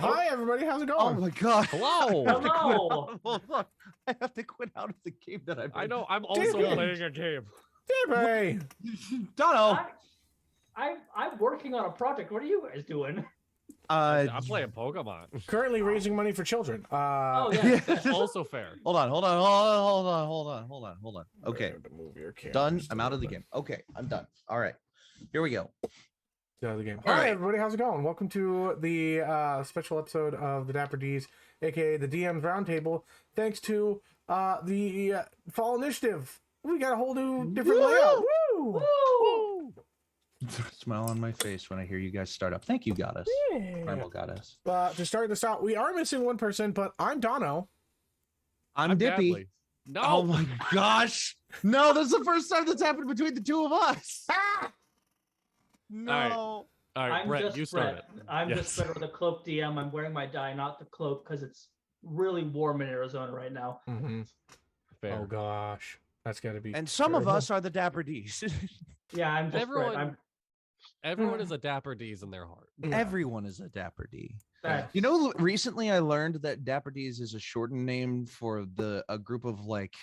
Hi, everybody. How's it Oh going? my god. Hello. Hello. Hold on. I have to quit out of the game that I know. I'm also Damn. playing a game. Hey, Dono. I'm working on a project. What are you guys doing? I'm playing Pokemon. currently raising money for children. Oh yeah. That's also fair. Hold on. Okay. Done. I'm out of the game. Okay, I'm done. All right. Here we go. Out of the game. All Hi, right. everybody. How's it going? Welcome to the special episode of the Dapper D's, aka the DM's Roundtable. Thanks to the Fall Initiative. We got a whole new different layout. Woo! Woo! Smile on my face when I hear you guys start up. Thank you, Goddess. Yeah. Primal Goddess. To start this out, we are missing one person, but I'm Dono. I'm Dippy. Dadley. No. Oh my gosh. No, this is the first time that's happened between the two of us. No. All right, I'm Brett, just you start Brett. it. I'm Yes. just Brett with a cloak DM. I'm wearing my dye, not the cloak, because it's really warm in Arizona right now. Mm-hmm. Fair. Oh gosh, that's got to be. And some of terrible. us are the Dapper D's. Yeah, I'm just Everyone- Brett. Everyone is a Dapper D's in their heart. Everyone is a Dapper D. That's- You know, recently I learned that Dapper D's is a shortened name for a group of like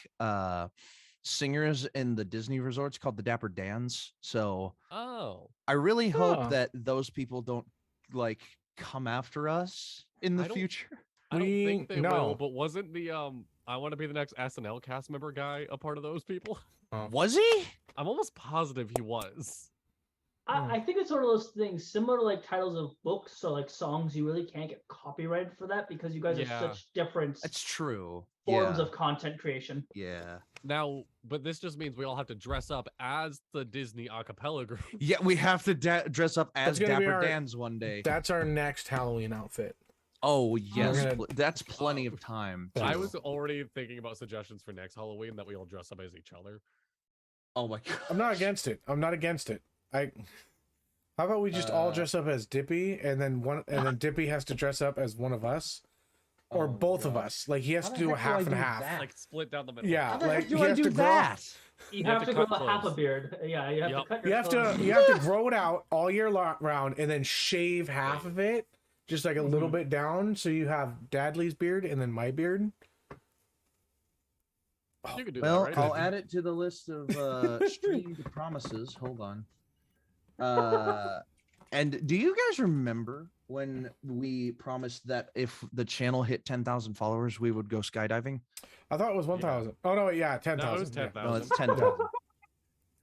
singers in the Disney resorts called the Dapper Dans. So Oh. I really hope Huh. that those people don't like come after us in the I don't- future. I don't We think they know. will, but wasn't the I want to be the next SNL cast member guy a part of those people? Was he? I'm almost positive he was. I think it's one of those things similar to like titles of books or like songs. You really can't get copyrighted for that because you guys Yeah. are such different That's true. forms yeah. of content creation. Yeah. Now, but this just means we all have to dress up as the Disney a cappella group. Yeah, we have to dress up as That's gonna be Dapper our- Dans one day. That's our next Halloween outfit. Oh yes, gonna- that's plenty of time. I I too. was already thinking about suggestions for next Halloween that we all dress up as each other. Oh my god. I'm not against it. I'm not against it. How about we just all dress up as Dippy, and then Dippy has to dress up as one of us, or Oh, both of God. us. Like he has How to the do a heck do I half and do half. that? Like split down the middle. Yeah, How the like heck do you I have do to grow. that? You have have to to grow cut half a clothes. beard. Yeah, you have Yep. to cut You your have clothes. to you have to grow it out all year round, and then shave half of it, just like a little bit down, so you have Dadley's beard and then my beard. You could do Well, that, right? I'll add it to the list of streamed promises. Hold on. And do you guys remember when we promised that if the channel hit 10,000 followers, we would go skydiving? I thought it was 1,000. Oh no, yeah, 10,000. No, it was yeah. 10,000. No, it's 10,000.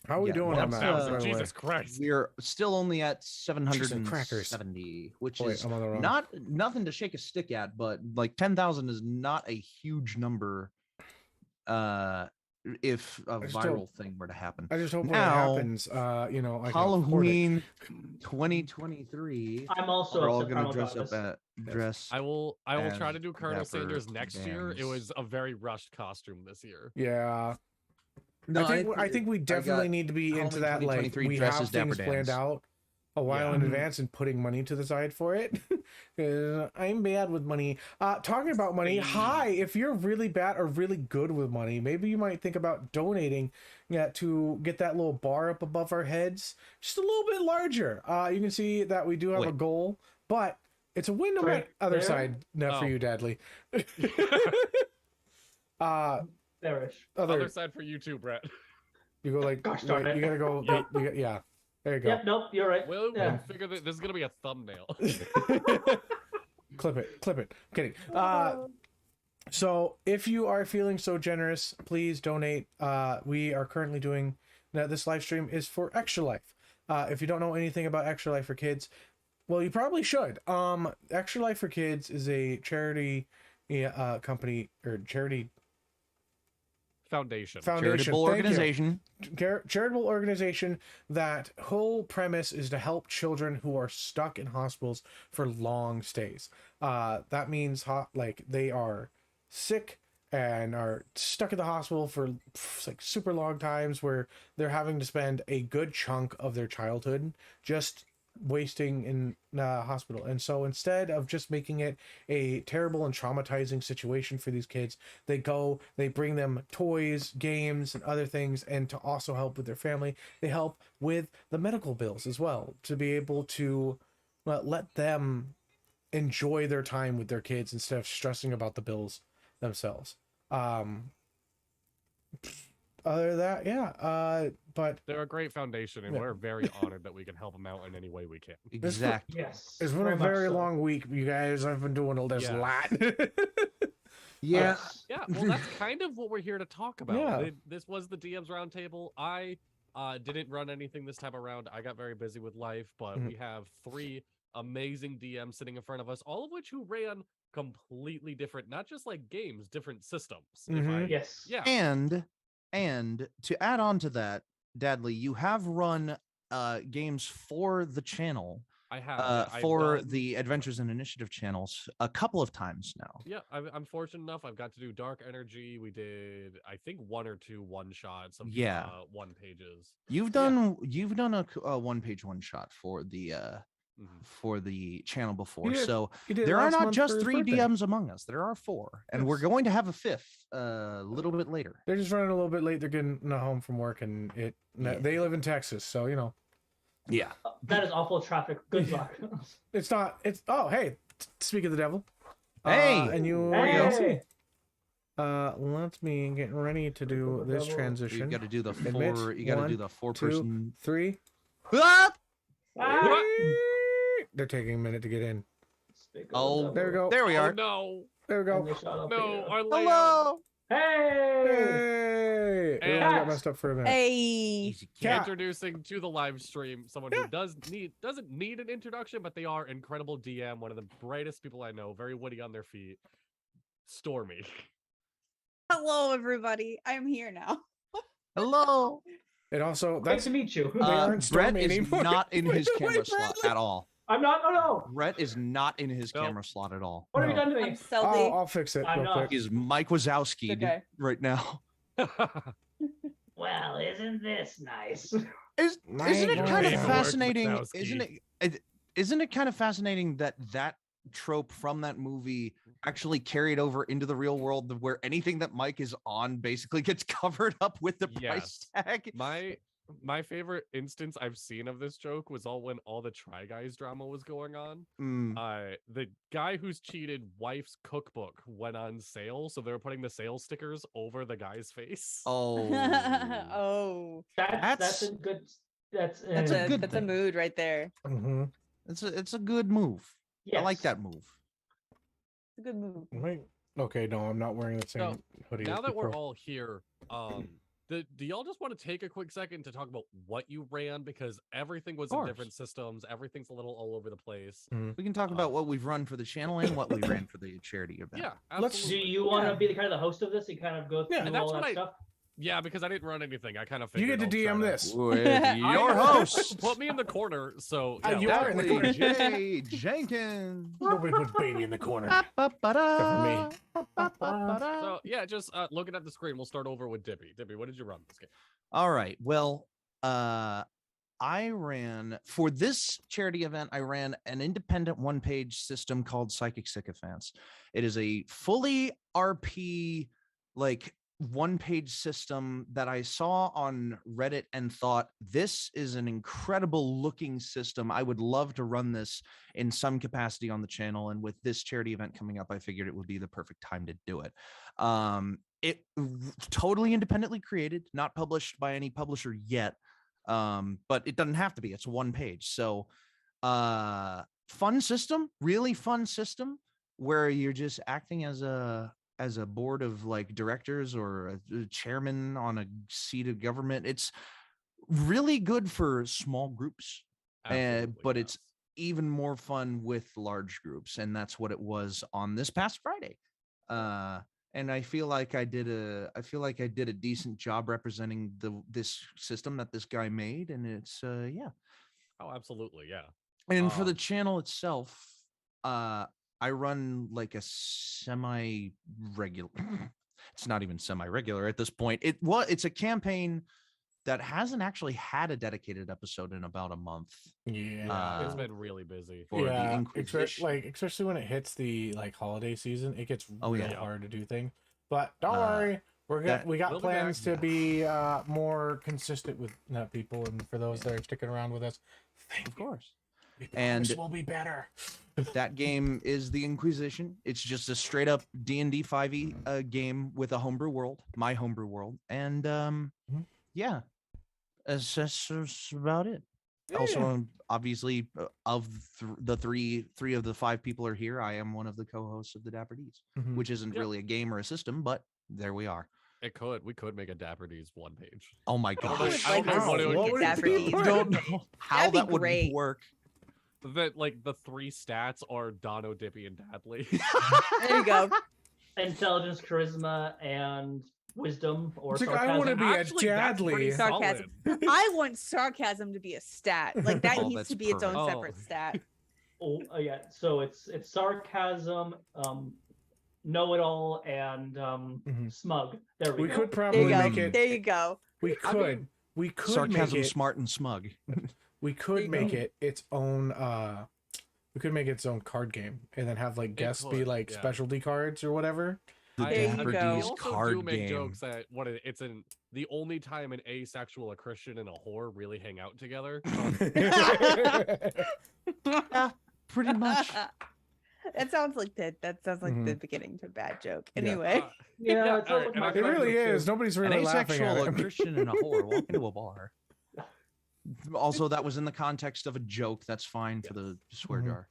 How are we Yeah, doing on that? 1,000. by the way? Jesus Christ. We're still only at crackers. 770, which Oh, wait, is I'm on the wrong. nothing to shake a stick at, but like 10,000 is not a huge number. If a just viral don't- thing were to happen. I just hope when it Now, happens, like I can afford it. Halloween 2023. I'm also We're all upset gonna Primal dress Goddess. up at dress. I will try as to do Colonel Dapper Sanders next year. It Dans. was a very rushed costume this year. Yeah, No, I think we definitely got need to be into Halloween that. Like 2023 we dress have as Dapper things planned Dans. out a while Yeah. in advance and putting money to the side for it. 'Cause I'm bad with money. Talking about money, hi! If you're really bad or really good with money, maybe you might think about donating. To get that little bar up above our heads just a little bit larger. You can see that we do have a Wait. goal, but it's a win on Right the other there? side. Not for Oh. you, Dadley. Bearish. Other side for you too, Brett. You go like Gosh darn wait, it. you gotta go. Yeah, there you go. Yep. Nope. You're right. We'll Yeah. figure that this is gonna be a thumbnail. Clip it. I'm kidding. So if you are feeling so generous, please donate. We are currently doing this live stream is for ExtraLife. If you don't know anything about ExtraLife for Kids, well, you probably should. ExtraLife for Kids is a charity company or charity Foundation. charitable Thank you. organization. Charitable organization that whole premise is to help children who are stuck in hospitals for long stays. That means like they are sick and are stuck in the hospital for like super long times where they're having to spend a good chunk of their childhood just wasting in hospital. And so instead of just making it a terrible and traumatizing situation for these kids, they bring them toys, games, and other things, and to also help with their family, they help with the medical bills as well, to be able to let them enjoy their time with their kids instead of stressing about the bills themselves. Other than that, yeah. But They're a great foundation, and Yeah. we're very honored that we can help them out in any way we can. Exactly. Yes. it's been a very much very so. long week, you guys. I've been doing this a Yes. lot. Yeah. Yes. Yeah, well, that's kind of what we're here to talk about. Yeah. This was the DM's roundtable. I didn't run anything this time around. I got very busy with life, but Mhm. we have 3 amazing DMs sitting in front of us, all of which who ran completely different, not just like games, different systems. Mhm. Yes. Yeah. And to add on to that, Dadley, you have run games for the channel, I have yeah, I've for done- the Adventures and Initiative channels a couple of times now. Yeah, I'm fortunate enough. I've got to do Dark Energy. We did, I think, 1 or 2 one-shots of Yeah. 1 pages. You've Yeah. done a one-page one-shot for the channel before, did- so You did it there are last not month just for his 3 birthday. DMs among us. There are 4, and we're Yes. going to have a 5th a little bit later. They're just running a little bit late. They're getting home from work, and Yeah. they live in Texas, so you know Yeah. That is awful traffic. Good luck. it's not. It's hey, speak of the devil. Hey! And you. Hey! Let me get ready to do this Devil. transition. You got to do the Admit, 4. You got to 1, do the 2, 4-person. 3. Ah! Ah! They're taking a minute to get in. Speak of the Oh, devil. There we go. There we Oh, are. no. There we And go. they shot up No, here. our layout. Hello. Hey! Hey! It all got Cat. messed up for a minute. Hey. Easy Cat. Introducing to the live stream someone who doesn't need an introduction, but they are incredible DM, one of the brightest people I know, very witty on their feet. Stormy. Hello, everybody. I'm here now. Hello. It also Great that's to meet you. aren't Brett Stormy is anymore. not in his Wait, camera wait, slot Bradley. at all. I'm not. Oh no! Brett is not in his Nope. camera slot at all. What have you No. done to me? I'm stealthy. I'll fix it I'm real not. quick. He's Mike Wazowski Okay. right now. Well, isn't this nice? Isn't it kind of Paperwork, fascinating? Wazowski. Isn't it kind of fascinating that trope from that movie actually carried over into the real world, where anything that Mike is on basically gets covered up with the price tag? My favorite instance I've seen of this joke was when all the Try Guys drama was going on. Mm. The guy who's cheated wife's cookbook went on sale, so they were putting the sale stickers over the guy's face. Oh. Oh, That's a good. That's That's a good that's a thing. mood right there. Mm-hmm. It's a good move. I like yes. that move. It's a good move. Wait. Okay, no, I'm not wearing the same So, hoodie. Now as that we're before. all here, do y'all just want to take a quick second to talk about what you ran? Because everything was in course. different systems. Everything's a little all over the place. We can talk about what we've run for the channel and what we ran for the charity event. Yeah, Let's- Do absolutely. you want to Yeah. be the kind of the host of this and kind of go through Yeah, and that's all what that stuff? Yeah, because I didn't run anything. I kind of You figured get to I'll DM try this. With I your know. host, Put me in the corner. So You yeah, are in the Dadley corner. J. Jenkins. Nobody puts baby in the corner. Ba-ba-da. So yeah, just looking at the screen, we'll start over with Dippy. Dippy, what did you run this game? All right. Well, I ran for this charity event. I ran an independent one-page system called Psychic Sycophants. It is a fully RP, like one-page system that I saw on Reddit and thought, this is an incredible looking system. I would love to run this in some capacity on the channel. And with this charity event coming up, I figured it would be the perfect time to do it. Totally independently created, not published by any publisher yet. But it doesn't have to be. It's one page. So fun system, really fun system, where you're just acting as a board of like directors or a chairman on a seat of government. It's really good for small groups, Absolutely, but yes. it's even more fun with large groups, and that's what it was on this past Friday. And I feel like I did a decent job representing this system that this guy made, and it's yeah. Oh, absolutely, yeah. And for the channel itself, I run like a semi-regular. It's not even semi-regular at this point. It's a campaign that hasn't actually had a dedicated episode in about a month. Yeah. It's been really busy. For the Yeah, Inquisition. especially when it hits the like holiday season, it gets Oh, really yeah. hard to do things. But don't Uh, worry, we got we'll be plans back. to be more consistent with people, and for those that are sticking around with us, thank Of you. course. And will be better. that game is the Inquisition. It's just a straight up D&D 5e game with a homebrew world, my homebrew world, and yeah, that's about it. Yeah. Also, obviously, of the three of the five people are here. I am one of the co-hosts of the Dapper D's, Mhm. which isn't really a game or a system, but there we are. We could make a Dapper D's one page. Oh my I gosh! would I like don't know to what it see would What a would it Dapper be? D's I don't know how That'd be that would great. work. That like the 3 stats are Dono, Dippy, and Dadley. There you go. Intelligence, charisma, and wisdom or It's like, sarcasm. I want to be a Actually, that's pretty Dadley. Sarcasm. solid. I want sarcasm to be a stat. Like that Oh, needs that's to be its own perfect. separate stat. Oh, yeah. So it's sarcasm, know-it-all, and Mhm. smug. There we We go. could There probably you go. make it. There you go. We I mean, could Sarcasm, make it. smart, and smug. We There could you make go. it its own. We could make its own card game and then have like guests be could, like yeah. specialty cards or whatever. The There you Dapper go. D's We also card do make game. jokes that it's the only time an asexual, a Christian, and a whore really hang out together. Yeah, pretty much. That sounds like that sounds like the Mhm. beginning to a bad joke. Yeah. Anyway. Yeah, it sounds alright, like and my I It feel like really friend is. too. Nobody's An really laughing at asexual, a it. Christian, and a whore walk into a bar. Also, that was in the context of a joke. That's fine for the swear Mhm. jar.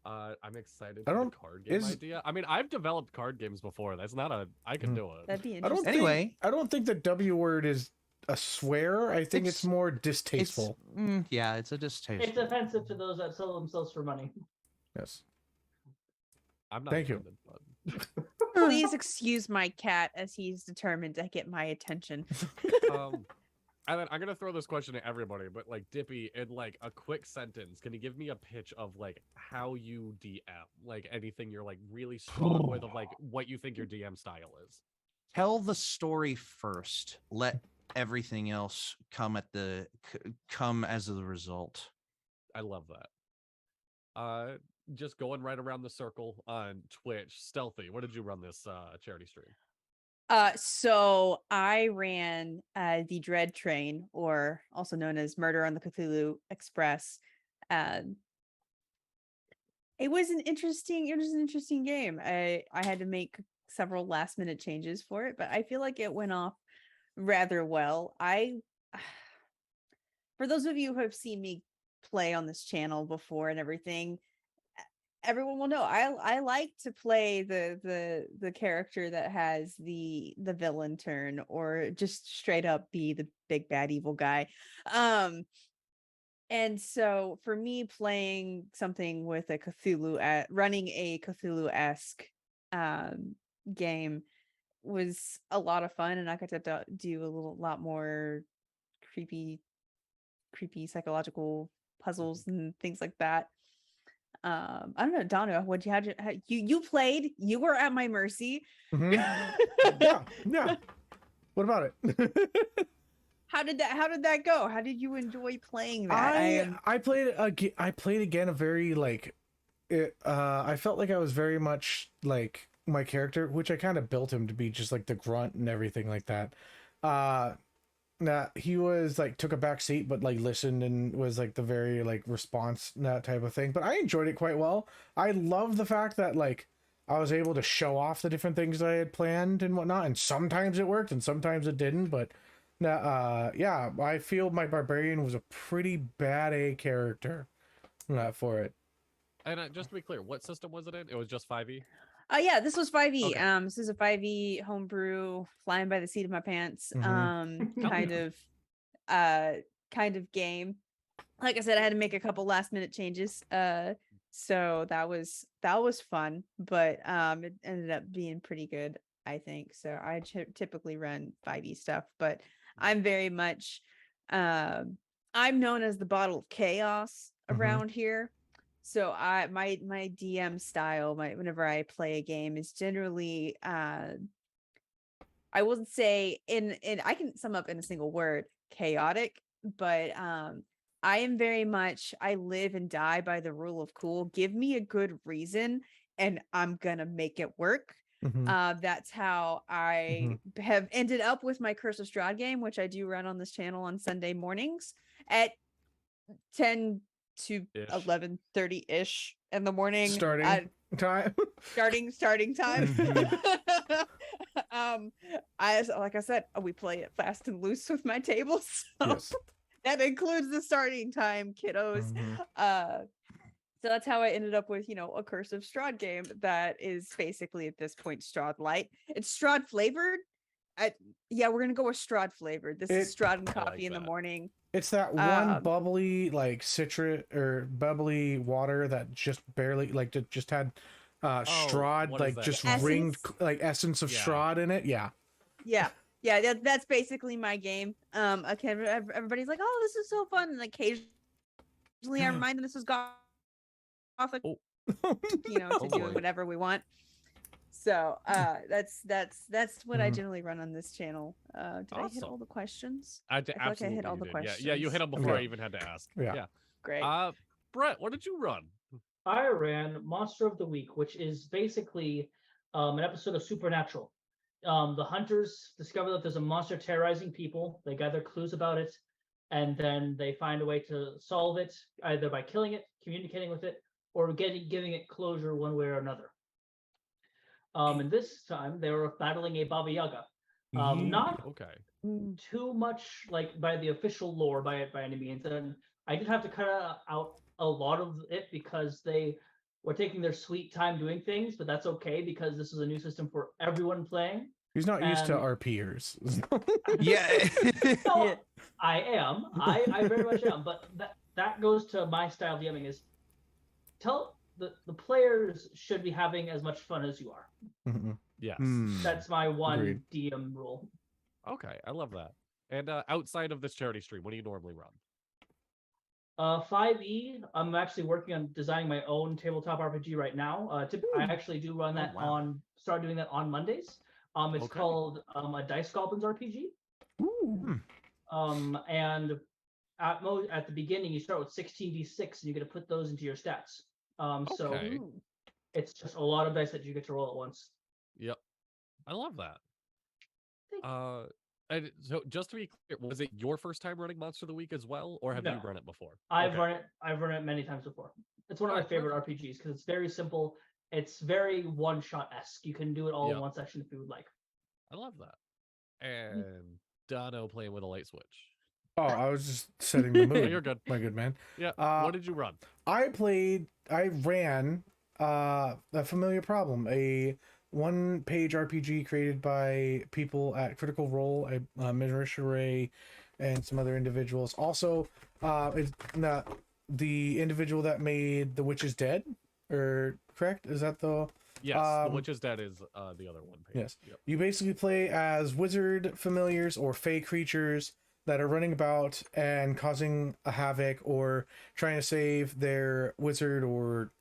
I'm excited I for the don't- card game is- idea. I mean, I've developed card games before. That's not I can Mhm. do it. That'd be I don't interesting. Anyway. I don't think the W word is a swear. I think it's It's- more It's distasteful. yeah, it's a distaste. It's offensive to those that sell themselves for money. Yes. I'm not. Thank you. offended, but- Please excuse my cat as he's determined to get my attention. And then I'm gonna throw this question to everybody, but like Dippy, in like a quick sentence, can you give me a pitch of like how you DM, like anything you're like really strong with, of like what you think your DM style is? Tell the story first. Let everything else come come as a result. I love that. Just going right around the circle on Twitch, Stealthy. What did you run this charity stream? So I ran the Dread Train, or also known as Murder on the Cthulhu Express. It was an interesting game. I had to make several last minute changes for it, but I feel like it went off rather well. For those of you who have seen me play on this channel before and everything, everyone will know I like to play the character that has the villain turn, or just straight up be the big bad evil guy. And so for me, playing something with a Cthulhu running a Cthulhu-esque game was a lot of fun, and I got to do a lot more creepy psychological puzzles and things like that. I don't know, Dono, you played, you were at my mercy. Mhm. Yeah. What about it? How did that go? How did you enjoy playing that? I played again a very like I felt like I was very much like my character, which I kind of built him to be just like the grunt and everything like that. He was like took a back seat, but like listened and was like the very like response, that type of thing. But I enjoyed it quite well. I love the fact that like I was able to show off the different things I had planned and whatnot, and sometimes it worked and sometimes it didn't. But yeah, I feel my barbarian was a pretty bad A character for it. And just to be clear, what system was it in? It was just 5e. Yeah, this was 5e. Okay. This is a 5e homebrew, flying by the seat of my pants. Mhm. Kind of game. Like I said, I had to make a couple last minute changes. So that was fun, but it ended up being pretty good, I think. So I typically run 5e stuff, but I'm very much I'm known as the bottle of chaos around here. So my DM style, whenever I play a game, is generally I wouldn't say in I can sum up in a single word, chaotic, but I am very much, I live and die by the rule of cool. Give me a good reason and I'm gonna make it work. That's how I have ended up with my Curse of Strahd game, which I do run on this channel on Sunday mornings at 10 to Ish. 11:30 ish in the morning. Starting time. Starting time. Mhm. Like I said, we play it fast and loose with my tables. So Yes. that includes the starting time, kiddos. Mhm. So that's how I ended up with, a cursive Strahd game that is basically at this point Strahd light. It's Strahd flavored. We're gonna go with Strahd flavored. This is Strahd and I coffee like in the that. morning. It's that one Um, bubbly like citrus or bubbly water that just barely like just had Strahd what is like that? just Essence? ringed like essence of Yeah. Strahd in it. Yeah. Yeah. That's basically my game. Okay, everybody's like, "Oh, this is so fun," and occasionally I remind them this is Gothic, Oh. to Oh, do boy. whatever we want. So that's what I Mhm. generally run on this channel. Did I hit Awesome. all the questions? I feel like I absolutely hit all you the did. questions. Yeah, you hit them before I Okay. even had to ask. Yeah. Great. Brett, what did you run? I ran Monster of the Week, which is basically an episode of Supernatural. The hunters discover that there's a monster terrorizing people. They gather clues about it, and then they find a way to solve it, either by killing it, communicating with it, or giving it closure one way or another. And this time they were battling a Baba Yaga. Not Okay. too much like by the official lore by any means, and I did have to cut out a lot of it because they were taking their sweet time doing things, but that's okay because this is a new system for everyone playing. He's not used to And- RPers. Yeah. No, Yeah. I am. I very much am. But that goes to my style of DMing is tell the players should be having as much fun as you are. Mhm. Yes. That's my one Agreed. DM rule. Okay, I love that. And outside of this charity stream, what do you normally run? 5e, I'm actually working on designing my own tabletop RPG right now. I actually do run that wow. start doing that on Mondays. It's Okay. called a Dice Goblins RPG. And at the beginning you start with 16d6 and you get to put those into your stats. So Okay. Ooh. it's just a lot of dice that you get to roll at once. Yep. I love that. Thank And so just to be clear, was it your first time running Monster of the Week as well, or have you No. run it before? I've Okay. run it many times before. It's one of my Alright, favorite RPGs because it's very simple. It's very one-shot-esque. You can do it all in Yeah. one session if you would like. I love that. And Dono playing with a light switch. Oh, I was just setting the mood. You're good. My good man. Yeah. Uh, what did you run? I ran A Familiar Problem, a one-page RPG created by people at Critical Role, Marisha Ray, and some other individuals. Also, it's not the individual that made The Witch is Dead, or correct? Is that the... Yes, The Witch is Dead is the other one page. Yes. Yep. You basically play as wizard familiars or fey creatures that are running about and causing a havoc or trying to save their wizard or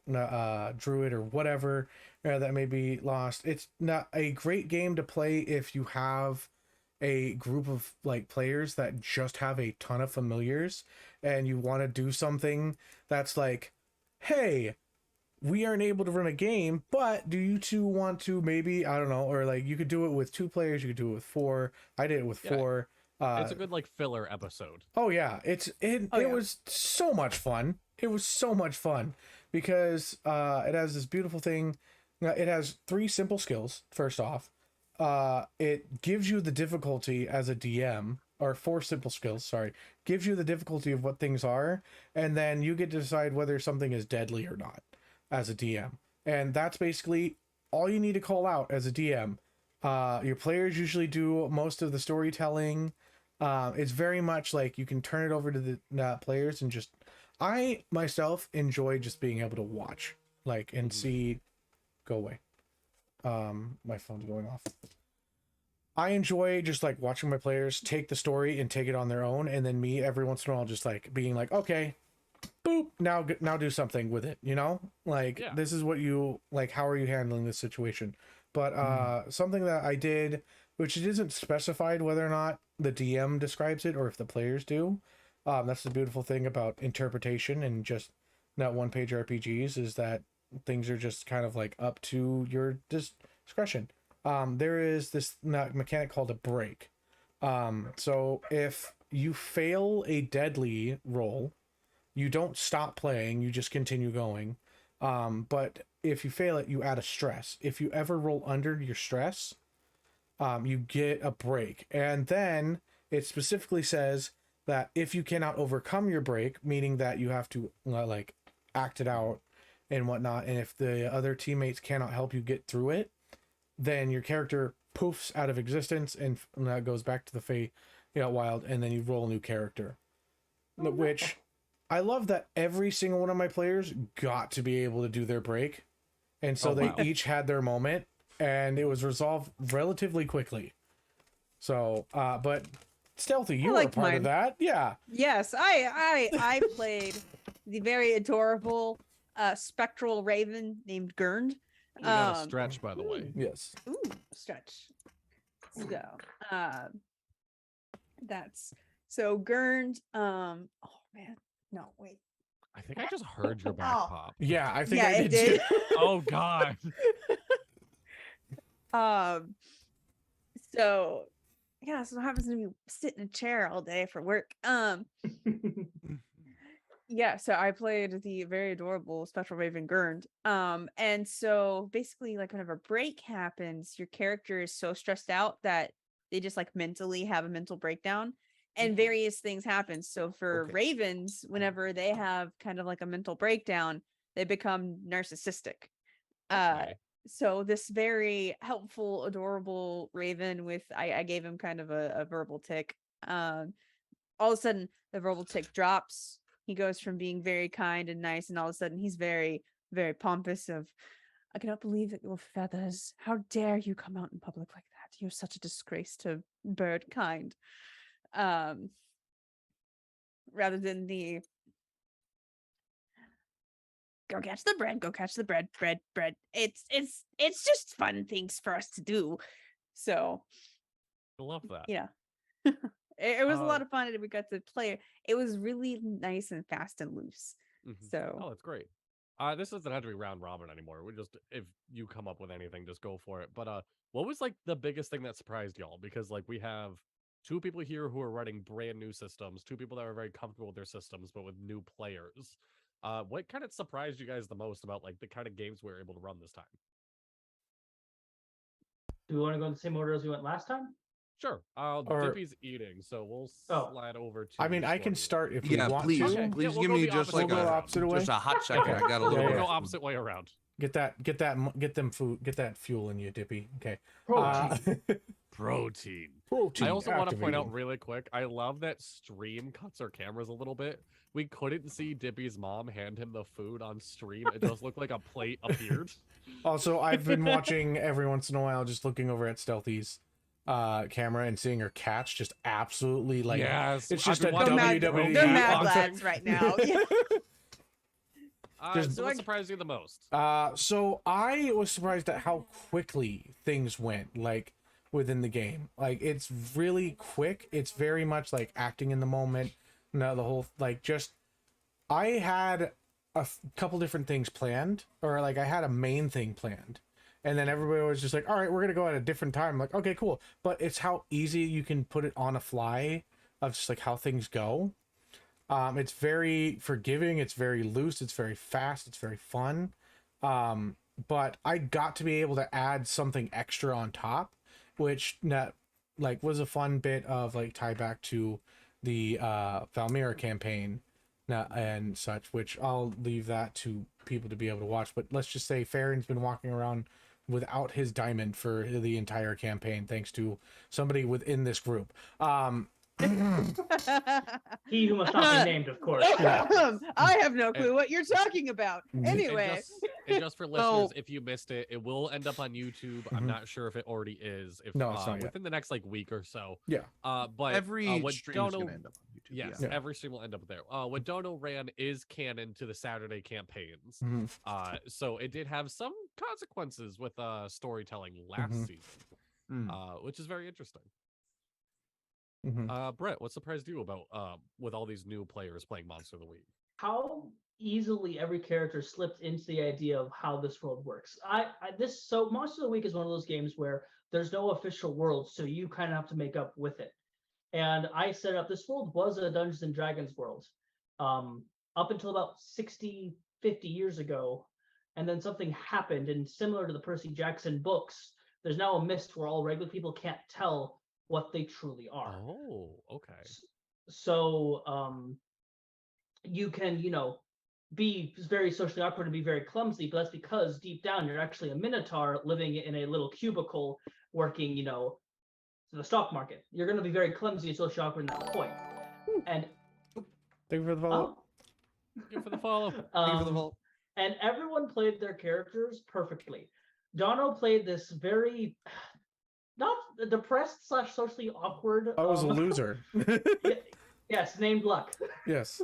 druid or whatever that may be lost. It's not a great game to play if you have a group of like players that just have a ton of familiars and you want to do something that's like, hey, we aren't able to run a game, but do you two want to maybe, I don't know, or like you could do it with 2 players, you could do it with 4. I did it with Yeah. 4. It's a good like filler episode. Oh yeah, it yeah. was so much fun. It was so much fun because it has this beautiful thing. It has 3 simple skills. First off, it gives you the difficulty as a DM, or 4 simple skills. Sorry, gives you the difficulty of what things are, and then you get to decide whether something is deadly or not as a DM. And that's basically all you need to call out as a DM. Your players usually do most of the storytelling. It's very much like you can turn it over to the players and just, I myself enjoy just being able to watch, like, and see, go away. My phone's going off. I enjoy just like watching my players take the story and take it on their own, and then me every once in a while just like being like, okay, boop, now do something with it, you know, like Yeah. this is what you like, how are you handling this situation? But something that I did, which it isn't specified whether or not the DM describes it or if the players do, that's the beautiful thing about interpretation and just not one page RPGs, is that things are just kind of like up to your discretion. There is this mechanic called a break. So if you fail a deadly roll, you don't stop playing, you just continue going. But if you fail it, you add a stress. If you ever roll under your stress, you get a break. And then it specifically says that if you cannot overcome your break, meaning that you have to like act it out and whatnot, and if the other teammates cannot help you get through it, then your character poofs out of existence and that goes back to the Fey Wild, and then you roll a new character. Which I love that every single one of my players got to be able to do their break, and so they each had their moment, and it was resolved relatively quickly. So but Stealthy, you were a part of that. Yeah. Yes, I played the very adorable spectral raven named Gurnd. We got a stretch, by the way. Yes. Ooh, stretch. So that's so Gurnd. Oh man, no wait. I think I just heard your back pop. Yeah, I think Yeah, I it did. did. Oh God. So yeah, so what happens when you sit in a chair all day for work? Yeah, so I played the very adorable Spectral Raven Gurnd. And so basically, like whenever a break happens, your character is so stressed out that they just like mentally have a mental breakdown, and various things happen. So for ravens, whenever they have kind of like a mental breakdown, they become narcissistic. So this very helpful, adorable raven with I gave him kind of a verbal tick. All of a sudden the verbal tick drops. He goes from being very kind and nice, and all of a sudden he's very, very pompous of, I cannot believe that your feathers, how dare you come out in public like that? You're such a disgrace to bird kind. Rather than the go catch the bread, bread. It's just fun things for us to do. So I love that. Yeah. It was a lot of fun, and we got to play. It was really nice and fast and loose. So that's great. This doesn't have to be round robin anymore. We just, if you come up with anything, just go for it. But what was like the biggest thing that surprised y'all? Because like we have 2 people here who are running brand new systems, 2 people that are very comfortable with their systems, but with new players. What kind of surprised you guys the most about like the kind of games we were able to run this time? Do we want to go in the same order as we went last time? Sure. Dippy's eating, so we'll slide over to. I mean, I can start if we want please, to. please we'll give go me the just opposite like way. opposite way. just a hot second. I got a little. We'll bit go of opposite way around. Get them food, get that fuel in you, Dippy. Okay. Protein. Protein. I also want to point out activating. really quick, I love that stream cuts our cameras a little bit. We couldn't see Dippy's mom hand him the food on stream. It does look like a plate appeared. Also, I've been watching every once in a while, just looking over at Stealthy's camera and seeing her cats just absolutely like, yes, it's just I've a been watching WWE. they're mad unboxing. lads right now. Yeah. So what surprised you the most? So I was surprised at how quickly things went, like within the game. Like it's really quick. It's very much like acting in the moment. No, the whole like just I had a couple different things planned, or like I had a main thing planned, and then everybody was just like, all right, we're gonna go at a different time. I'm like, okay, cool. But it's how easy you can put it on a fly of just like how things go. It's very forgiving, it's very loose, it's very fast, it's very fun. But I got to be able to add something extra on top, which like was a fun bit of like tie back to the Valmira campaign and such, which I'll leave that to people to be able to watch. But let's just say Farron's been walking around without his diamond for the entire campaign, thanks to somebody within this group. He who must not be named, of course. I have no clue what you're talking about. Anyway, and just for listeners, if you missed it, it will end up on YouTube. I'm not sure if it already is. If No, it's not yet. within the next like week or so. Yeah. But every what stream is Dono, gonna end up on YouTube. yes, Yeah. every stream will end up there. What Dono ran is canon to the Saturday campaigns. So it did have some consequences with storytelling last season, which is very interesting. Brett, what surprised you about with all these new players playing Monster of the Week? How easily every character slipped into the idea of how this world works. So Monster of the Week is one of those games where there's no official world, so you kind of have to make up with it. And I set up this world was a Dungeons and Dragons world. up until about 60, 50 years ago, and then something happened, and similar to the Percy Jackson books, there's now a mist where all regular people can't tell what they truly are. Oh, okay. So you can, be very socially awkward and be very clumsy, but that's because deep down you're actually a minotaur living in a little cubicle working, the stock market. You're going to be very clumsy and socially awkward at that point. And Thank you for the follow. Thank you for the follow. Thank you for the vote. and everyone played their characters perfectly. Dono played this very not depressed / socially awkward. I was a loser. Yes, named Luck. Yes.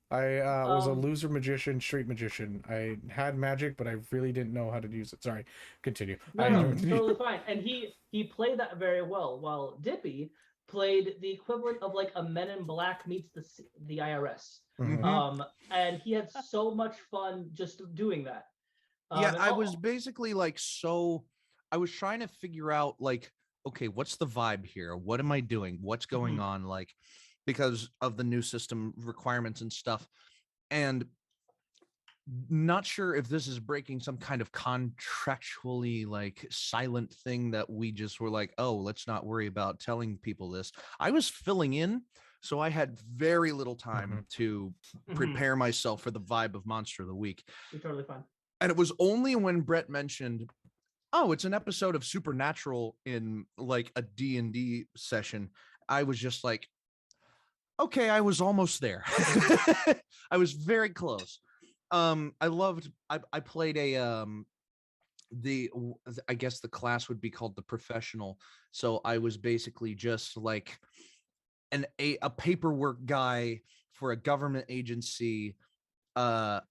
I was a Um, loser magician, street magician. I had magic, but I really didn't know how to use it. Sorry, continue. No, no, totally fine. And he played that very well, while Dippy played the equivalent of like a Men in Black meets the IRS. Mhm. And he had so much fun just doing that. Yeah, and I all- was basically like, I was trying to figure out like, okay, what's the vibe here? What am I doing? What's going on? Like, because of the new system requirements and stuff. And not sure if this is breaking some kind of contractually like silent thing that we just were like, oh, let's not worry about telling people this. I was filling in, so I had very little time to prepare myself for the vibe of Monster of the Week. You're totally fine. And it was only when Brett mentioned, oh, it's an episode of Supernatural in like a D&D session, I was just like, okay, I was almost there. I was very close. I played I guess the class would be called the professional. So I was basically just like a paperwork guy for a government agency, but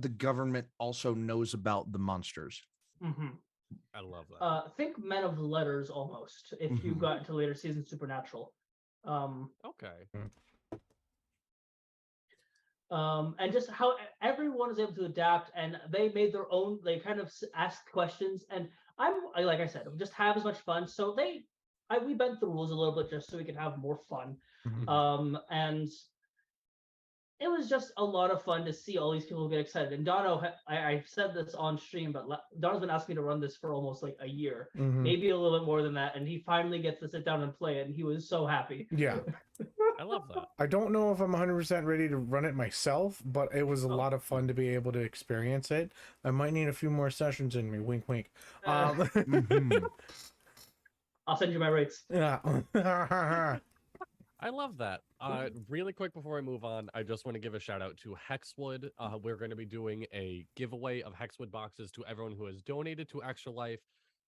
the government also knows about the monsters. I love that. Think Men of Letters almost, if you got into later season Supernatural. Okay. And just how everyone is able to adapt, and they made their own. They kind of asked questions, and like I said, just have as much fun. So we bent the rules a little bit just so we could have more fun. And it was just a lot of fun to see all these people get excited. And Dono, I said this on stream, but Dono's been asking me to run this for almost like a year, maybe a little bit more than that. And he finally gets to sit down and play it, and he was so happy. Yeah. I love that. I don't know if I'm 100% ready to run it myself, but it was a lot of fun to be able to experience it. I might need a few more sessions in me. Wink, wink. I'll send you my rates. Yeah. I love that. Really quick before I move on, I just want to give a shout out to Hexwood. We're going to be doing a giveaway of Hexwood boxes to everyone who has donated to ExtraLife.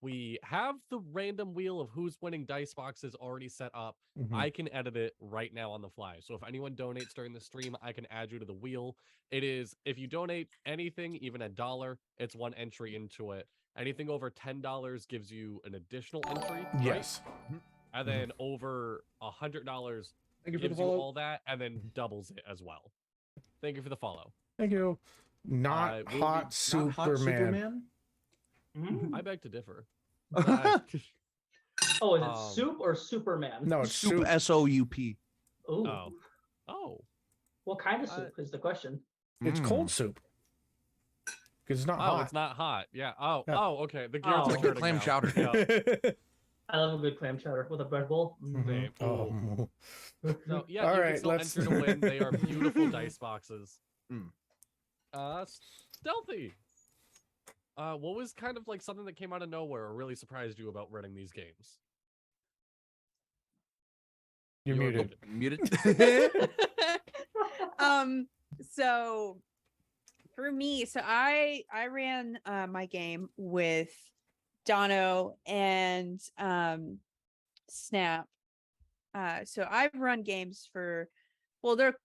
We have the random wheel of who's winning dice boxes already set up. I can edit it right now on the fly. So if anyone donates during the stream, I can add you to the wheel. It is, if you donate anything, even $1, it's one entry into it. Anything over $10 gives you an additional entry. Yes. Right? And then over $100 Thank you for gives the you follow. all that, and then doubles it as well. Thank you for the follow. Thank you. Not we'll hot be- Superman. I beg to differ. Oh, is it Soup or Superman? No, it's Soup, soup. SOUP. Ooh. Oh. What kind of soup is the question? It's cold soup. Because it's not Oh, hot. it's not hot. Yeah. Oh, Yeah. oh, okay. The gears Oh. are Like the turning clam now. chowder. Yeah. I love a good clam chowder with a bread bowl. Mhm. Oh. So yeah, All you right, can still let's- enter to win. They are beautiful dice boxes. Mm. Stealthy. What was kind of like something that came out of nowhere or really surprised you about running these games? You're muted. Muted. So for me, I ran my game with Dono and Snap. So I've run games for, well, they're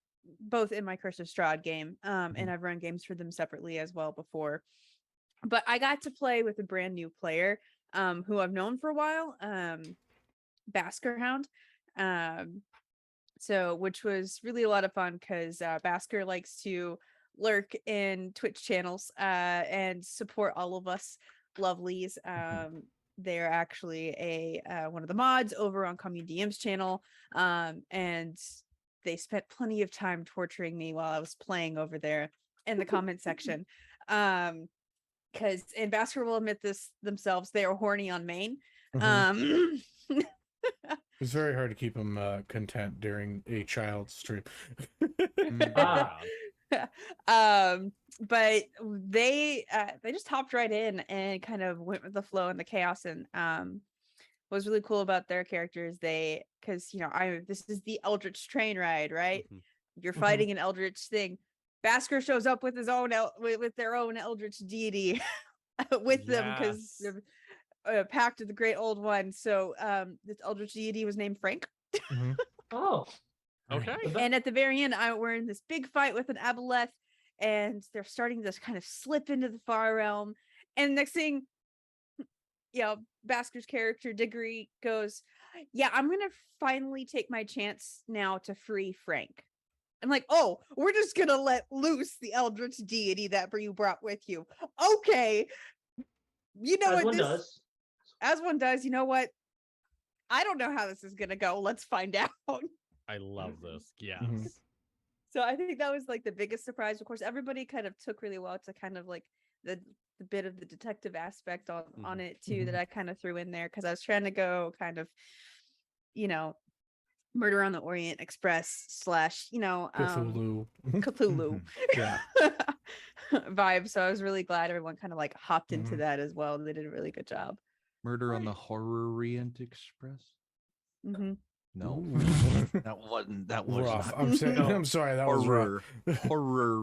both in my Curse of Strahd game, and I've run games for them separately as well before. But I got to play with a brand new player who I've known for a while, Baskerhound. So which was really a lot of fun because Basker likes to lurk in Twitch channels and support all of us lovelies. They're actually one of the mods over on Commune DM's channel, and they spent plenty of time torturing me while I was playing over there in the comment section. Because and Basker will admit this themselves, they are horny on main. Mhm. It's very hard to keep them content during a child stream. Ah. But they just hopped right in and kind of went with the flow and the chaos. And what was really cool about their characters, because this is the Eldritch train ride, right? You're fighting an Eldritch thing. Basker shows up with his own with their own Eldritch deity with them, because they're packed with the Great Old One. So this Eldritch deity was named Frank. Oh, Okay. And at the very end, we're in this big fight with an aboleth, and they're starting to kind of slip into the far realm. And next thing, Basker's character Diggory goes, "Yeah, I'm gonna finally take my chance now to free Frank." I'm like, "Oh, we're just gonna let loose the Eldritch deity that you brought with you." Okay, as one does. as one does. You know what? I don't know how this is gonna go. Let's find out. I love this. Yes. So I think that was like the biggest surprise. Of course, everybody kind of took really well to kind of like the bit of the detective aspect on it too, that I kind of threw in there, because I was trying to go kind of, Murder on the Orient Express / Cthulhu. Cthulhu Yeah. vibe. So I was really glad everyone kind of like hopped into that as well. They did a really good job. Murder on the Orient Express. No, that wasn't. That was rough. not. I'm saying. No. I'm sorry. That was rough. Horror.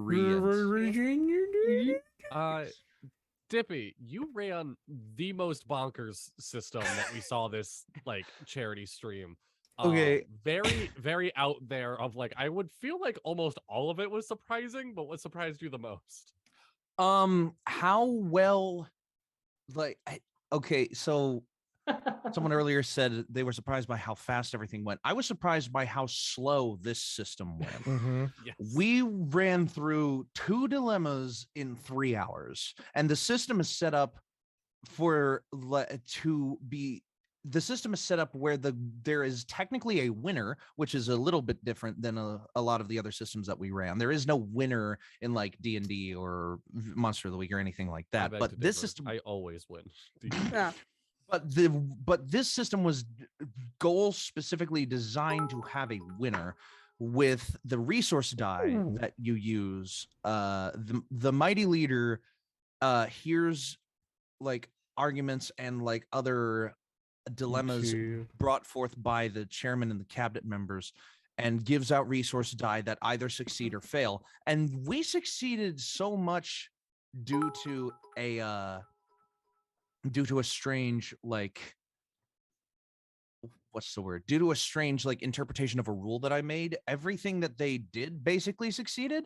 Dippy, you ran the most bonkers system that we saw this like charity stream. Okay. Very, very out there of like, I would feel like almost all of it was surprising, but what surprised you the most? How well, so someone earlier said they were surprised by how fast everything went. I was surprised by how slow this system went. Yes. We ran through 2 dilemmas in 3 hours, and the system is set up where there is technically a winner, which is a little bit different than a lot of the other systems that we ran. There is no winner in like D&D or Monster of the Week or anything like that. But this system, I always win. Yeah. But this system was goal specifically designed to have a winner with the resource die that you use. The mighty leader hears like arguments and like other dilemmas brought forth by the chairman and the cabinet members, and gives out resource die that either succeed or fail. And we succeeded so much due to a strange due to a strange interpretation of a rule that I made. Everything that they did basically succeeded.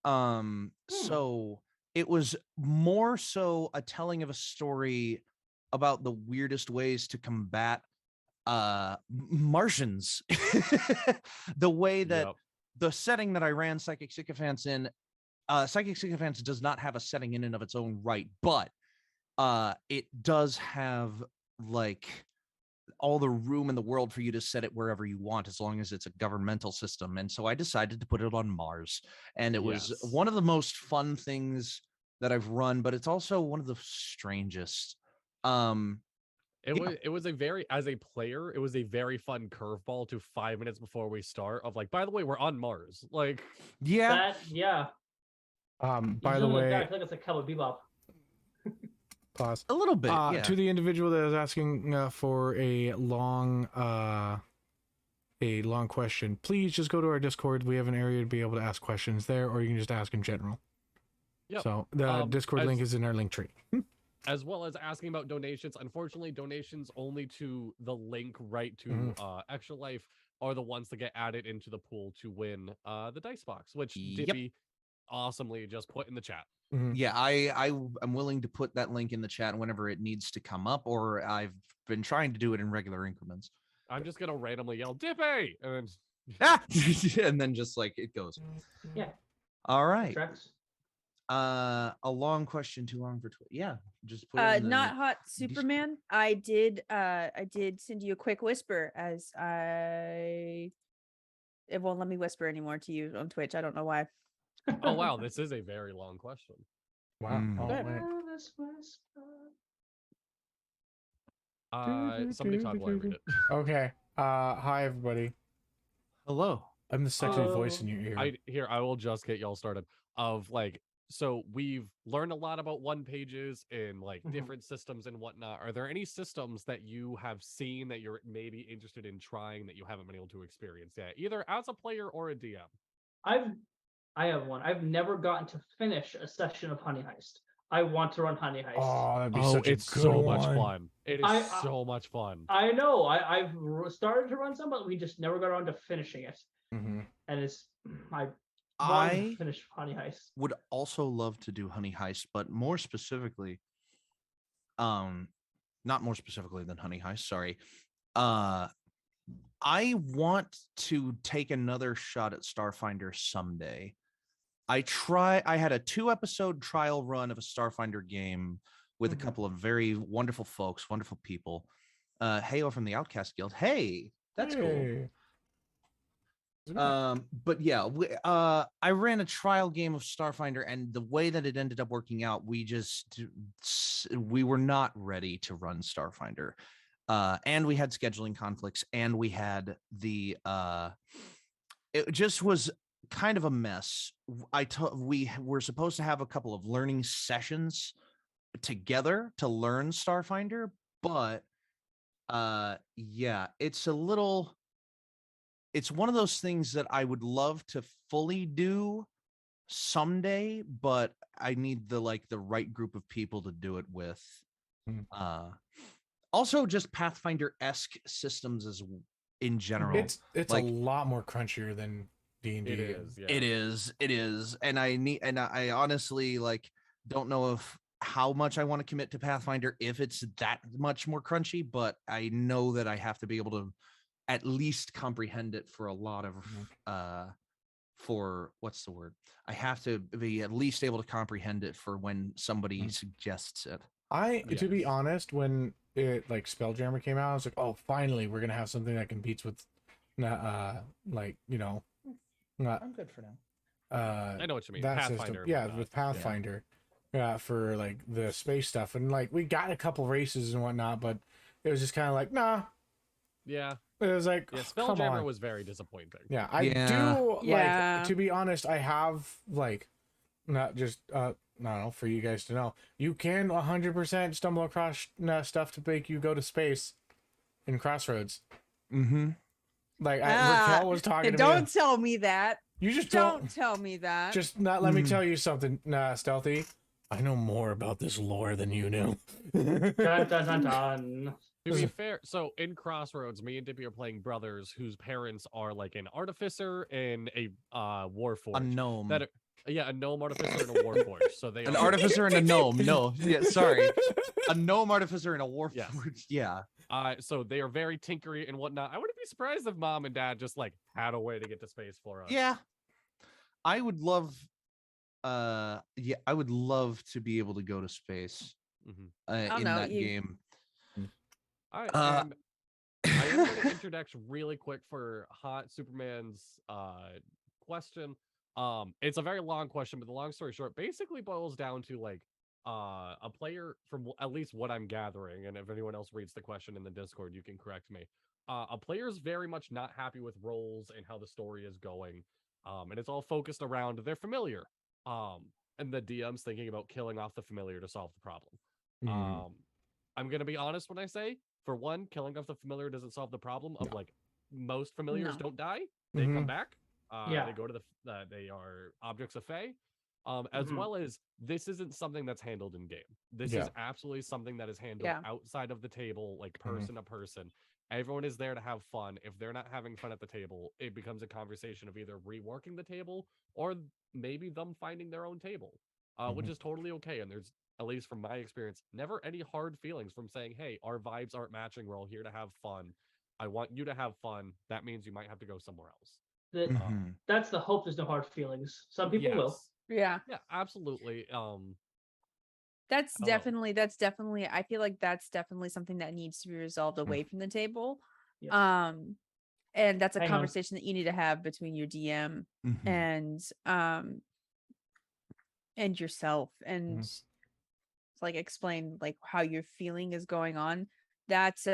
So it was more so a telling of a story about the weirdest ways to combat Martians. The way that the setting that I ran Psychic Sycophants in, Psychic Sycophants does not have a setting in and of its own right, but it does have all the room in the world for you to set it wherever you want, as long as it's a governmental system. And so I decided to put it on Mars, and it was one of the most fun things that I've run, but it's also one of the strangest. It was a very, as a player, it was a very fun curveball to 5 minutes before we start of like, by the way, we're on Mars. Like, By the way, I feel like it's like Cowboy Bebop. Pause. A little bit. To the individual that is asking for a long question, please just go to our Discord. We have an area to be able to ask questions there, or you can just ask in general. Yep. So the Discord link is in our link tree. As well as asking about donations. Unfortunately, donations only to the link right to ExtraLife are the ones that get added into the pool to win the dice box, which Dippy awesomely just put in the chat. Yeah, I'm willing to put that link in the chat whenever it needs to come up, or I've been trying to do it in regular increments. I'm just gonna randomly yell Dippy, and and then just like it goes. Yeah. All right. Tracks. A long question, too long for yeah. Just put it in Not hot Superman. I did send you a quick whisper as I it won't let me whisper anymore to you on Twitch. I don't know why. Oh wow, this is a very long question. Wow. Mm. Oh, wait. Careless whisper. Somebody talk while I read it. Okay. Hi everybody. Hello. I'm the sexy voice in Hello. your ear. I will just get y'all started. Of like, so we've learned a lot about one pages and like Mhm. different systems and whatnot. Are there any systems that you have seen that you're maybe interested in trying that you haven't been able to experience yet, either as a player or a DM? I have one. I've never gotten to finish a session of Honey Heist. I want to run Honey Heist. Oh, that'd be Oh, such a it's good so one. much fun. It is I- so much fun. I know. I've started to run some, but we just never got around to finishing it. Mhm. And it's I wanted I to finish Honey Heist. would also love to do Honey Heist, but more specifically, not more specifically than Honey Heist, sorry. I want to take another shot at Starfinder someday. I had a 2-episode trial run of a Starfinder game with Mhm. a couple of very wonderful folks, wonderful people. Heyo from the Outcast Guild. Hey, that's cool. Hey. But yeah, I ran a trial game of Starfinder, and the way that it ended up working out, we were not ready to run Starfinder. And we had scheduling conflicts, and we had it just was kind of a mess. We were supposed to have a couple of learning sessions together to learn Starfinder, but yeah, it's one of those things that I would love to fully do someday, but I need the right group of people to do it with. Also just Pathfinder-esque systems in general. It's like a lot more crunchier than D&D. It is. Yeah. it is, and I honestly don't know how much I want to commit to Pathfinder if it's that much more crunchy, but I know that I have to be able to at least comprehend it for a lot of for what's the word? I have to be at least able to comprehend it for when somebody suggests it. To be Yes. honest, when it Spelljammer came out, I was like, oh, finally we're gonna have something that competes with not I'm good for now. I know what you mean. that Pathfinder. system. and Yeah, whatnot. with Pathfinder. Yeah, for the space stuff. And we got a couple races and whatnot, but it was just kind of like, nah. Yeah. It was like, Yeah. come Spelljammer on. was very disappointing. Yeah, I Yeah. do Yeah. to be honest, I have not just I don't know, for you guys to know, you can 100% stumble across stuff to make you go to space in Crossroads. Mm-hmm. Raquel was talking to Don't me. tell me that. You just Don't tell me that. just not let me tell you something, Stealthy. I know more about this lore than you knew. Dun, dun, dun, dun. To be fair, so in Crossroads, me and Dippy are playing brothers whose parents are an artificer and a warforged. A gnome. A gnome artificer and a warforged. So they An are artificer and a gnome. No, yeah, sorry. A gnome artificer and a warforged. Yes. Yeah. So they are very tinkery and whatnot. I wouldn't be surprised if mom and dad just had a way to get to space for us. Yeah. I would love I would love to be able to go to space in know, that game. All right, and I am going to interject really quick for Hot Superman's question. It's a very long question, but the long story short basically boils down to a player, from at least what I'm gathering, and if anyone else reads the question in the Discord, you can correct me. A player is very much not happy with roles and how the story is going, and it's all focused around their familiar. And the DM's thinking about killing off the familiar to solve the problem. I'm gonna be honest when I say, for one, killing off the familiar doesn't solve the problem of most familiars don't die; they come back. They go to they are objects of Fae. As well as this isn't something that's handled in game. This is absolutely something that is handled outside of the table, person to person. Everyone is there to have fun. If they're not having fun at the table, it becomes a conversation of either reworking the table or maybe them finding their own table, which is totally okay. And there's, at least from my experience, never any hard feelings from saying, hey, our vibes aren't matching. We're all here to have fun. I want you to have fun. That means you might have to go somewhere else. That's the hope. There's no hard feelings. Some people will. Yeah. Yeah, absolutely. That's definitely I feel like that's definitely something that needs to be resolved away from the table. Yeah. and that's a Hang on. conversation that you need to have between your DM Mhm. and yourself, and like explain like how your feeling is going on. That's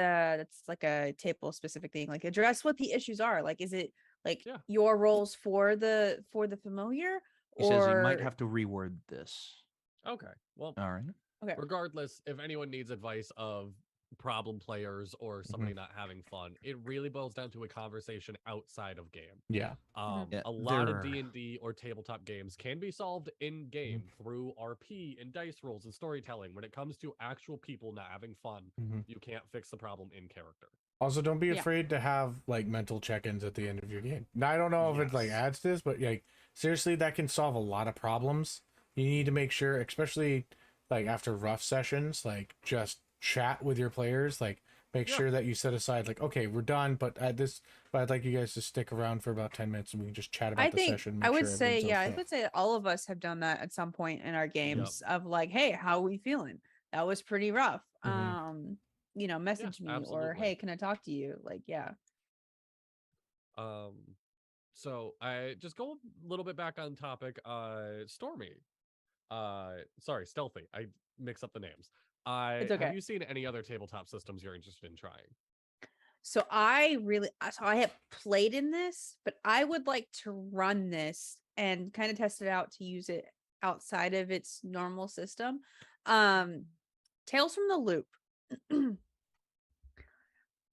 like a table specific thing. Like address what the issues are. Like, is it like Yeah. your roles for the familiar, He says he might or have to reword this. Okay. Well, All right. okay. regardless, if anyone needs advice of problem players or somebody not having fun, it really boils down to a conversation outside of game. Yeah. Yeah, A lot of there- D&D or tabletop games can be solved in game through RP and dice rolls and storytelling. When it comes to actual people not having fun, you can't fix the problem in character. Also, don't be Yeah. afraid to have like mental check-ins at the end of your game. Now, I don't know if it like Yes. adds to this, but like seriously, that can solve a lot of problems. You need to make sure, especially like after rough sessions, like just chat with your players. Like make Yeah. sure that you set aside like, okay, we're done, but I'd like you guys to stick around for about 10 minutes and we can just chat about I the think session. I make would sure say, everything's yeah, I okay. would say that all of us have done that at some point in our games of like, hey, how are we feeling? That was pretty rough. You know, message me, or absolutely. hey, can I talk to you? Like, yeah. So I just go a little bit back on topic. Stormy. Sorry, Stealthy. I mix up the names. It's okay. Have you seen any other tabletop systems you're interested in trying? So I have played in this, but I would like to run this and kind of test it out to use it outside of its normal system. Tales from the Loop.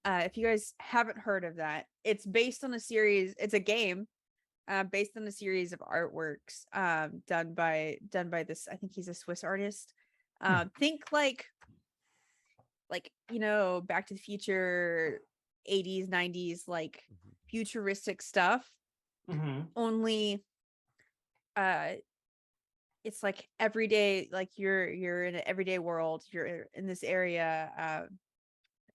If you guys haven't heard of that, it's based on a series. It's a game based on a series of artworks done by this. I think he's a Swiss artist. Think like you know, Back to the Future, 80s, 90s, like futuristic stuff. Only it's like everyday, like you're in an everyday world. You're in this area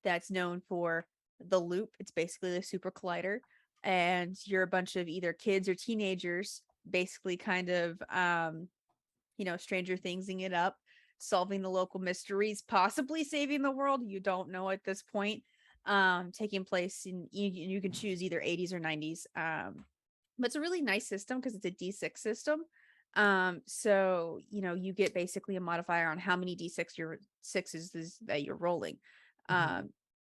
that's known for the loop. It's basically the super collider, and you're a bunch of either kids or teenagers, basically kind of you know, Stranger Thingsing it up, solving the local mysteries, possibly saving the world. You don't know at this point. Taking place in, you can choose either 80s or 90s. But it's a really nice system because it's a D6 system. So you know, you get basically a modifier on how many D6 your sixes is that you're rolling.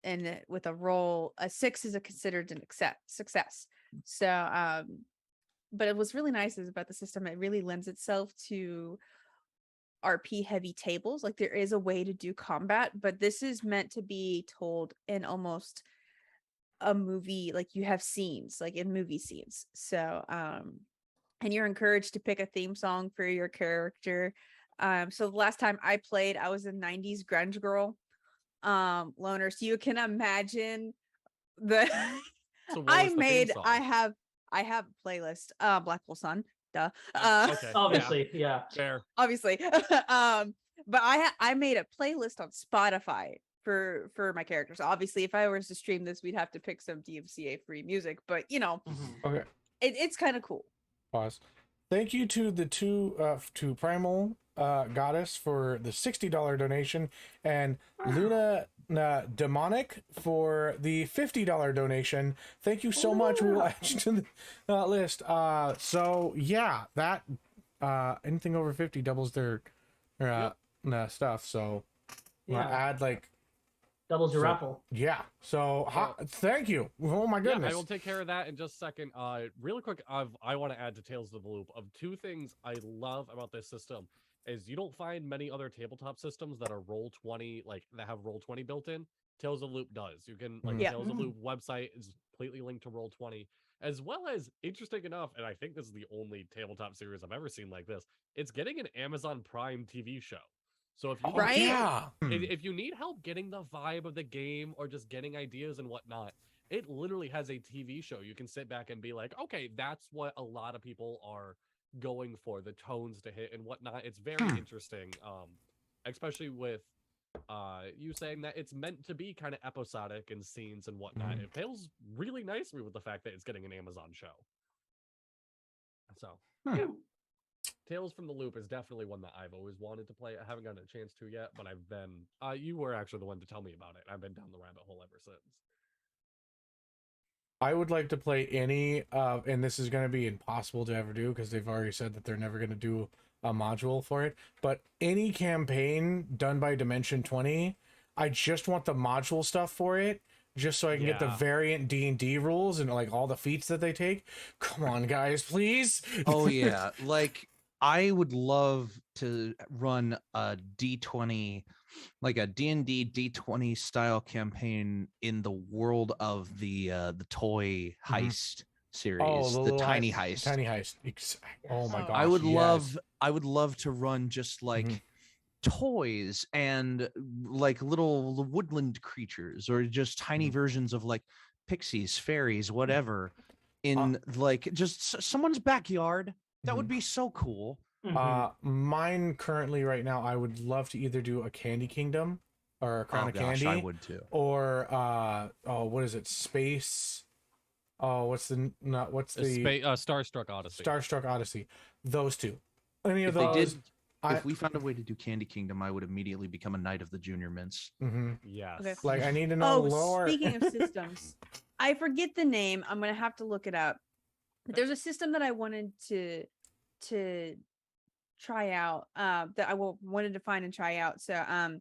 And with a 6 is considered an success. So but it was really nice is about the system. It really lends itself to RP heavy tables. Like there is a way to do combat, but this is meant to be told in almost a movie. Like you have scenes, like in movie scenes. So and you're encouraged to pick a theme song for your character. So the last time I played, I was a 90s grunge girl loner. So you can imagine the So what was the theme song? I have a playlist, Black Hole Sun, duh. Okay, Obviously, yeah. fair. Obviously. But I made a playlist on Spotify for my characters. Obviously, if I was to stream this, we'd have to pick some DMCA free music, but you know, Okay. it's kind of cool. Pause. Thank you to the to Primal Goddess for the $60 donation, and Luna Demonic for the $50 donation. Thank you so much. We will add you to the list. So yeah, that anything over 50 doubles their stuff. So Yeah. add like Doubles your so- raffle. yeah. So thank you. Oh my goodness. Yeah, I will take care of that in just a second. Really quick, I want to add to Tales of the Loop of two things I love about this system is you don't find many other tabletop systems that are Roll20, like that have Roll20 built in. Tales of the Loop does. You can like Yeah. Tales of the Loop website is completely linked to Roll20, as well as interesting enough, and I think this is the only tabletop series I've ever seen like this. It's getting an Amazon Prime TV show. So if you Right? Yeah. if you need help getting the vibe of the game or just getting ideas and whatnot, it literally has a TV show. You can sit back and be like, okay, that's what a lot of people are going for, the tones to hit and whatnot. It's very interesting, especially with you saying that it's meant to be kind of episodic and scenes and whatnot. It pales really nicely with the fact that it's getting an Amazon show. So yeah. Tales from the Loop is definitely one that I've always wanted to play. I haven't gotten a chance to yet, but I've been you were actually the one to tell me about it. I've been down the rabbit hole ever since. I would like to play any, and this is going to be impossible to ever do because they've already said that they're never going to do a module for it. But any campaign done by Dimension 20, I just want the module stuff for it, just so I can get the Yeah. variant D&D rules and like all the feats that they take. Come on, guys, please. Oh yeah, like I would love to run a D20, like a D&D D20 style campaign in the world of the toy heist series, Oh, the the little tiny heist. Tiny heist. Oh my Yes. gosh. I would yes. love to run just like Mhm. toys and like little woodland creatures or just tiny Mhm. versions of like pixies, fairies, whatever in like just someone's backyard. That would be so cool. Mhm. Mine currently right now, I would love to either do a Candy Kingdom or a Crown Oh of gosh, Candy, I would too. or what is it? Space. Oh, what's the not? What's the Starstruck Odyssey. Starstruck Odyssey? Those two. Any of If they those? did, if we found a way to do Candy Kingdom, I would immediately become a knight of the Junior Mints. Yes. Okay. Like I need to know the lore. Speaking of systems, I forget the name. I'm gonna have to look it up. But there's a system that I wanted to try out. That I wanted to find and try out. So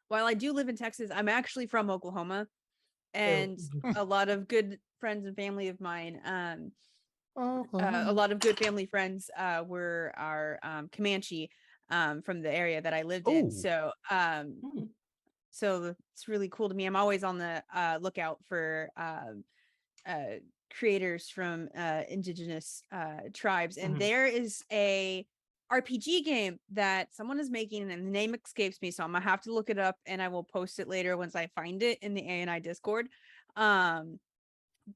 while I do live in Texas, I'm actually from Oklahoma, and a lot of good friends and family of mine. A lot of good family friends were our Comanche from the area that I lived in. Oh. So so it's really cool to me. I'm always on the lookout for creators from indigenous tribes, and there is a RPG game that someone is making, and the name escapes me, so I'm gonna have to look it up, and I will post it later once I find it in the ANI Discord.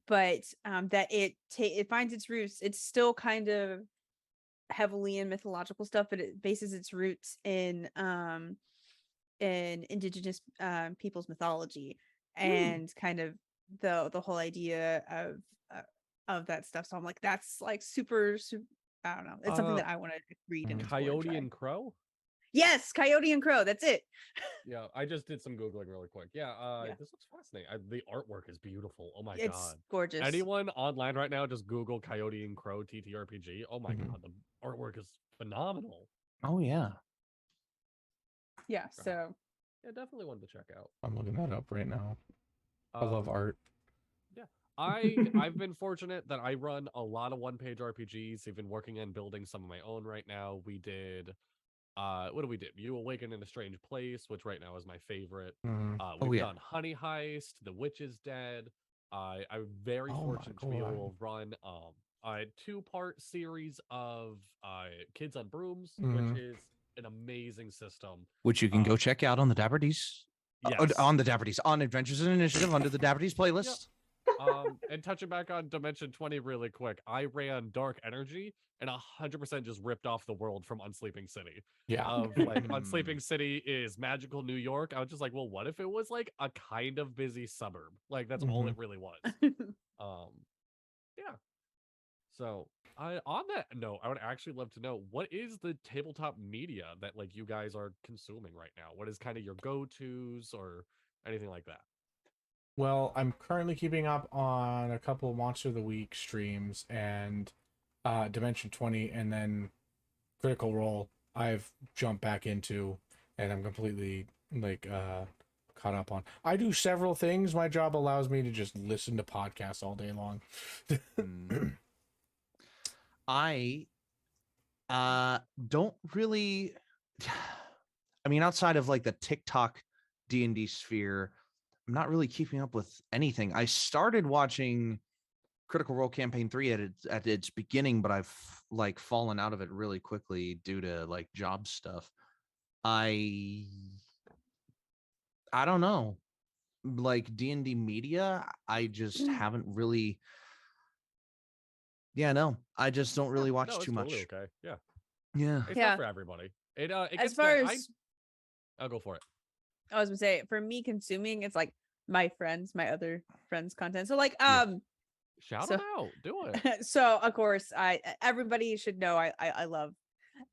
But that it finds its roots. It's still kind of heavily in mythological stuff, but it bases its roots in indigenous people's mythology and kind of the whole idea of that stuff. So I'm like, that's like super. I don't know. It's something that I want to read and explore and Coyote try. and Crow. Yes, Coyote and Crow. That's it. Yeah, I just did some googling really quick. Yeah, this looks fascinating. The artwork is beautiful. Oh my It's god. gorgeous. Anyone online right now, just Google Coyote and Crow TTRPG. Oh my god, the artwork is phenomenal. Oh yeah. Yeah. So yeah, definitely one to check out. I'm looking that up right now. I love art. Yeah, I've been fortunate that I run a lot of one-page RPGs. I've been working on building some of my own right now. We did. What do we do? You Awaken in a Strange Place, which right now is my favorite. We've done Honey Heist, The Witch is Dead. I'm very fortunate to be able to run a 2-part series of Kids on Brooms, which is an amazing system. Which you can go check out on the Dapperdies. Yes. On the Dapperdies, on Adventures in Initiative under the Dapperdies playlist. And touching back on Dimension 20 really quick, I ran Dark Energy and 100% just ripped off the world from Unsleeping City. Yeah. Of like Unsleeping City is magical New York. I was just like, well, what if it was like a kind of busy suburb? Like that's all it really was. Yeah. So on that note, I would actually love to know, what is the tabletop media that like you guys are consuming right now? What is kind of your go-tos or anything like that? Well, I'm currently keeping up on a couple of Monster of the Week streams and Dimension 20, and then Critical Role I've jumped back into, and I'm completely like caught up on. I do several things. My job allows me to just listen to podcasts all day long. I don't really I mean, outside of like the TikTok D&D sphere, I'm not really keeping up with anything. I started watching Critical Role Campaign 3 at its beginning, but I've like fallen out of it really quickly due to like job stuff. I don't know. Like D&D media, I just haven't really. Yeah, no, I just don't really watch too much. Totally okay. Yeah. Yeah. It's not for everybody. It as gets far to, as I'll go for it. I was gonna say, for me consuming, it's like my other friends' content. So like Shout them out. Do it. So of course everybody should know I love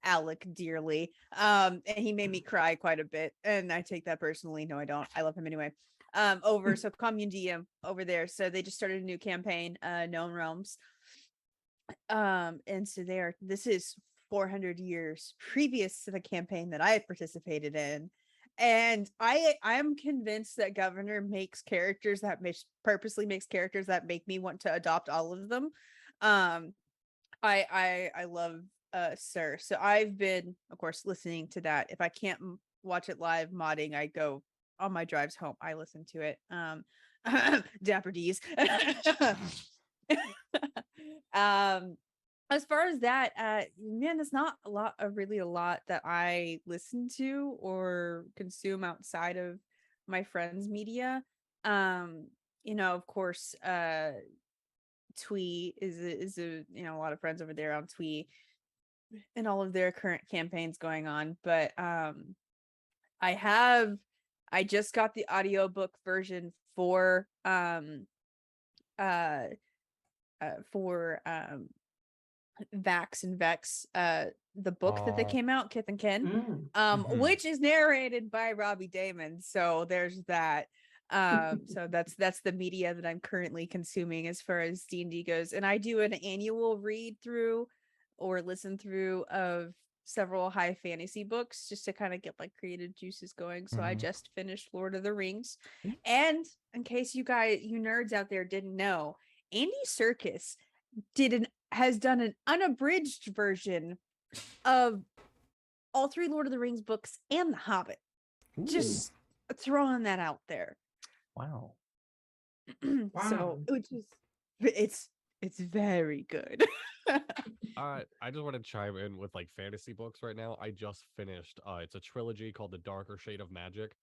Alec dearly. And he made me cry quite a bit, and I take that personally. No, I don't. I love him anyway. Over so Commune DM over there. So they just started a new campaign, Known Realms. And so this is 400 years previous to the campaign that I had participated in. And I am convinced that Governor makes characters that purposely makes characters that make me want to adopt all of them. I love Sir. So I've been, of course, listening to that. If I can't watch it live modding, I go on my drives home. I listen to it. Dapper D's. As far as that, man, there's not really a lot that I listen to or consume outside of my friends' media. Of course, Twee is a a lot of friends over there on Twee and all of their current campaigns going on. But I just got the audiobook version for Vax and Vex, the book that they came out, Kith and Kin, which is narrated by Robbie Damon. So there's that. So that's the media that I'm currently consuming as far as D&D goes. And I do an annual read through or listen through of several high fantasy books just to kind of get like creative juices going. So I just finished Lord of the Rings. And in case you nerds out there didn't know, Andy Serkis has done an unabridged version of all 3 Lord of the Rings books and The Hobbit. Ooh. Just throwing that out there. Wow. So it's very good. I just want to chime in with like fantasy books right now. I just finished it's a trilogy called The Darker Shade of Magic.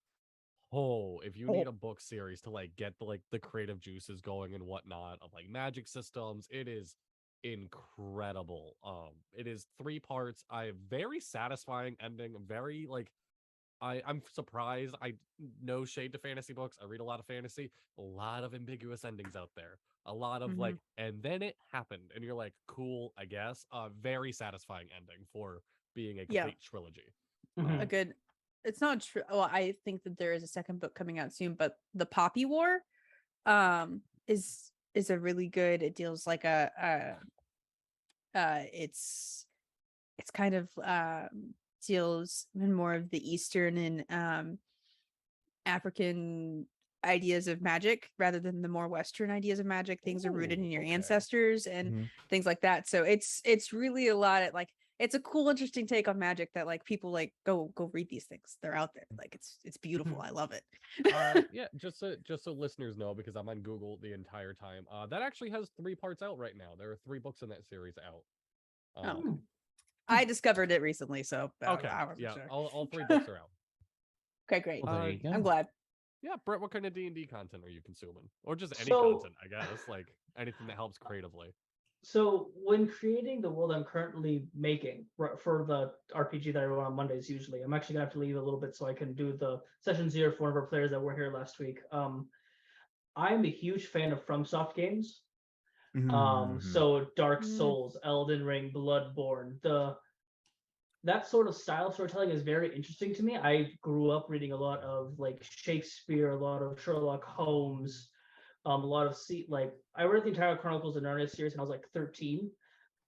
Oh, if you need a book series to like get the creative juices going and whatnot of like magic systems, it is incredible. It is 3 parts. Very satisfying ending. Very like I'm surprised. No shade to fantasy books. I read a lot of fantasy. A lot of ambiguous endings out there. A lot of like, and then it happened, and you're like, cool, I guess. Very satisfying ending for being a complete trilogy. A good. It's not true. Well, I think that there is a second book coming out soon, but the Poppy War, is a really good. It deals like it's kind of deals in more of the Eastern and African ideas of magic rather than the more Western ideas of magic. Things are rooted in your ancestors and things like that. So it's really a lot of like, it's a cool, interesting take on magic that like people like go read these things. They're out there. Like it's beautiful. I love it. Yeah, just so listeners know, because I'm on Google the entire time. That actually has 3 parts out right now. There are 3 books in that series out. I discovered it recently, so okay, yeah, sure. all 3 books are out. Okay, great. Well, there you go. I'm glad. Yeah, Brett, what kind of D&D content are you consuming, or just any content? I guess like anything that helps creatively. So when creating the world I'm currently making for the RPG that I run on Mondays, usually I'm actually gonna have to leave a little bit so I can do the session 0 for one of our players that were here last week. I'm a huge fan of FromSoft games. So Dark Souls, Elden Ring, Bloodborne, that sort of style of storytelling is very interesting to me. I grew up reading a lot of like Shakespeare, a lot of Sherlock Holmes, a lot of I read the entire Chronicles of Narnia series when I was like 13.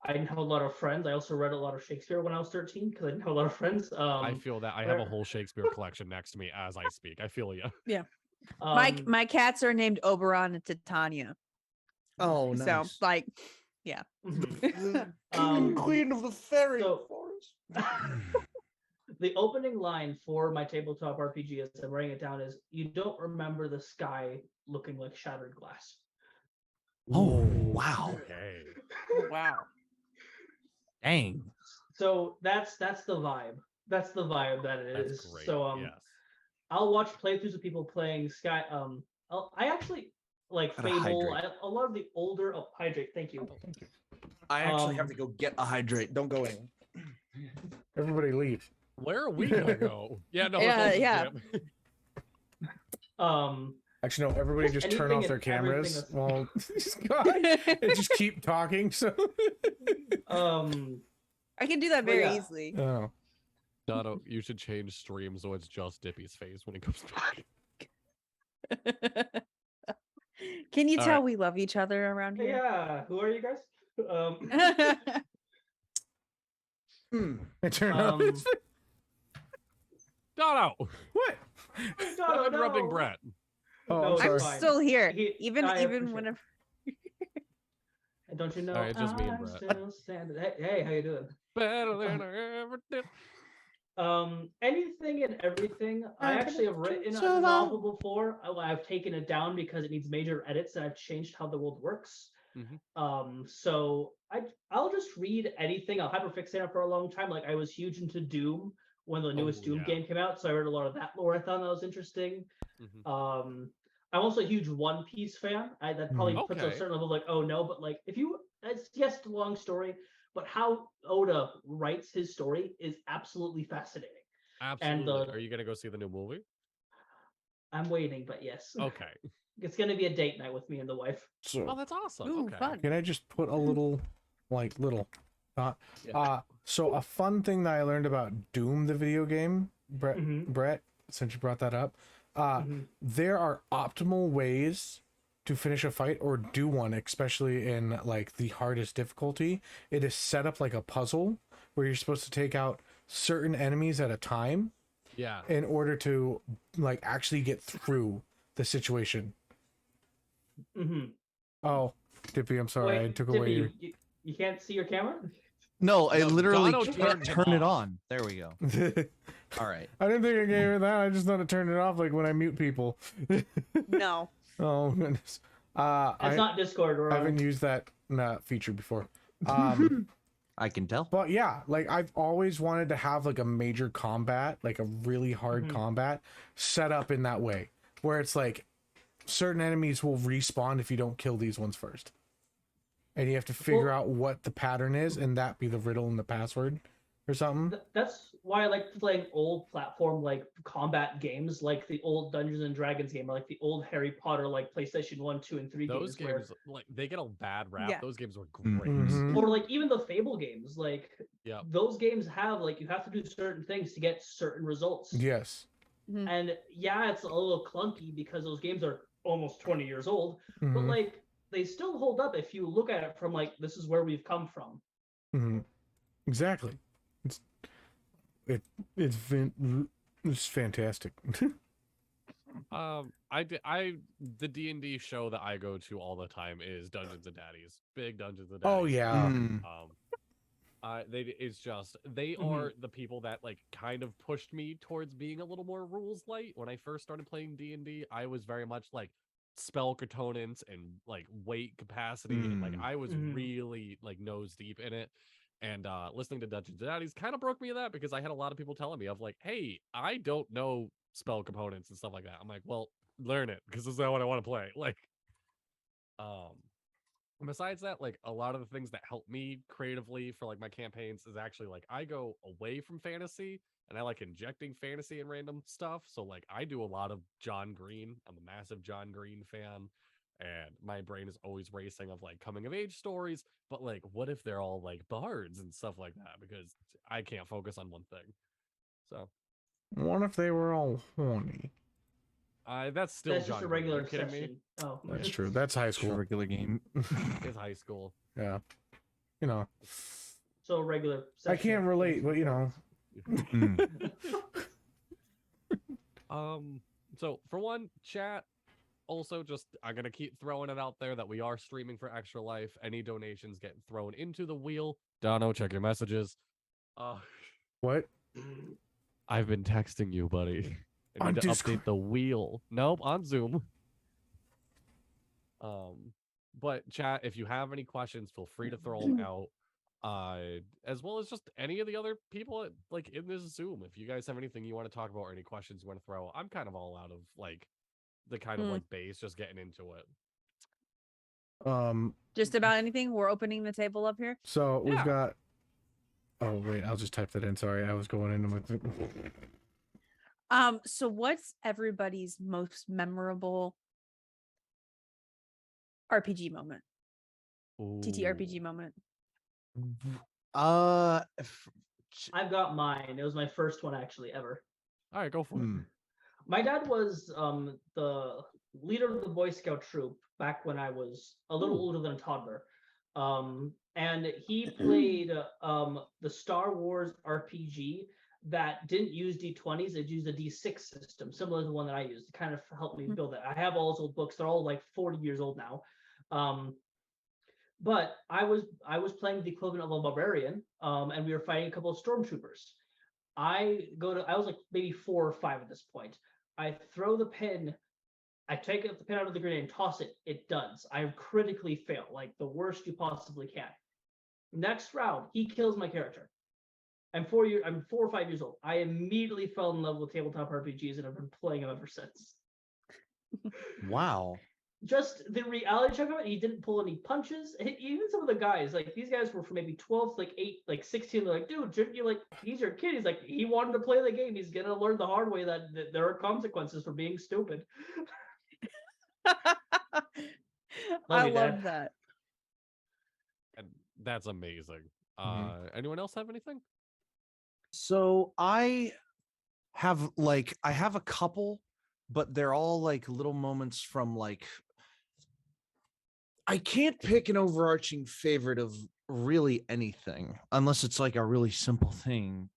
I didn't have a lot of friends. I also read a lot of Shakespeare when I was 13 because I didn't have a lot of friends. I feel that I have a whole Shakespeare collection next to me as I speak. I feel you. Yeah. My cats are named Oberon and Titania. Oh, nice. So like, yeah. Queen of the fairy forest. The opening line for my tabletop RPG, as I'm writing it down, is "You don't remember the sky looking like shattered glass." Oh wow! Okay. Wow. Dang. So that's the vibe. That's the vibe that it is. That's great. So yes. I'll watch playthroughs of people playing Sky. I actually like Fable. A lot of the older hydrate. Thank you. Thank you. I actually have to go get a hydrate. Don't go in. Everybody leave. Where are we gonna go? Yeah, no. Yeah. Actually, no. Everybody just turn off their cameras while and just keep talking. So. I can do that But very yeah. easily. Oh. Dono, you should change stream so it's just Dippy's face when he comes back. Can you All tell right. we love each other around here? Yeah, who are you guys? I turned on his Um, face. Dono! What? Stop interrupting no. Brett. Oh, No, I'm I'm sorry. fine. still here. He- Even I even appreciate whenever And don't you know Alright, it's just me and I'm Brett. still standing. Hey, how you doing? Better than I ever did. Anything and everything. I actually have written So a long. novel before. I've taken it down because it needs major edits and I've changed how the world works. So I'll just read anything. I'll hyperfixate on it for a long time. Like I was huge into Doom when the newest Doom yeah. game came out, so I read a lot of that lore. I thought that was interesting. Mhm. I'm also a huge One Piece fan. That probably puts a Okay. certain level of like, oh no, but like if you, it's just a long story, but how Oda writes his story is absolutely fascinating. Absolutely. Are you gonna go see the new movie? I'm waiting, but yes, Okay. it's gonna be a date night with me and the wife. So Oh, that's awesome. Ooh, Okay. fun. can I just put a little thought? Yeah. So a fun thing that I learned about Doom, the video game, Mhm. Brett, since you brought that up, Mhm. there are optimal ways to finish a fight or do one, especially in like the hardest difficulty. It is set up like a puzzle where you're supposed to take out certain enemies at a time Yeah. in order to like actually get through the situation. Mhm. Oh, Dippy, I'm sorry, I Wait, took Dippy, away your. you can't see your camera? No, I No, literally Dono can't turned it turn it off. on. There we go. All right. I didn't think I gave it that. I just thought it turned it off like when I mute people. no. Oh goodness. It's not Discord, or I haven't used that feature before. I can tell. But yeah, like I've always wanted to have like a major combat, like a really hard combat set up in that way, where it's like certain enemies will respawn if you don't kill these ones first. And you have to figure out what the pattern is and that be the riddle and the password or something. That's why I like playing old platform like combat games, like the old Dungeons and Dragons game, or like the old Harry Potter, like PlayStation 1, 2, and 3 Those games. games, like, they get a bad rap. Yeah. Those games were great. Mhm. Or like even the Fable games, like Yep. those games have like you have to do certain things to get certain results. Yes. And yeah, it's a little clunky because those games are almost 20 years old, but like they still hold up if you look at it from like this is where we've come from. Exactly. It's fantastic. The D&D show that I go to all the time is Dungeons and Daddies. Big Dungeons and Oh Daddies. yeah. They are the people that like kind of pushed me towards being a little more rules light. When I first started playing D&D, I was very much like spell components and like weight capacity, and like I was really like nose deep in it. And listening to Dungeons and Daddies kind of broke me of that because I had a lot of people telling me of like, hey, I don't know spell components and stuff like that. I'm like, well, learn it because this is not what I want to play. Like, besides that, like a lot of the things that help me creatively for like my campaigns is actually like I go away from fantasy and I like injecting fantasy and random stuff. So like I do a lot of John Green. I'm a massive John Green fan. And my brain is always racing of like coming of age stories, but like what if they're all like bards and stuff like that? Because I can't focus on one thing. So what if they were all horny? that's still That's John just a Green. Are you regular kidding me? session. Oh, That's true. That's high It's a school. regular game. It's high school. Yeah. You know. So regular I session. can't relate, but you know. So for one, chat. Also, just I'm gonna keep throwing it out there that we are streaming for Extra Life. Any donations get thrown into the wheel. Dono, check your messages. What? I've been texting you, buddy. I On need to Discord. update the wheel. Nope, on Zoom. But chat, if you have any questions, feel free to throw them out. As well as just any of the other people like in this Zoom. If you guys have anything you want to talk about or any questions you want to throw, I'm kind of all out of like the kind of like base, just getting into it. Just about anything. We're opening the table up here. So we've Yeah. got. Oh wait, I'll just type that in. Sorry, I was going into my. So what's everybody's most memorable RPG moment? TTRPG moment. I've got mine. It was my first one actually ever. All right, go for it. My dad was the leader of the Boy Scout troop back when I was a little older than a toddler. And he played the Star Wars RPG that didn't use D20s, it used a D6 system, similar to the one that I used. It kind of helped me build it. I have all those old books, they're all like 40 years old now. But I was playing the equivalent of a barbarian, and we were fighting a couple of stormtroopers. I was like maybe 4 or 5 at this point. I throw the pin, I take the pin out of the grenade and toss it. It does. I critically fail, like the worst you possibly can. Next round, he kills my character. I'm 4 or 5 years old. I immediately fell in love with tabletop RPGs and have been playing them ever since. Wow. Just the reality check of it, he didn't pull any punches. Even some of the guys, like these guys were from maybe 12 to like 8, like 16. They're like, dude, you're like, he's your kid. He's like, he wanted to play the game. He's gonna learn the hard way that there are consequences for being stupid. I you, love Dad. that. And that's amazing. Anyone else have anything? So I have a couple, but they're all like little moments from like, I can't pick an overarching favorite of really anything unless it's like a really simple thing.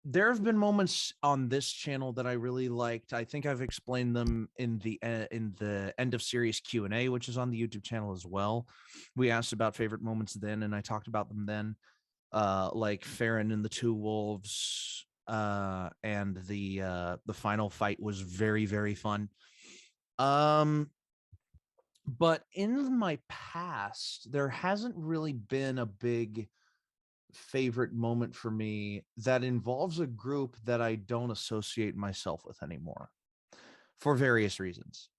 There have been moments on this channel that I really liked. I think I've explained them in the end of series Q&A, which is on the YouTube channel as well. We asked about favorite moments then, and I talked about them then, like Farron and the Two Wolves, and the final fight was very, very fun. But in my past, there hasn't really been a big favorite moment for me that involves a group that I don't associate myself with anymore for various reasons.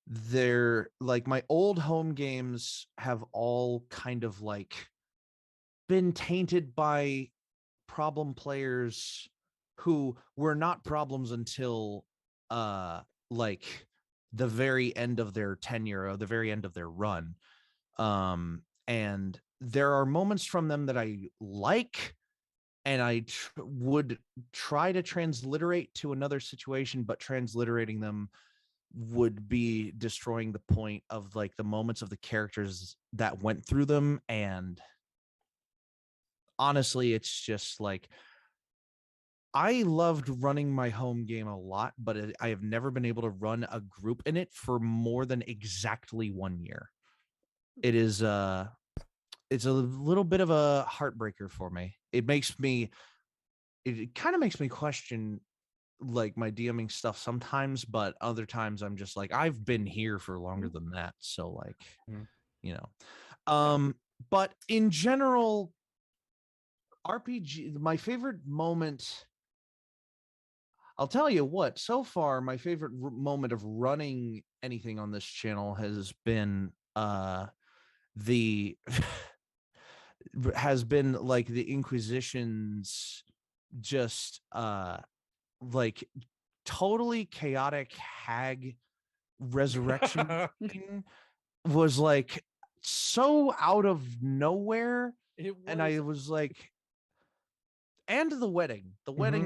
They're like my old home games have all kind of like been tainted by problem players who were not problems until like the very end of their tenure or the very end of their run. And there are moments from them that I like, and I would try to transliterate to another situation, but transliterating them would be destroying the point of like the moments of the characters that went through them. And honestly, it's just like, I loved running my home game a lot, but I have never been able to run a group in it for more than exactly 1 year. It is it's a little bit of a heartbreaker for me. It kind of makes me question like my DMing stuff sometimes, but other times I'm just like, I've been here for longer than that. So like, you know, but in general, RPG, my favorite moment, I'll tell you what, so far, my favorite moment of running anything on this channel has been the has been like the Inquisition's just like totally chaotic hag resurrection scene was like so out of nowhere. And I was like, and the wedding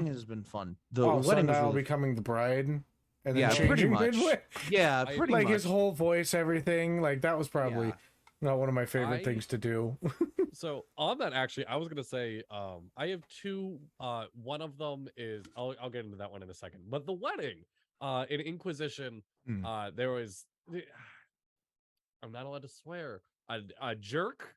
has been fun. The wedding was Sundial really becoming the bride, and then yeah, pretty changing much. midway. Yeah, I- pretty Like much. his whole voice, everything. Like that was probably Yeah. not one of my favorite I- things to do. So on that, actually, I was gonna say, I have two. One of them is I'll get into that one in a second. But the wedding, in Inquisition, there was I'm not allowed to swear. A jerk,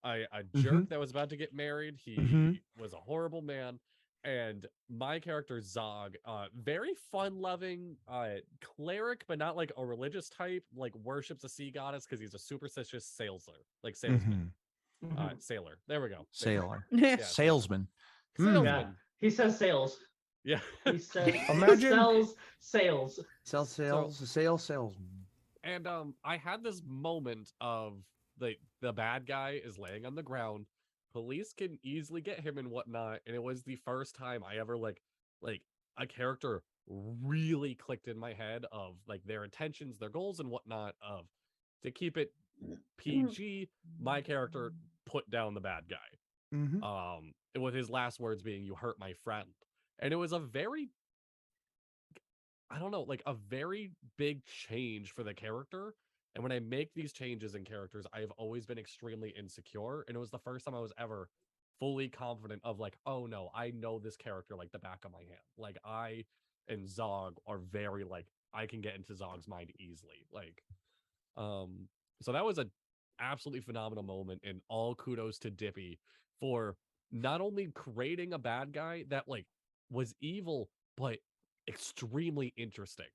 a jerk that was about to get married. He was a horrible man. And my character Zog, very fun-loving cleric, but not like a religious type. Like worships a sea goddess because he's a superstitious salesman. Sailor. There we go. Sailor. Yeah, Salesman. Salesman. Yeah. He says sales. Yeah. He says Imagine- he sells sales. Salesman. And I had this moment of the bad guy is laying on the ground. Police can easily get him and whatnot. And it was the first time I ever like a character really clicked in my head of like their intentions, their goals, and whatnot of to keep it PG, my character put down the bad guy. Mhm. With his last words being, "You hurt my friend," and it was a very, I don't know, like a very big change for the character. And when I make these changes in characters, I've always been extremely insecure, and it was the first time I was ever fully confident of like, oh no, I know this character like the back of my hand. Like I and Zog are very like I can get into Zog's mind easily. Like, so that was a absolutely phenomenal moment, and all kudos to Dippy for not only creating a bad guy that like was evil, but extremely interesting.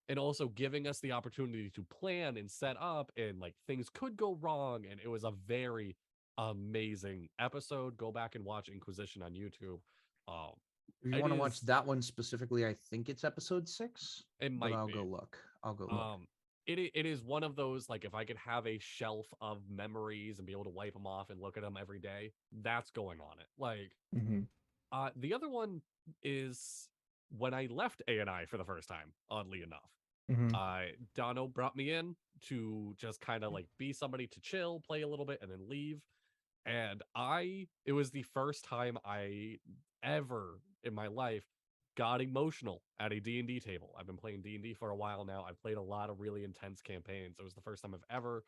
And also giving us the opportunity to plan and set up, and like things could go wrong, and it was a very amazing episode. Go back and watch Inquisition on YouTube. Um, If you it want to watch is- that one specifically, I think it's episode 6. It But might I'll be. go look. I'll go look. It is one of those, like, if I could have a shelf of memories and be able to wipe them off and look at them every day, that's going on it. Like, the other one is when I left ANI for the first time, oddly enough. Dono brought me in to just kind of like be somebody to chill, play a little bit, and then leave. And it was the first time I ever in my life got emotional at a D&D table. I've been playing D&D for a while now. I've played a lot of really intense campaigns. It was the first time I've ever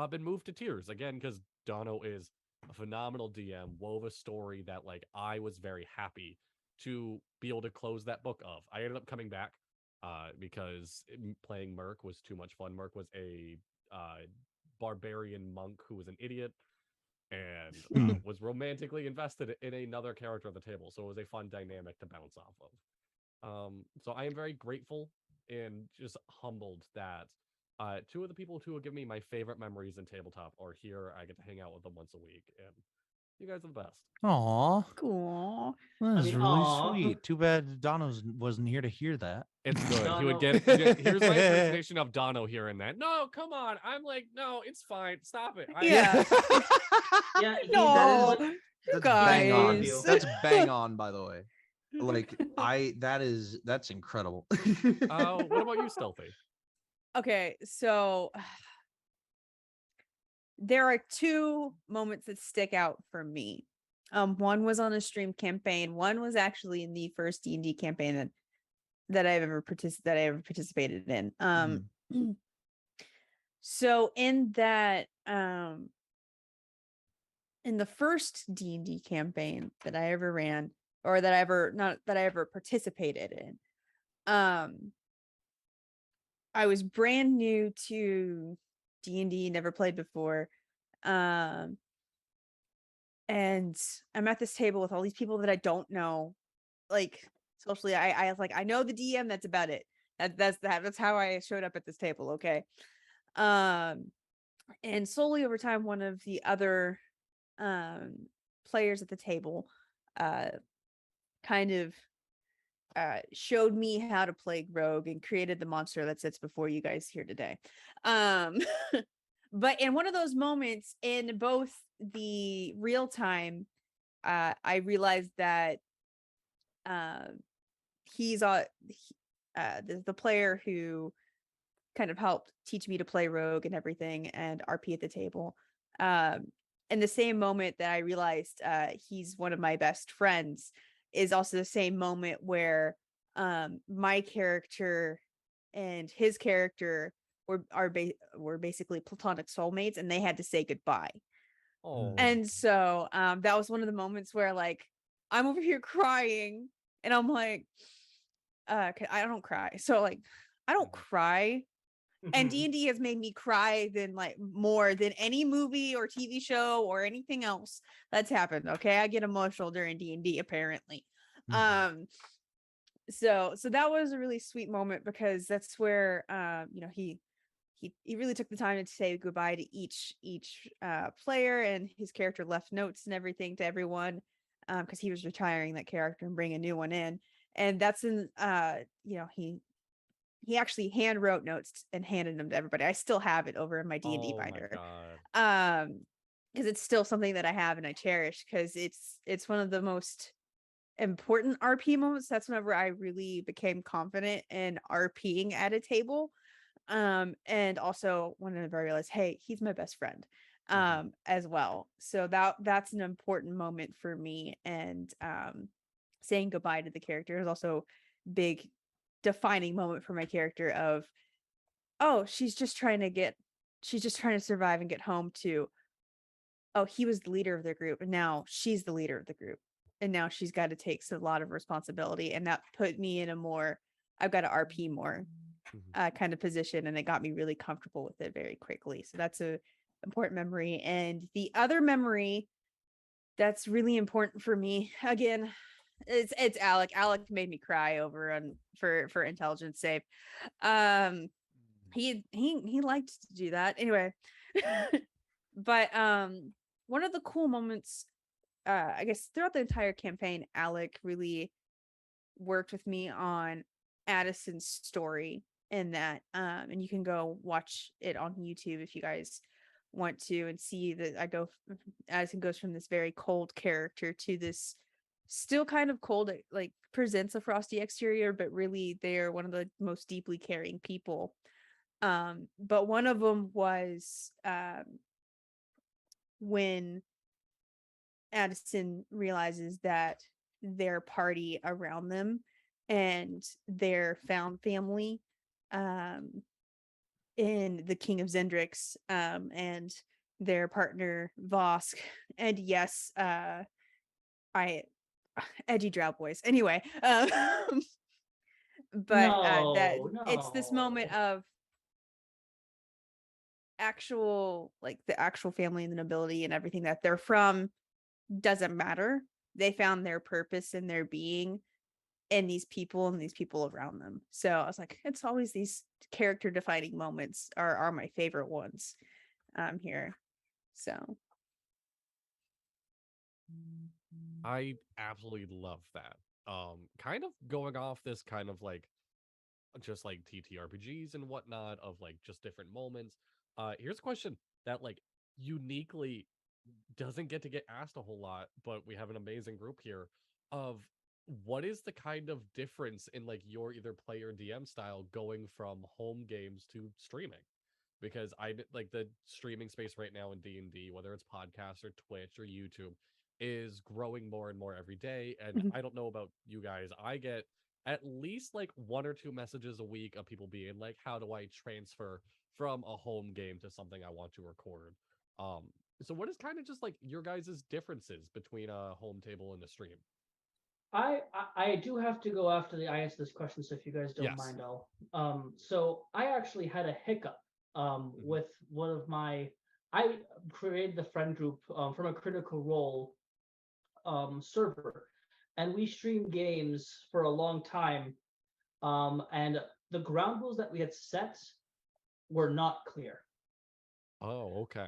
been moved to tears, again, because Dono is a phenomenal DM, wove a story that like I was very happy to be able to close that book of. I ended up coming back because playing Merc was too much fun. Merc was a barbarian monk who was an idiot and was romantically invested in another character at the table. So it was a fun dynamic to bounce off of. So I am very grateful and just humbled that two of the people who have given me my favorite memories in tabletop are here. I get to hang out with them once a week, and you guys are the best. Aw, Cool. that's mean, really aw. sweet. Too bad Dono wasn't here to hear that. It's good. He would Dono. get. Here's my impersonation of Dono here and that. No, come on. I'm like, no, it's fine. Stop it. Yeah. Yeah, No, that is what, you That's bang on. guys. That's bang on, by the way. Like that's incredible. What about you, Stealthy? Okay, so there are two moments that stick out for me. One was on a stream campaign. One was actually in the first D&D campaign that I've ever participated in. So in that in the first D&D campaign that I ever ran, or that I ever participated in, I was brand new to D&D, never played before. And I'm at this table with all these people that I don't know. Like socially, I was like, I know the DM, that's about it. That's how I showed up at this table, okay? And slowly over time, one of the other players at the table kind of showed me how to play rogue and created the monster that sits before you guys here today. But in one of those moments in both the real time, I realized that he's the player who kind of helped teach me to play rogue and everything, and RP at the table. In the same moment that I realized he's one of my best friends is also the same moment where my character and his character were basically platonic soulmates, and they had to say goodbye. Oh, And so that was one of the moments where like I'm over here crying, and I'm like, I don't cry. So like I don't cry. And D&D has made me cry more than any movie or TV show or anything else that's happened. Okay, I get emotional during D&D apparently. So that was a really sweet moment, because that's where he really took the time to say goodbye to each player, and his character left notes and everything to everyone, because he was retiring that character and bringing a new one in. And that's in he actually hand wrote notes and handed them to everybody. I still have it over in my D&D binder. My God. Because it's still something that I have and I cherish, because it's one of the most important RP moments. That's whenever I really became confident in RPing at a table. And also whenever I realized, hey, he's my best friend Mhm. as well. So that's an important moment for me. And saying goodbye to the character is also big defining moment for my character of, oh, she's just trying to survive and get home to, oh, he was the leader of the group and now she's the leader of the group. And now she's got to take a lot of responsibility. And that put me in a more, I've got to RP more Mhm. kind of position, and it got me really comfortable with it very quickly. So that's a important memory. And the other memory that's really important for me, again, it's Alec. Alec made me cry over on for intelligence save. He liked to do that anyway. But one of the cool moments, I guess throughout the entire campaign, Alec really worked with me on Addison's story in that. And you can go watch it on YouTube if you guys want to and see that Addison goes from this very cold character to this still kind of cold, like presents a frosty exterior, but really they're one of the most deeply caring people. But one of them was when Addison realizes that their party around them and their found family um in the King of Zendrix and their partner Vosk, and yes, I edgy drow boys anyway. But that No, it's this moment no. of actual, like the actual family and the nobility and everything that they're from doesn't matter. They found their purpose in their being in these people and these people around them. So I was like, it's always these character defining moments are my favorite ones here. So I absolutely love that. Kind of going off this kind of like just like TTRPGs and whatnot of like just different moments. Here's a question that like uniquely doesn't get asked a whole lot, but we have an amazing group here of what is the kind of difference in like your either player DM style going from home games to streaming? Because like the streaming space right now in D&D, whether it's podcasts or Twitch or YouTube, is growing more and more every day. And Mhm. I don't know about you guys, I get at least like one or two messages a week of people being like, how do I transfer from a home game to something I want to record? Um, so what is kind of just like your guys' differences between a home table and a stream? I do have to go after I answer this question, so if you guys don't Yes. mind, I'll so I actually had a hiccup Mhm. with one of my I created the friend group from a Critical Role server, and we streamed games for a long time, and the ground rules that we had set were not clear. Oh, okay.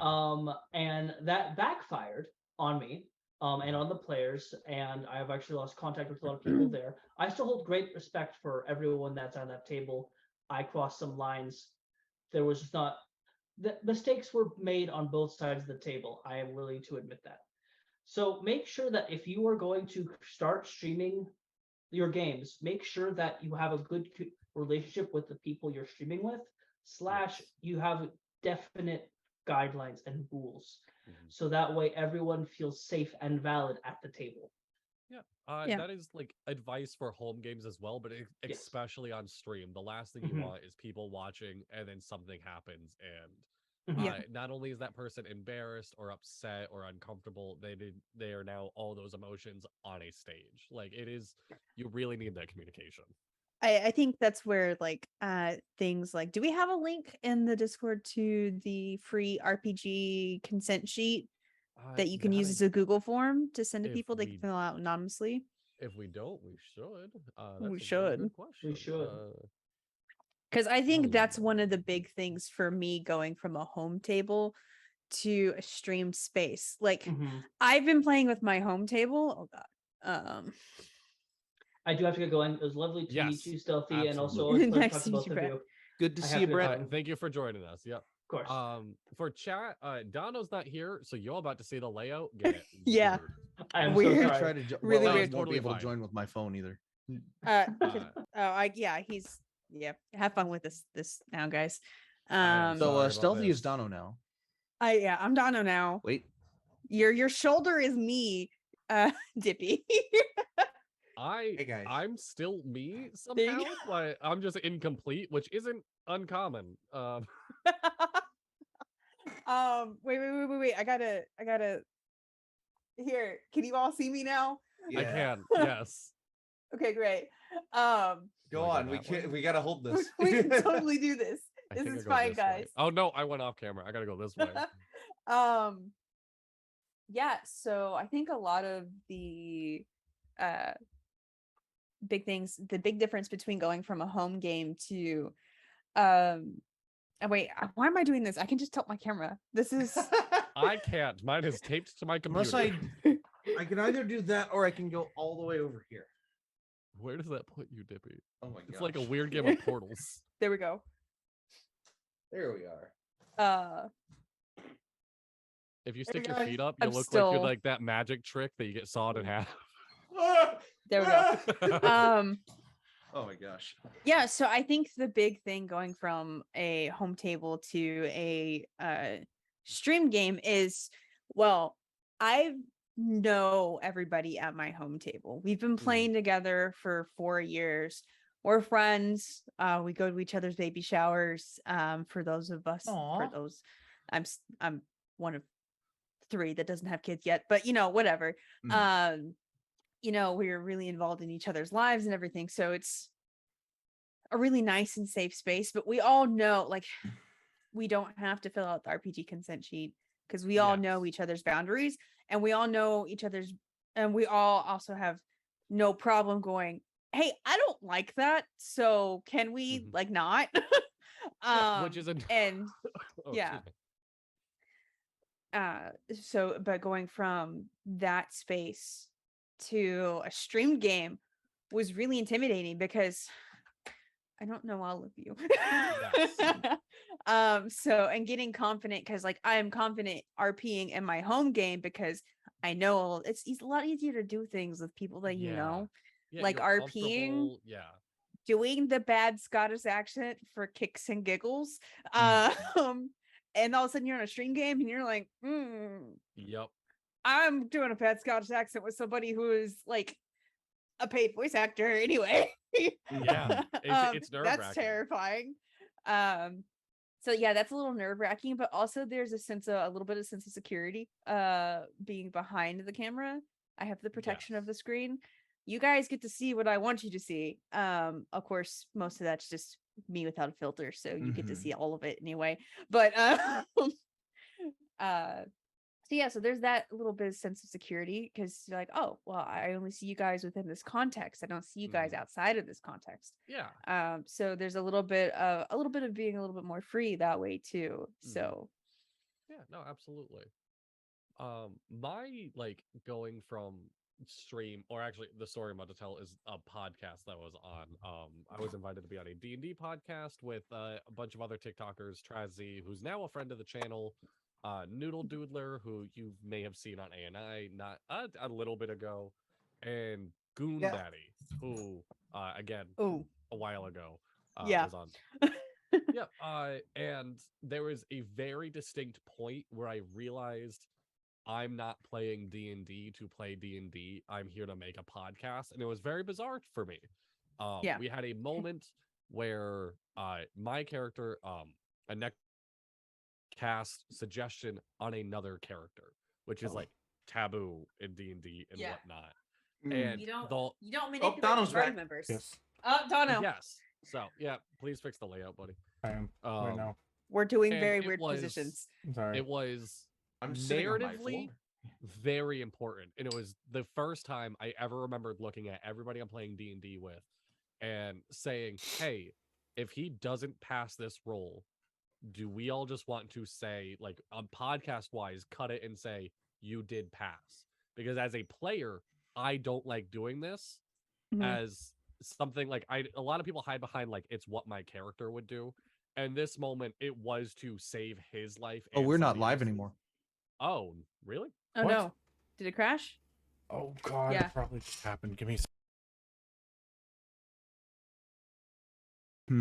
And that backfired on me, and Mhm. on the players, and I've actually lost contact with a lot of people there. I still hold great respect for everyone that's on that table. I crossed some lines. There was just not the mistakes were made on both sides of the table. I am willing to admit that. So make sure that if you are going to start streaming your games, make sure that you have a good relationship with the people you're streaming with, slash Yes. you have definite guidelines and rules. Mhm. So that way everyone feels safe and valid at the table. Yeah, Yeah. that is like advice for home games as well, but Yes. especially on stream. The last thing you Mhm. want is people watching and then something happens, and Mhm. Yeah. not only is that person embarrassed or upset or uncomfortable, they are now all those emotions on a stage. Like it is, you really need that communication. I think that's where like things like, do we have a link in the Discord to the free RPG consent sheet that you can That use as a Google form to send to if people they can we fill out anonymously? don't, we should. We That's a very good should. question. We should. Because I think that's one of the Hmm. big things for me going from a home table to a streamed space. Like Mhm. I've been playing with my home table. Oh god. I do have to get going. It was lovely to meet Yes, you, Stealthy, and also absolutely. always a pleasure Nice talking to meet both you, of Brett. you. Good to I see have you, to get Brett. going. Thank you for joining us. Yep. Of course. For chat, Dono's not here, so you're about to see the layout get Yeah. weird. I am Weird. so I sorry. tried to Really well, I weird. won't be Totally able to fine. join with my phone either. 'Cause- Uh, oh, yeah, he's yeah. Have fun with this now, guys. I am So sorry about stealthy is this. Dono now. I'm Dono now. Wait. Your shoulder is me, Dippy. Hey guys. I'm still me There you somehow, but I'm just incomplete, which isn't uncommon. Wait. I gotta. Here, can you all see me now? I can, yes. Okay, great. Do Go I go on. We that way? can. We gotta hold this. We can totally do this. I This think I is go fine, this way. guys. Oh no, I went off camera. I gotta go this way. Yeah, so I think a lot of the uh big things, the big difference between going from a home game to wait, why am I doing this? I can just tilt my camera. This is I can't. Mine is taped to my Unless computer. I can either do that or I can go all the way over here. Where does that put you, Dippy? Oh my god. It's like a weird game of portals. there we go. There we are. If you stick Hey, your guys, feet up, you I'm look like you're still- like that magic trick that you get sawed in half. There we go. Oh my gosh. Yeah, so I think the big thing going from a home table to a stream game is, well, I know everybody at my home table. We've been playing together for 4 years. We're friends. We go to each other's baby showers. For those of us, Aw. I'm one of 3 that doesn't have kids yet, but whatever. We're really involved in each other's lives and everything. So it's a really nice and safe space, but we all know, like, we don't have to fill out the RPG consent sheet because we all know Yes. each other's boundaries, and we all know each other's, and we all also have no problem going, hey, I don't like that, so can we like not? Yeah, which is a And Oh, yeah. excuse me. So but going from that space to a streamed game was really intimidating because I don't know all of you. So and getting confident because like I am confident RPing in my home game because I know it's a lot easier to do things with people that you know. Yeah, like you're RPing, comfortable, yeah. doing the bad Scottish accent for kicks and giggles. And all of a sudden you're on a stream game and you're like, Yep. I'm doing a bad Scottish accent with somebody who is like a paid voice actor anyway. Yeah. It's nerve-wracking. That's terrifying. So yeah, that's a little nerve-wracking, but also there's a little bit of sense of security being behind the camera. I have the protection of the screen. You guys get to see what I want you to see. Of course, most of that's just me without a filter, so you get to see all of it anyway. But so yeah, so there's that little bit of sense of security because you're like, oh, well, I only see you guys within this context. I don't see you guys outside of this context. Yeah. So there's a little bit of being a little bit more free that way too. So yeah, no, absolutely. My like going from stream, or actually the story I'm about to tell is a podcast that I was on. I was invited to be on a D&D podcast with a bunch of other TikTokers, Trazy, who's now a friend of the channel, Noodle Doodler, who you may have seen on ANI not a little bit ago, and Goon Daddy, who again a while ago was on. Yep. And there was a very distinct point where I realized I'm not playing D&D to play D&D. I'm here to make a podcast, and it was very bizarre for me. We had a moment where my character a next cast suggestion on another character, which is like taboo in D&D and whatnot. And you don't manipulate Donald's party back. members. Yes, Dono. yes. So yeah, please fix the layout, buddy. I am right now. We're doing and very it weird was- positions. I'm sorry. It was I'm sitting on my narratively floor. very important, and it was the first time I ever remembered looking at everybody I'm playing D&D with and saying, hey, if he doesn't pass this roll, do we all just want to say, like, on podcast wise, cut it and say you did pass? Because as a player, I don't like doing this as something like a lot of people hide behind like it's what my character would do. And this moment, it was to save his life. Oh, and we're not somebody live else's. anymore. Oh, really? Oh What? no. Did it crash? Oh God, Yeah. it probably just happened. Give me a Yeah,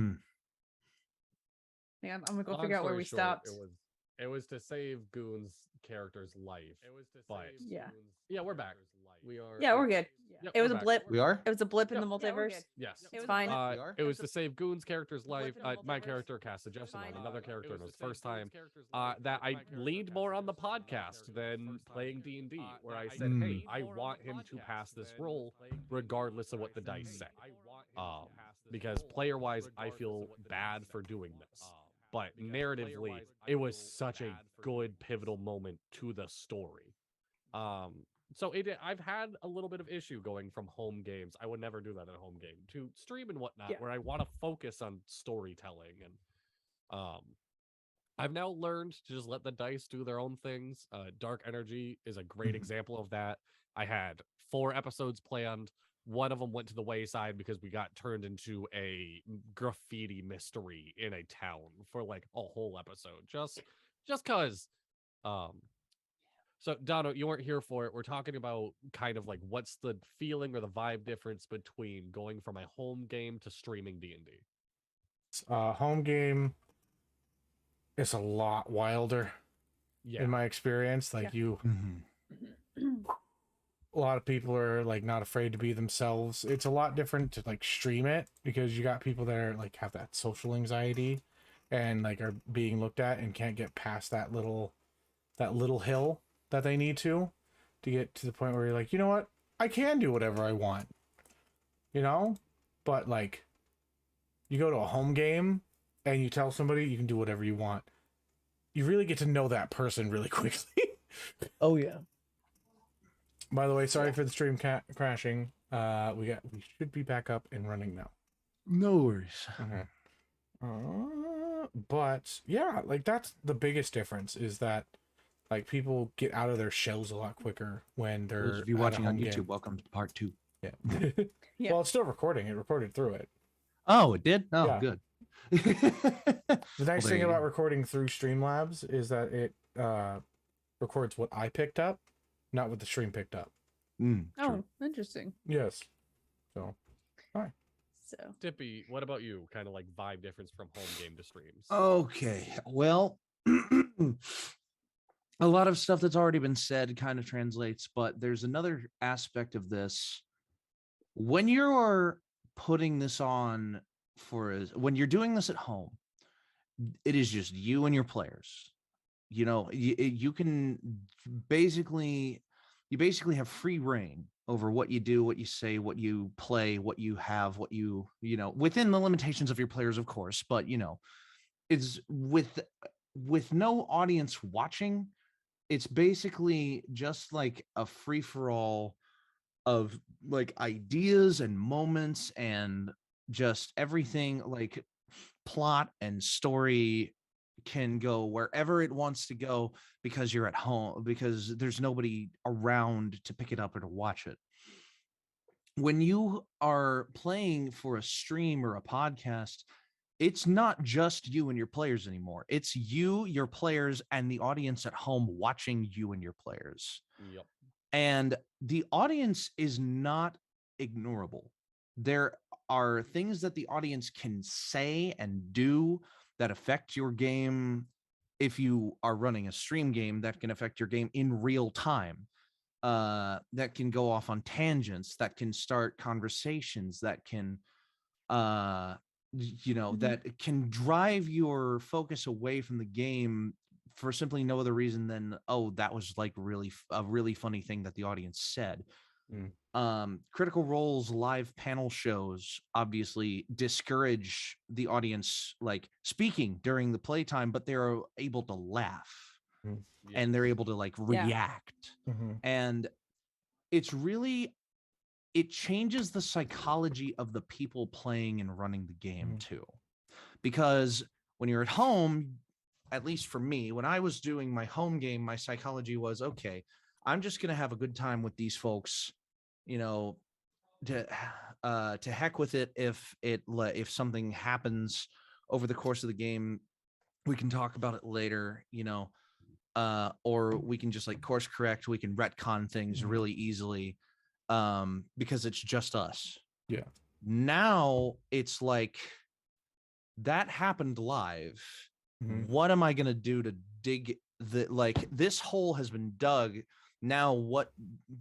I'm gonna go Long figure out where story we short, stopped. It was to save Goon's character's life. But Yeah. yeah, we're back. We are. Yeah, we're good. Yep, It was we're a back. blip. We are? It was a blip in Yep. the multiverse. Yes, It's fine. It was to save Goon's character's life. blip in the My multiverse. character cast a Justin on fine. another character, and it was the first time that I leaned more on the podcast than playing D&D, where I said, "Hey, I want him to pass this role, regardless of what the dice say." Because player-wise, I feel bad for doing this, but narratively, it was such a good pivotal moment to the story. So I've had a little bit of issue going from home games. I would never do that at home game to stream and whatnot, Yeah. where I want to focus on storytelling. And I've now learned to just let the dice do their own things. Dark Energy is a great example of that. I had 4 episodes planned. One of them went to the wayside because we got turned into a graffiti mystery in a town for like a whole episode. Just cause. So Dono, you weren't here for it. We're talking about kind of like what's the feeling or the vibe difference between going from a home game to streaming D&D. Home game is a lot wilder Yeah. in my experience. Like a lot of people are like not afraid to be themselves. It's a lot different to like stream it because you got people that are like have that social anxiety and like are being looked at and can't get past that little hill that they need to get to the point where you're like, you know what, I can do whatever I want, you know. But like you go to a home game and you tell somebody you can do whatever you want, you really get to know that person really quickly. Oh yeah. By the way, sorry for the stream crashing. We should be back up and running now. No worries. But yeah, like that's the biggest difference is that like people get out of their shells a lot quicker when they're Those of you at a watching on home YouTube, game. welcome to part 2. Yeah. Yeah. Well, it's still recording. It recorded through it. Oh, it did? Oh, Yeah. good. The nice there thing you about go. recording through Streamlabs is that it records what I picked up, not what the stream picked up. Oh, interesting. Yes. So, So Dippy, what about you? Kind of like vibe difference from home game to streams. Okay. Well, a lot of stuff that's already been said kind of translates, but there's another aspect of this. When you're putting this on when you're doing this at home, it is just you and your players. You know, you can basically have free reign over what you do, what you say, what you play, what you have, what you know, within the limitations of your players, of course, but you know, it's with no audience watching. It's basically just like a free-for-all of like ideas and moments and just everything, like plot and story can go wherever it wants to go because you're at home, because there's nobody around to pick it up or to watch it. When you are playing for a stream or a podcast, it's not just you and your players anymore. It's you, your players, and the audience at home watching you and your players. Yep. And the audience is not ignorable. There are things that the audience can say and do that affect your game. If you are running a stream game, that can affect your game in real time. That can go off on tangents, that can start conversations, that can that can drive your focus away from the game for simply no other reason than, oh, that was like a really funny thing that the audience said. Critical Role's live panel shows obviously discourage the audience like speaking during the playtime, but they're able to laugh and they're able to like react. And it's really, it changes the psychology of the people playing and running the game too. Because when you're at home, at least for me, when I was doing my home game, my psychology was, okay, I'm just going to have a good time with these folks, you know, to heck with it. If something happens over the course of the game, we can talk about it later, you know, or we can just like course correct. We can retcon things really easily because it's just us. Yeah. Now it's like that happened live. Mhm. What am I going to do to dig the, like, this hole has been dug. Now what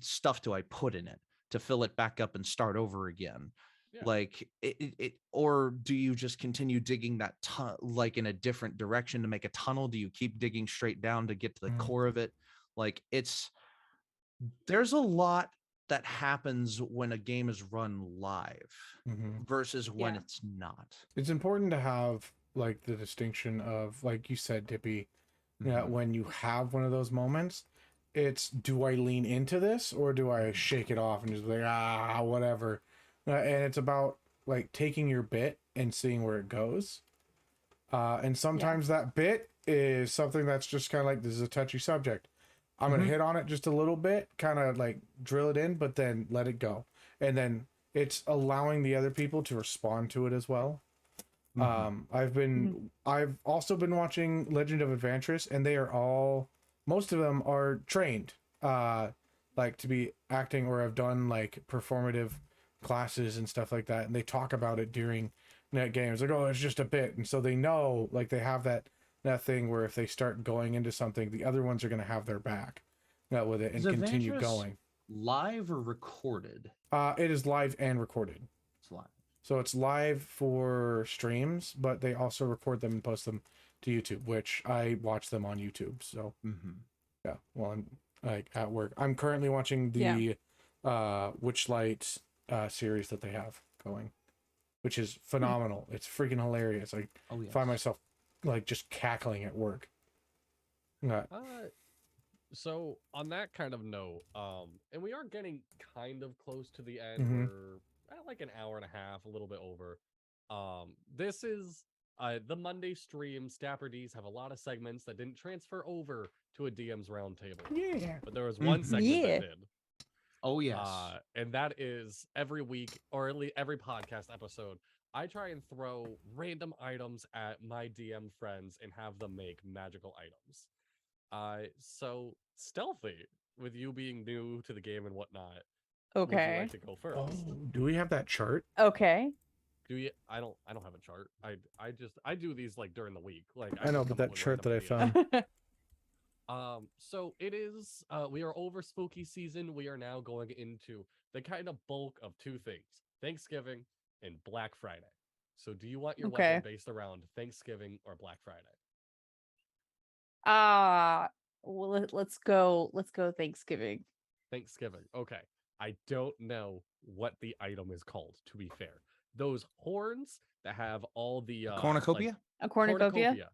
stuff do I put in it to fill it back up and start over again? Yeah. Like or do you just continue digging that like in a different direction to make a tunnel? Do you keep digging straight down to get to the Mhm. core of it? Like, there's a lot that happens when a game is run live Mhm. versus when Yeah. it's not. It's important to have like the distinction of, like you said, Dippy, Mhm. when you have one of those moments, it's, do I lean into this or do I shake it off and just be like, whatever. And it's about like taking your bit and seeing where it goes. And sometimes that bit is something that's just kind of like, this is a touchy subject. I'm going to hit on it just a little bit, kind of like drill it in, but then let it go. And then it's allowing the other people to respond to it as well. I've also been watching Legend of Adventurous, and they are all, most of them are trained, like to be acting or have done like performative classes and stuff like that. And they talk about it during net games, like, oh, it's just a bit. And so they know, like, they have that thing where if they start going into something, the other ones are going to have their back with it and Is continue Adventurous going. live or recorded? It is live and recorded. It's live. So it's live for streams, but they also record them and post them to YouTube, which I watch them on YouTube. So yeah, well, I'm like at work. I'm currently watching the Witchlight series that they have going, which is phenomenal. It's freaking hilarious. I find myself like just cackling at work. So on that kind of note, and we are getting kind of close to the end. Mhm. We're at like an hour and a half, a little bit over. This is the Monday stream. Dapper D's have a lot of segments that didn't transfer over to a DM's roundtable. Yeah. But there was one segment Yeah. that did. Oh yes. And that is every week, or at least every podcast episode, I try and throw random items at my DM friends and have them make magical items. So Stealthy, with you being new to the game and whatnot, would you Okay. like to go first? Oh, do we have that chart? Okay. Do you? I don't have a chart. I do these like during the week. Like I know, just but come up that with chart that random I ideas. found. So it is. We are over spooky season. We are now going into the kind of bulk of two things: Thanksgiving and Black Friday. So, do you want your Okay. weapon based around Thanksgiving or Black Friday? Well, let's go Thanksgiving. Thanksgiving. Okay. I don't know what the item is called, to be fair. Those horns that have all the Cornucopia? A cornucopia?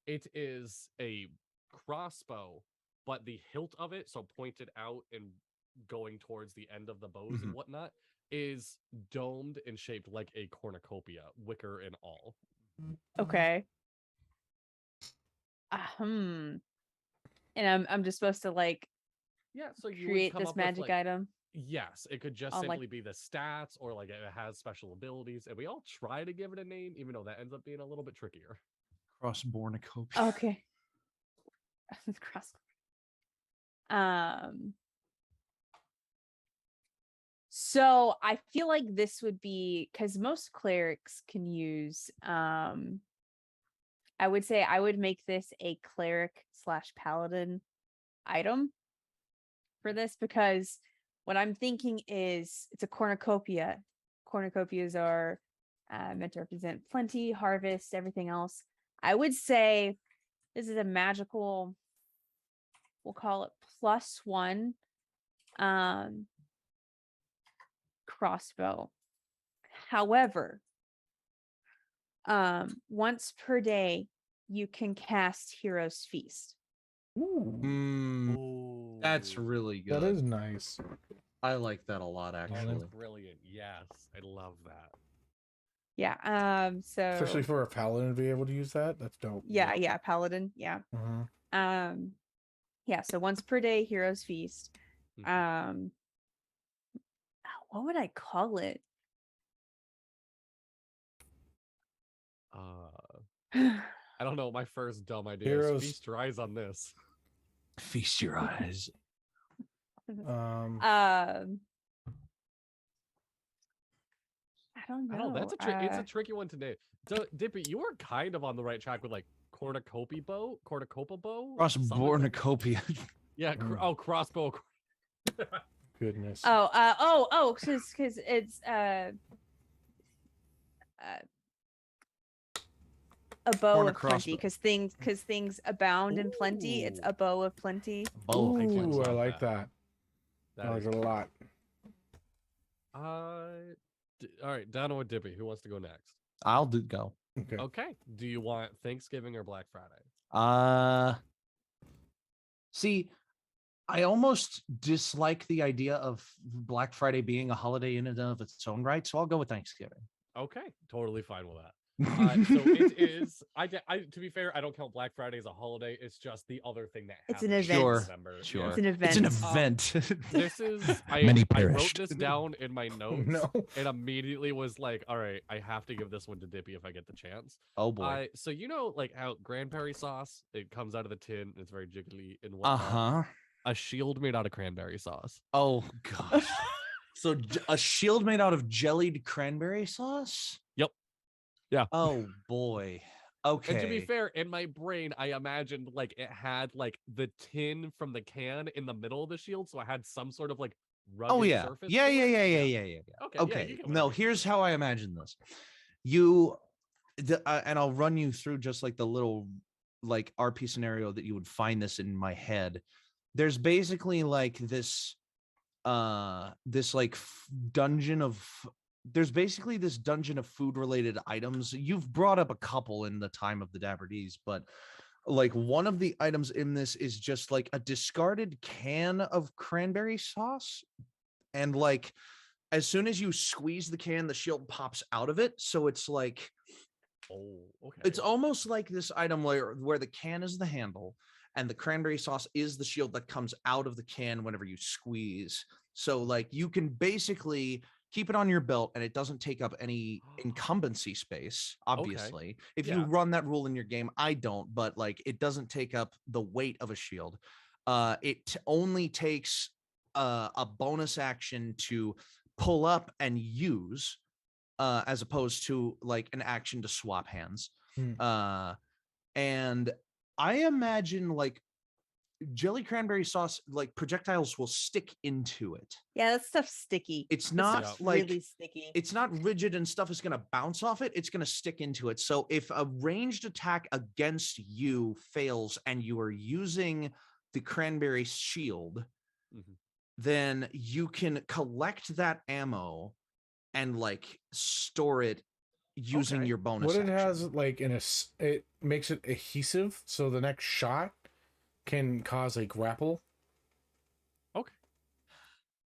It is a crossbow, but the hilt of it, so pointed out and going towards the end of the bows and whatnot, is domed and shaped like a cornucopia, wicker and all. Okay. And I'm just supposed to like Yeah, so you would create come this up with magic like, item. yes, it could just on, like- simply be the stats or like it has special abilities, and we all try to give it a name, even though that ends up being a little bit trickier. Cross-bornicopia. Okay. Cross. So I feel like this would be because most clerics can use I would say I would make this a cleric / paladin item for this, because what I'm thinking is it's a cornucopia. Cornucopias are meant to represent plenty, harvest, everything else. I would say this is a magical, we'll call it +1 crossbow. However, once per day, you can cast Hero's Feast. Ooh, That's really good. that is nice. I like that a lot, Oh, actually. that's brilliant. Yes, I love that. Yeah. So Especially for a paladin to be able to use that, that's dope. yeah, paladin. Yeah. Yeah. So once per day, Hero's Feast. What would I call it? I don't know. My first dumb idea Heroes. is feast your eyes on this. Feast your eyes. don't know. I don't know. It's a tricky one to name. So, Dippy, you were kind of on the right track with like cornucopia bow, Cross something like- cornucopia. Yeah. Crossbow. Goodness. Because it's a bow Corn a of plenty. crossbow. Because things abound in plenty. It's a bow of plenty. Bow. I do Ooh, I love like that. that. I like it a lot. All right, down with Dippy. Who wants to go next? I'll go. Okay. Okay. Do you want Thanksgiving or Black Friday? See, I almost dislike the idea of Black Friday being a holiday in and of its own right, so I'll go with Thanksgiving. Okay, totally fine with that. So it is. To be fair, I don't count Black Friday as a holiday. It's just the other thing that It's happens an in event. Sure, November. sure. It's an event. It's an event. This is. I Many wrote perished. this down in my notes No. and immediately was like, all right, I have to give this one to Dippy if I get the chance. Oh boy. So like how cranberry sauce, it comes out of the tin, and it's very jiggly and whatnot. Uh-huh. A shield made out of cranberry sauce. Oh gosh. So a shield made out of jellied cranberry sauce? Yep. Yeah. Oh boy. Okay. And to be fair, in my brain, I imagined like it had like the tin from the can in the middle of the shield, so I had some sort of like rugged Oh yeah. surface. Yeah, to yeah, it. yeah, yeah, yeah, yeah. Okay. Okay. Yeah, you get what I No, mean. here's how I imagine this. And I'll run you through just like the little like RP scenario that you would find this in my head. There's basically like this dungeon of food related items. You've brought up a couple in the time of the Dapper D's, but like one of the items in this is just like a discarded can of cranberry sauce, and like as soon as you squeeze the can, the shield pops out of it. So it's like Oh, okay. it's almost like this item where the can is the handle and the cranberry sauce is the shield that comes out of the can whenever you squeeze. So like you can basically keep it on your belt and it doesn't take up any incumbency space, obviously. If you Yeah. run that rule in your game, I don't, but like it doesn't take up the weight of a shield. It only takes a bonus action to pull up and use, as opposed to like an action to swap hands. And I imagine like jelly cranberry sauce, like projectiles will stick into it. Yeah, that stuff's sticky. It's That not stuff's like really sticky. it's not rigid and stuff is going to bounce off it. It's going to stick into it. So if a ranged attack against you fails and you are using the cranberry shield, then you can collect that ammo and like store it using your bonus What it action. has like it makes it adhesive, so the next shot can cause a grapple. Okay.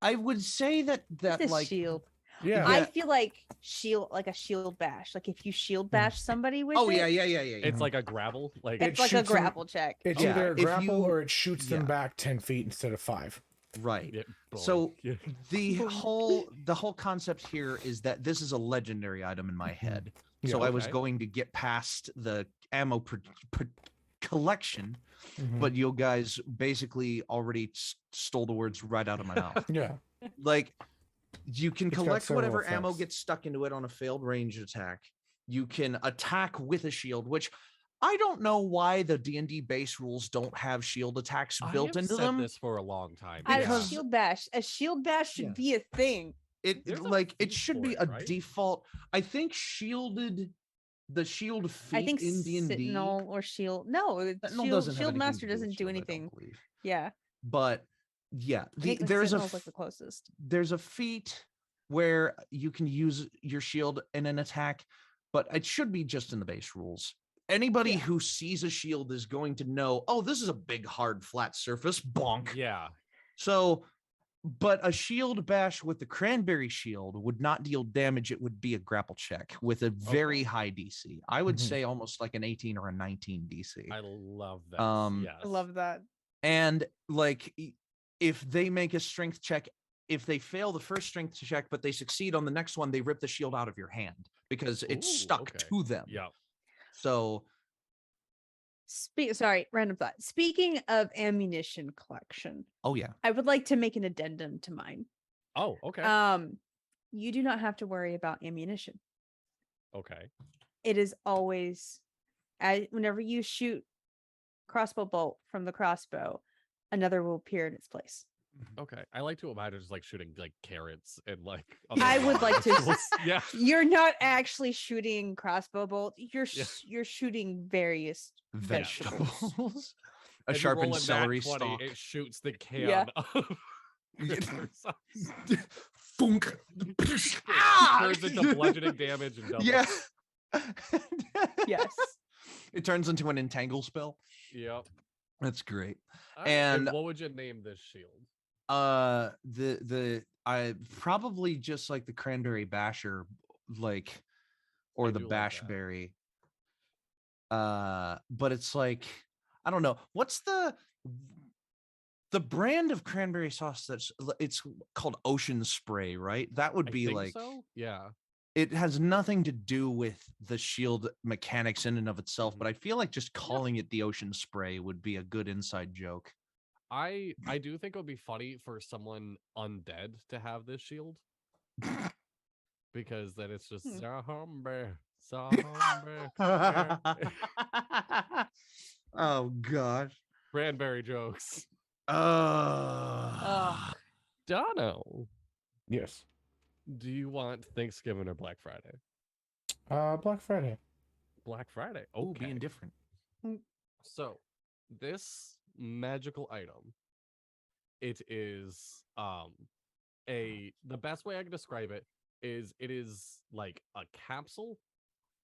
I would say that It's a like shield. Yeah. I feel like a shield bash. Like if you shield bash somebody with oh it, yeah. It's like a grapple. Like it's like a shoots them- grapple check. It's Yeah, either a if grapple you- or it shoots them yeah. back 10 feet instead of 5. right. Yeah, So yeah. the whole concept here is that this is a legendary item in my head. Yeah, So I was okay. going to get past the ammo collection, Mhm. but you guys basically already stole the words right out of my mouth. Yeah. Like you can It's got collect several whatever ammo effects. gets stuck into it on a failed range attack. You can attack with a shield, which I don't know why the D&D base rules don't have shield attacks built I have into said them. this for a long time. A because- shield bash. A shield bash should Yeah. be a thing. There's a It feat should for be it, a right? default. I think the shield feat I think in D&D. Sentinel or shield. No, Sentinel shield, doesn't have shield anything master to do with doesn't do shield, I don't anything. believe. Yeah, But yeah, I think like there's Sentinel's like the closest. there's a feat where you can use your shield in an attack, but it should be just in the base rules. Anybody Yeah. who sees a shield is going to know, oh, this is a big, hard, flat surface. Bonk. Yeah. So, but a shield bash with the cranberry shield would not deal damage. It would be a grapple check with a very high DC. I would Mhm. say almost like an 18 or a 19 DC. I love that. Yes. I love that. And like, if they make a strength check, if they fail the first strength check, but they succeed on the next one, they rip the shield out of your hand because it's Ooh, stuck okay. to them. Yeah. So Sorry, random thought. Speaking of ammunition collection, oh yeah. I would like to make an addendum to mine. Oh, okay. you do not have to worry about ammunition. Okay. It is always, whenever you shoot crossbow bolt from the crossbow, another will appear in its place. Okay. I like to imagine just like shooting like carrots and like. I other would like to. vegetables. Yeah. You're not actually shooting crossbow bolt. You're Yeah. you're shooting various vegetables. Vegetables. A If you sharpened roll a nat celery 20, stalk. it shoots the can Yeah. of. Funk. Turns into bludgeoning damage and double. Yeah. Yes. It turns into an entangle spell. Yep. That's great. All right, And what would you name this shield? I probably just like the cranberry basher, like, or I the do like that. bashberry. But it's like, I don't know. What's the brand of cranberry sauce it's called Ocean Spray, right? That would I be think like, so? Yeah. it has nothing to do with the shield mechanics in and of itself, but I feel like just calling it the Ocean Spray would be a good inside joke. I do think it would be funny for someone undead to have this shield. Because then it's just zombie. Oh gosh. Cranberry jokes. Ugh. Dono, Yes. do you want Thanksgiving or Black Friday? Black Friday. Black Friday. Oh, Okay. being different. So, this magical item, it is the best way I can describe it is like a capsule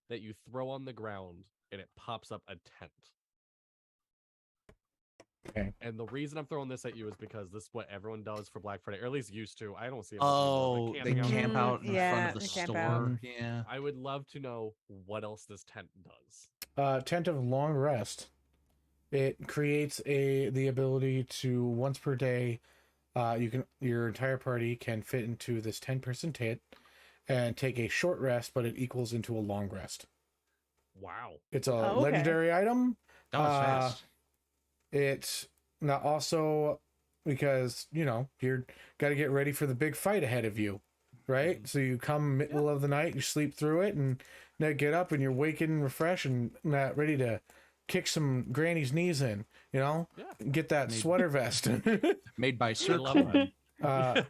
that you throw on the ground and it pops up a tent. Okay. And the reason I'm throwing this at you is because this is what everyone does for Black Friday, or at least used to. I don't see it. Oh, they camping out. camp out in Yeah, front of the they camp out. store. Yeah. I would love to know what else this tent does. Tent of long rest. It creates the ability to once per day, your entire party can fit into this 10-person tent and take a short rest, but it equals into a long rest. Wow. It's a Oh, okay. legendary item. That was fast. It's not also because you're got to get ready for the big fight ahead of you, right? So you come middle of the night, you sleep through it, and now get up and you're waking refreshed and ready to kick some granny's knees in. Get that sweater vest. Made by Sir love that.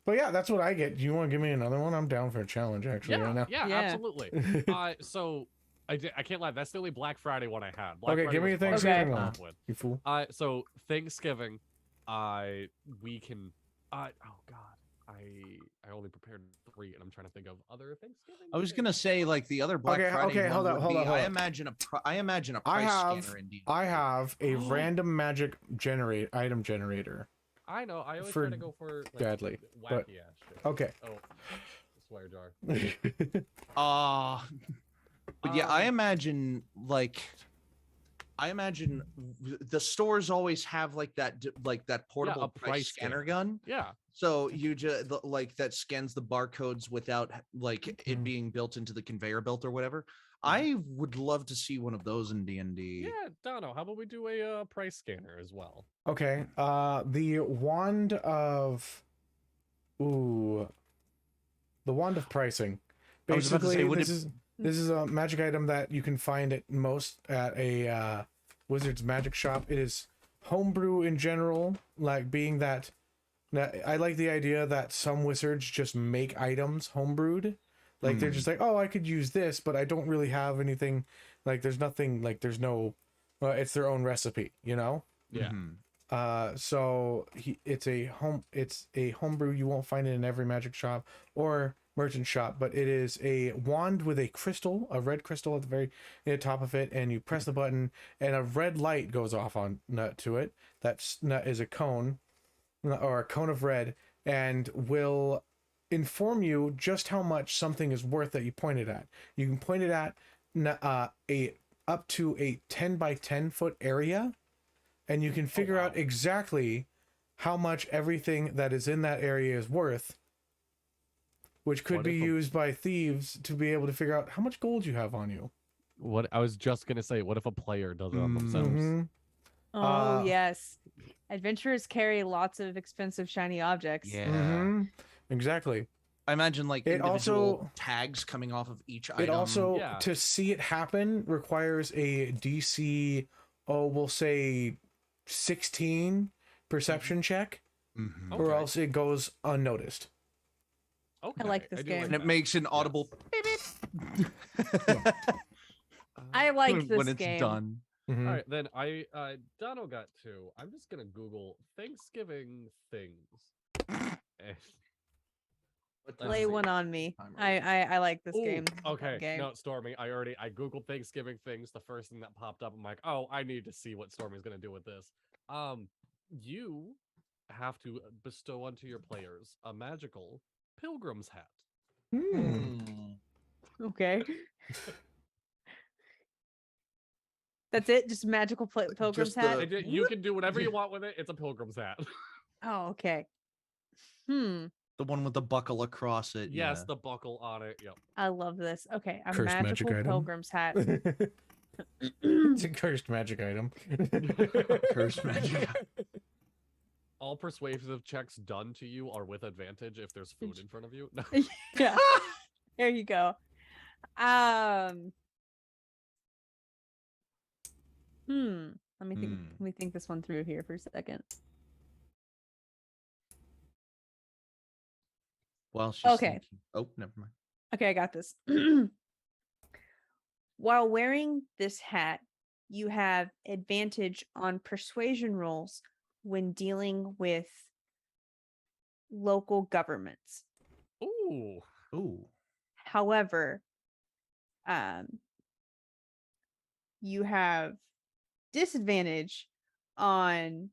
But yeah, that's what I get. Do you want to give me another one? I'm down for a challenge actually right now. Yeah, Yeah. absolutely. So I can't lie. That's the only Black Friday one I had. Black Okay, Friday give me was a hard to Thanksgiving come one. up with. You fool. So Thanksgiving, we can. Oh God, I only prepared 3, and I'm trying to think of other Thanksgiving. I was gonna say like the other Black Friday. Okay, hold one up, would hold be- up, hold I up. imagine a I price have scanner in D&D. I have a random magic item generator. I know. I always For try to go for like, deadly, but- wacky ass shit. Okay. Oh, swear jar. But yeah, I imagine the stores always have like that portable a price price scanner scanner. gun. Yeah. So you just like that scans the barcodes without like it being built into the conveyor belt or whatever. I would love to see one of those in D&D. Yeah, Dono, how about we do a price scanner as well? Okay. The wand of pricing. I was about to say, Basically, would this is a magic item that you can find at a wizard's magic shop. It is homebrew in general, like being that I like the idea that some wizards just make items homebrewed. Like they're just like, oh, I could use this, but I don't really have anything. Like there's nothing. Like there's no. It's their own recipe, Yeah. So it's a homebrew. You won't find it in every magic shop or merchant shop, but it is a wand with a red crystal at the very top of it, and you press the button, and a red light goes off on to it. That is a cone, or a cone of red, and will inform you just how much something is worth that you pointed at. You can point it at up to a 10 by 10 foot area, and you can figure out exactly how much everything that is in that area is worth, which could be used by thieves to be able to figure out how much gold you have on you. What I was just gonna say, what if a player does it on themselves? Mhm. Oh, yes. Adventurers carry lots of expensive shiny objects. Yeah. Mhm. Exactly. I imagine like It individual also- tags coming off of each It item. also, Yeah. to see it happen, requires a DC, we'll say 16 perception check, Mhm. Okay. or else it goes unnoticed. Okay. like this do game. and it that. makes an audible Yes. beep, beep. I like when this it's game. done. Mhm. All right, then Dono got 2. I'm just gonna Google Thanksgiving things. And let's Lay see. one on me. I'm I like this Ooh, game. This is a fun okay, game. no, Stormy. I Googled Thanksgiving things. The first thing that popped up, I'm like, oh, I need to see what Stormy's gonna do with this. You have to bestow onto your players a magical pilgrim's hat. Hmm. Okay. That's it. Just magical pilgrim's Just hat. You can do whatever you want with it. It's a pilgrim's hat. Oh, okay. Hmm. The one with the buckle across it. Yes, Yeah. the buckle on it. Yep. I love this. Okay, a Cursed magic magical item. pilgrim's hat. It's a cursed magic item. Cursed magic. All persuasive checks done to you are with advantage if there's food in front of you. No. Yeah. There you go. Let me think. Let me think this one through here for a second. Well, she's Okay. thinking- Oh, never mind. Okay, I got this. While wearing this hat, you have advantage on persuasion rolls when dealing with local governments. Ooh. Ooh. However, you have disadvantage on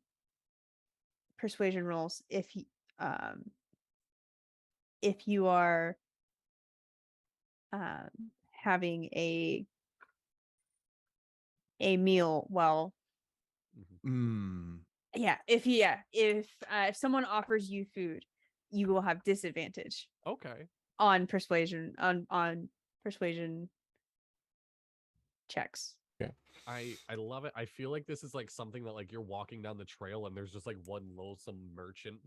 persuasion rolls if you are having a meal while if someone offers you food, you will have disadvantage Okay. on persuasion on persuasion checks. I love it. I feel like this is like something that like you're walking down the trail and there's just like one loathsome merchant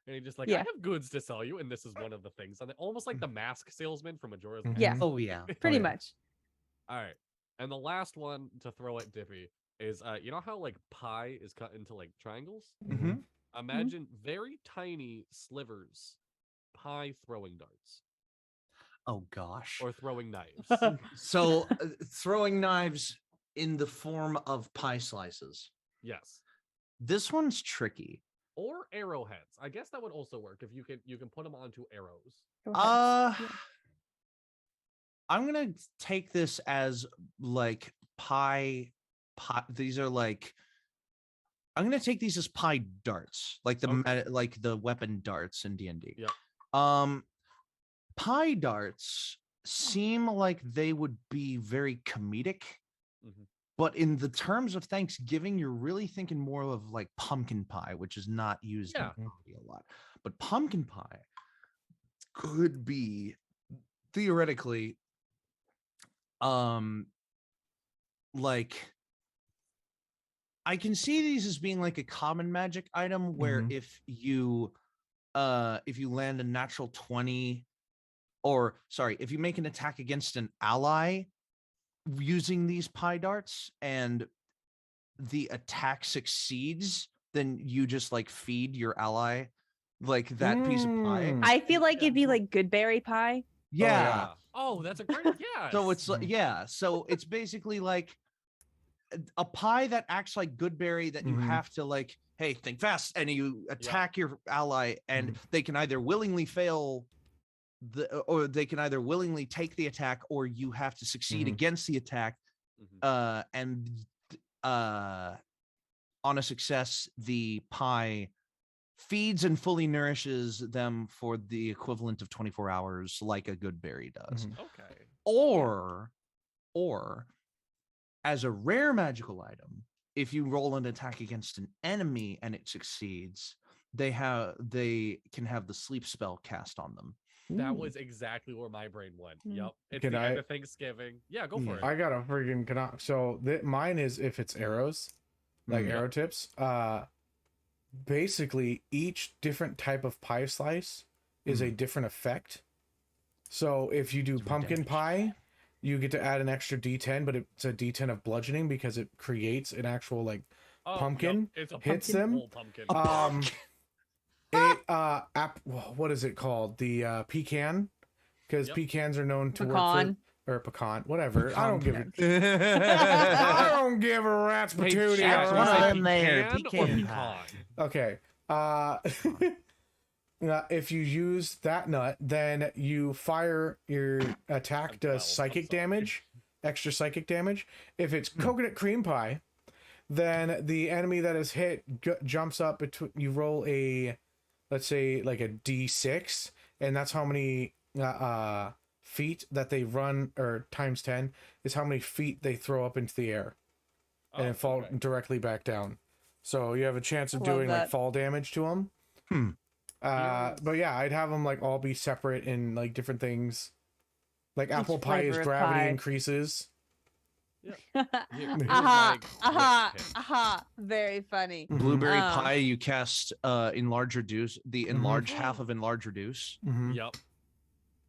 and he's just like, I Yeah. have goods to sell you, and this is one of the things. And almost like the mask salesman from Majora's Mask. Yeah. Oh yeah. Pretty yeah. much. All right. And the last one to throw at Dippy is you know how like pie is cut into like triangles? Mm-hmm. Imagine very tiny slivers, pie throwing darts Oh gosh. or throwing knives. So throwing knives in the form of pie slices. Yes. This one's tricky. Or arrowheads. I guess that would also work if you can put them onto arrows. Go ahead. Yeah. I'm gonna take this as like pie. These are like. I'm gonna take these as pie darts, like the Okay. like the weapon darts in D&D. Yep. Pie darts seem like they would be very comedic, Mhm. but in the terms of Thanksgiving, you're really thinking more of like pumpkin pie, which is not used Yeah. in comedy a lot. But pumpkin pie could be theoretically like I can see these as being like a common magic item where if you land a natural 20 or sorry, if you make an attack against an ally using these pie darts and the attack succeeds, then you just like feed your ally like that piece of pie. I feel like it'd be like good berry pie. Yeah. Oh, that's a great yeah. So it's like so it's basically like a pie that acts like Goodberry that you have to like, hey, think fast, and you attack your ally, and they can either willingly fail or they can either willingly take the attack, or you have to succeed against the attack. And on a success, the pie feeds and fully nourishes them for the equivalent of 24 hours, like a Goodberry does. Okay. Or as a rare magical item, if you roll an attack against an enemy and it succeeds, they can have the sleep spell cast on them. That was exactly where my brain went. Yep. It's Can the end I- of Thanksgiving. Yeah, go for it. I got a freaking so mine is if it's arrows, like arrow tips. Basically each different type of pie slice is a different effect So if you do Some pumpkin damage. pie, you get to add an extra D10, but it's a D10 of bludgeoning because it creates an actual like Oh, pumpkin. It's a hits pumpkin. them. Whole pumpkin. What is it called? The pecan, because Yep. pecans are known to Pecan. work for, or pecan, whatever. I don't give it. it. I don't give a rat's Hey, patootie. chat, all you say right? on there, pecan or pecan pecan? pie. Okay. If you use that nut, then you fire your attack I'm 12, does I'm psychic sorry. damage, extra psychic damage. If it's coconut cream pie, then the enemy that is hit jumps up between. You roll a, let's say like a D6, and that's how many feet that they run, or times 10 is how many feet they throw up into the air, and then fall okay. directly back down. So you have a chance of Love doing like that. fall damage to them. But yeah, I'd have them like all be separate in like different things. Like apple pie is flavor of gravity pie. increases. Here's Aha, my quick aha, pitch. aha. Very funny. Blueberry Um, pie, you cast enlarge reduce, the enlarge half of enlarge reduce. Yep.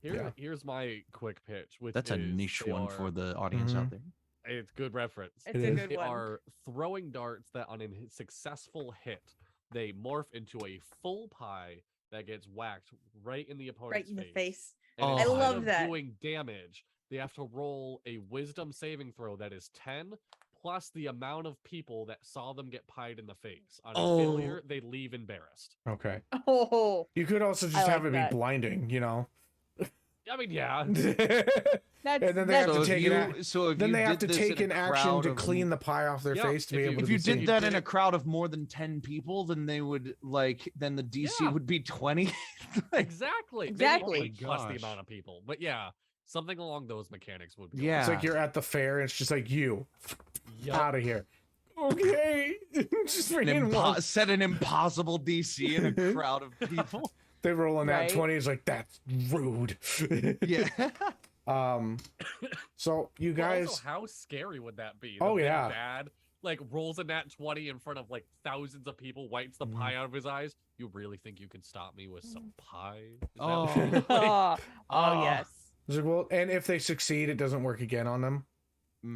Yeah. Here's my quick pitch, which That's a is niche they one are- for the audience out there. It's good reference. It's It a is. good They one. are throwing darts that on a successful hit, they morph into a full pie that gets whacked right in the opponent's Right in the face. And Oh. I instead love of that. doing damage, they have to roll a wisdom saving throw that is 10 plus the amount of people that saw them get pied in the face. On a Oh. failure, they leave embarrassed. Okay. Oh, You could also just I have like it that. be blinding, you know. I mean, yeah. that's And then they have that's to So if take an so if then you they have to did this take in an a action crowd to of- clean the pie off their Yeah, face to be if you- able to If be you seen. did that did in a it- crowd of more than 10 people, then they would then the DC Yeah. would be 20. Exactly. Maybe Exactly. 8 plus the Gosh. amount of people. But yeah, something along those mechanics would be Yeah. It's like you're at the fair and it's just like you Yup. out of here. Okay. Just freaking one. Set an impossible DC in a crowd of people. They roll on that Right? 20. It's like that's rude. Yeah. So you But guys also, how scary would that be? Oh, The big yeah. Bad like rolls a nat 20 in front of like thousands of people, wipes the Mhm. pie out of his eyes. You really think you can stop me with some pie? Is that Oh. what- like, oh, Ah. yes. it's like, well, and if they succeed, it doesn't work again on them.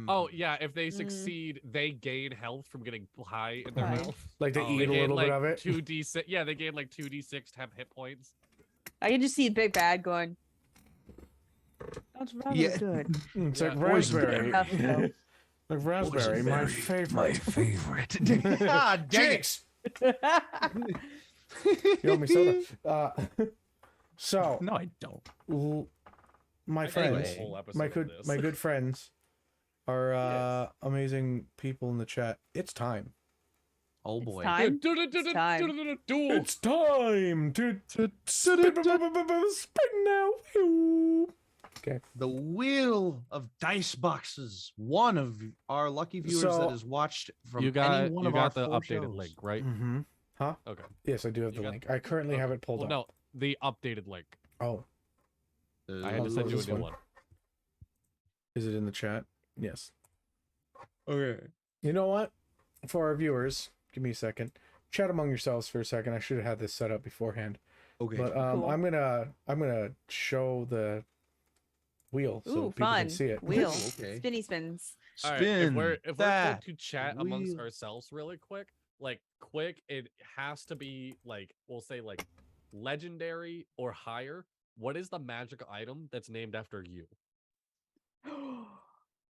Oh yeah, if they Mm. succeed, they gain health from getting pie in their Pie. mouth. Like they Oh. eat They a gain little like bit of it. 2d6. Yeah, they gain like 2d6 temp hit points. I can just see Big Bad going. That's rather Yeah. good. It's Yeah. like raspberry. Enough, though. Like raspberry, my favorite. favorite. ah, dang it. Jinx! You owe me soda. So No, I don't. my I could do a friends, whole episode my of good this. my good friends are Yes. amazing people in the chat. It's time. Oh It's boy. time. Duel. It's time to spin now. Okay. The wheel of dice boxes. One of our lucky viewers So- that has watched from You got any one of our the 4 updated shows. link, right? Mm-hmm. Okay. Yes, I do have You the got- link. I currently have it pulled Well, up. no, the updated link. Oh, I had Oh, to send you a this new one. one. is it in the chat? Yes. Okay. You know what? For our viewers, give me a second. Chat among yourselves for a second. I should have had this set up beforehand. Okay. But Cool. I'm gonna show the wheel so Ooh, people fun. can see it. Wheel. Okay. Spinny spins. All right, Spin if we're going that to chat amongst wheel. ourselves really quick, it has to be like we'll say like legendary or higher. What is the magic item that's named after you?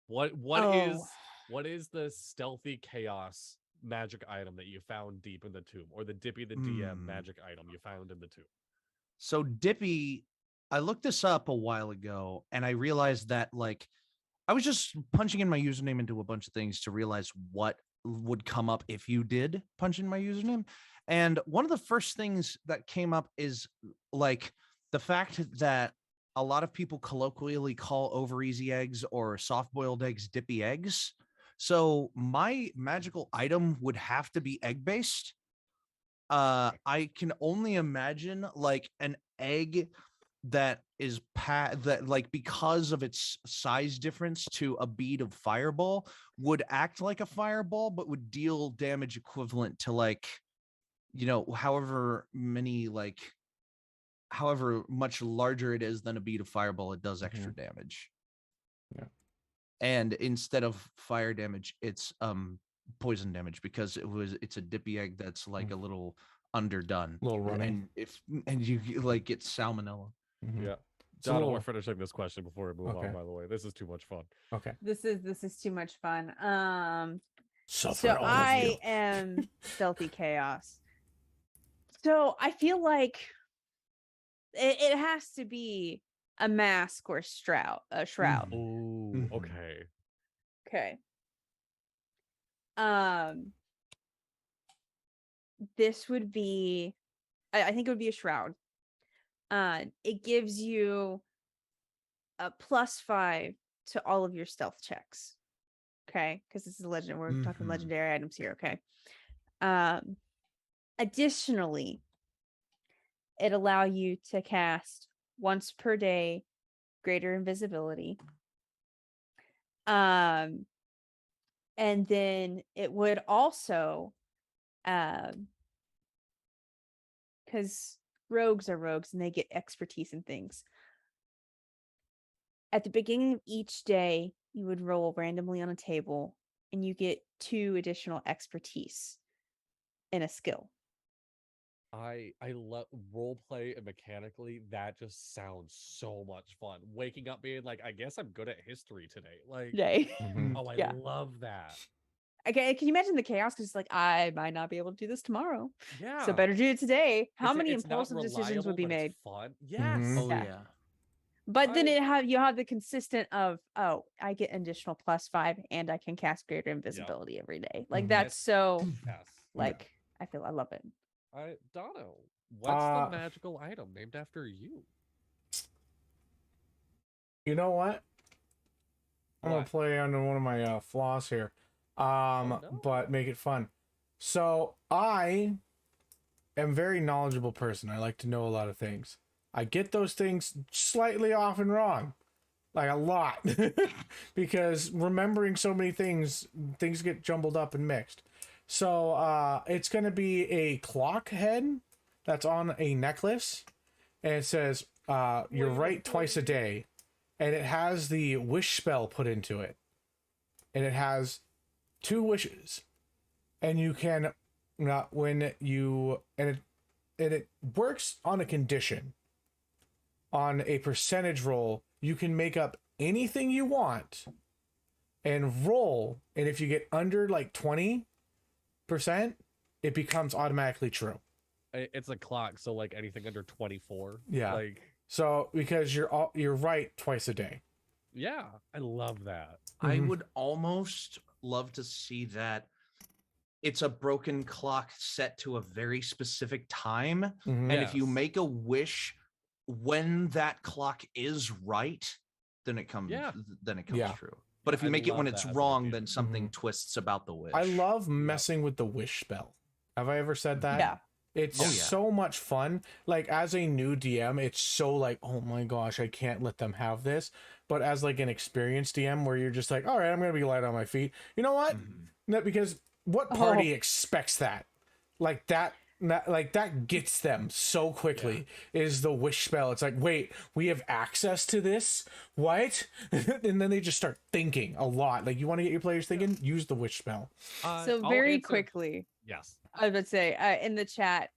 What Oh. what is the stealthy chaos magic item that you found deep in the tomb, or the Dippy the DM Hmm. magic item you found in the tomb? So Dippy, I looked this up a while ago and I realized that like I was just punching in my username into a bunch of things to realize what would come up if you did punch in my username. And one of the first things that came up is like the fact that a lot of people colloquially call over easy eggs or soft boiled eggs dippy eggs. So my magical item would have to be egg based. I can only imagine like an egg that is that like because of its size difference to a bead of fireball would act like a fireball but would deal damage equivalent to like however many like however much larger it is than a bead of fireball, it does extra damage. Yeah. And instead of fire damage, it's poison damage because it's a dippy egg that's like a little underdone. Little runny. And you like get salmonella. Yeah. It's a Donna, little- we're finishing this question before we move Okay. on, by the way. This is too much fun. Okay. This is too much fun. Suffer So all of you. I am stealthy chaos. So I feel like it has to be a mask or a shroud. Oh, Mhm. okay. Okay. This would be, I think it would be a shroud. It gives you a +5 to all of your stealth checks. Okay, because this is a legend. We're talking Mhm. legendary items here. Okay. Additionally, it allow you to cast once per day greater invisibility. And then it would also, because rogues are rogues and they get expertise in things. At the beginning of each day, you would roll randomly on a table and you get 2 additional expertise in a skill. I love role play and mechanically. That just sounds so much fun. Waking up being like, I guess I'm good at history today. Like, Day. Mhm. oh, I Yeah. love that. Okay, can you imagine the chaos? Because it's like, I might not be able to do this tomorrow. Yeah. So better do it today. How many it's not impulsive decisions would reliable, be but it's made? fun. Yes. Mhm. Oh Yeah. yeah. But then I- you have the consistent of, oh, I get additional +5 and I can cast greater invisibility every day. Like Mhm. that's so Yes. like I love it. Donna, what's Uh, the magical item named after you? You know what? I'm gonna What? play under one of my flaws here, no. but make it fun. So I am a very knowledgeable person. I like to know a lot of things. I get those things slightly often wrong, like a lot, because remembering so many things get jumbled up and mixed. So it's gonna be a clock head that's on a necklace, and it says you're right twice a day. And it has the wish spell put into it. And it has 2 wishes. And you can when you and it works on a condition. On a percentage roll, you can make up anything you want and roll, and if you get under like 20%, it becomes automatically true. It's a clock, so like anything under 24. Yeah. Like, So because you're right twice a day. yeah, I love that. I Mhm. would almost love to see that it's a broken clock set to a very specific time. Mhm. And if you Yes. make a wish when that clock is right, then it comes Yeah. Yeah. true. But if you I make it when love it's that as an wrong, idea. then something twists about the wish. I love messing with the wish spell. Have I ever said that? Yeah. It's Oh, yeah. so much fun. Like as a new DM, it's so like, oh my gosh, I can't let them have this. But as like an experienced DM where you're just like, all right, I'm gonna be light on my feet. You know what? Mhm. No, because what party expects that? Like that gets them so quickly is the wish spell. It's like, wait, we have access to this? What? And then they just start thinking a lot. Like you want to get your players thinking, use the wish spell. So I'll very answer- quickly, Yes. I would say in the chat,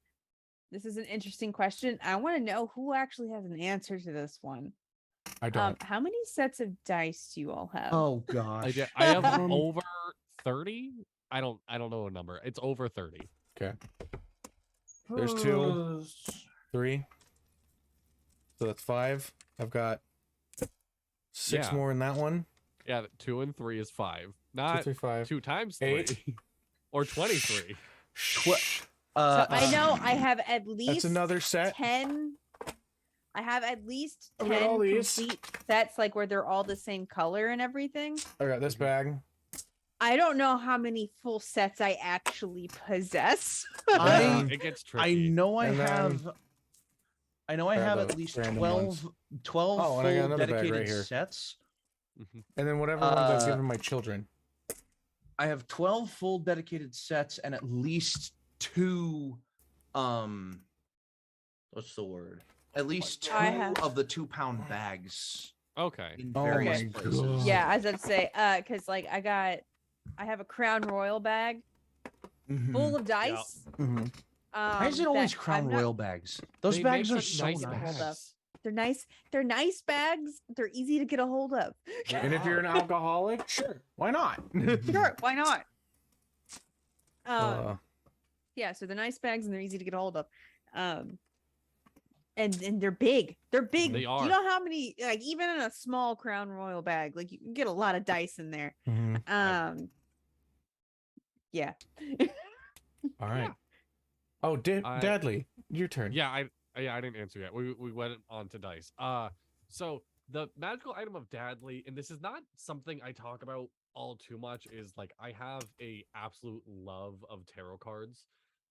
this is an interesting question. I want to know who actually has an answer to this one. I don't. How many sets of dice do you all have? Oh gosh. I have over 30. I don't know a number. It's over 30. Okay. There's 2, 3. So that's 5. I've got 6 Yeah. more in that one. Yeah, 2 and 3 is 5. 2, Not 3, 5. 2 times 8. 3. Or 23. So I know I have at least That's another set. 10. I have at least I've got 10 all these. complete sets, like where they're all the same color and everything. I got this bag. I don't know how many full sets I actually possess. It gets I tricky. know I And then have grab at the least random 12 Oh, and I got full another bag right dedicated here. sets. Mhm. And then whatever ones I've Uh, given my children. I have 12 full dedicated sets and at least 2 what's the word? at least two I have- of the 2-pound bags Okay. in Oh various my places. God. Yeah, I was about to say, because like I have a Crown Royal bag Mhm, full of dice. mhm. Why is it that always Crown I'm not- Royal bags? Those They bags make are such so nice nice. Hold up. bags. They're nice. They're nice bags. They're easy to get a hold of. They And if you're an are. alcoholic, sure, why not? Sure, why not? Uh, Yeah, so they're nice bags and they're easy to get a hold of. And they're big. They're big. They Do are. you know how many, like, even in a small Crown Royal bag, like, you can get a lot of dice in there. mhm. Yeah. All right. Yeah. Oh, I- Dadley, your turn. Yeah, I didn't answer yet. We went on to dice. So the magical item of Dadley, and this is not something I talk about all too much, is like I have a absolute love of tarot cards.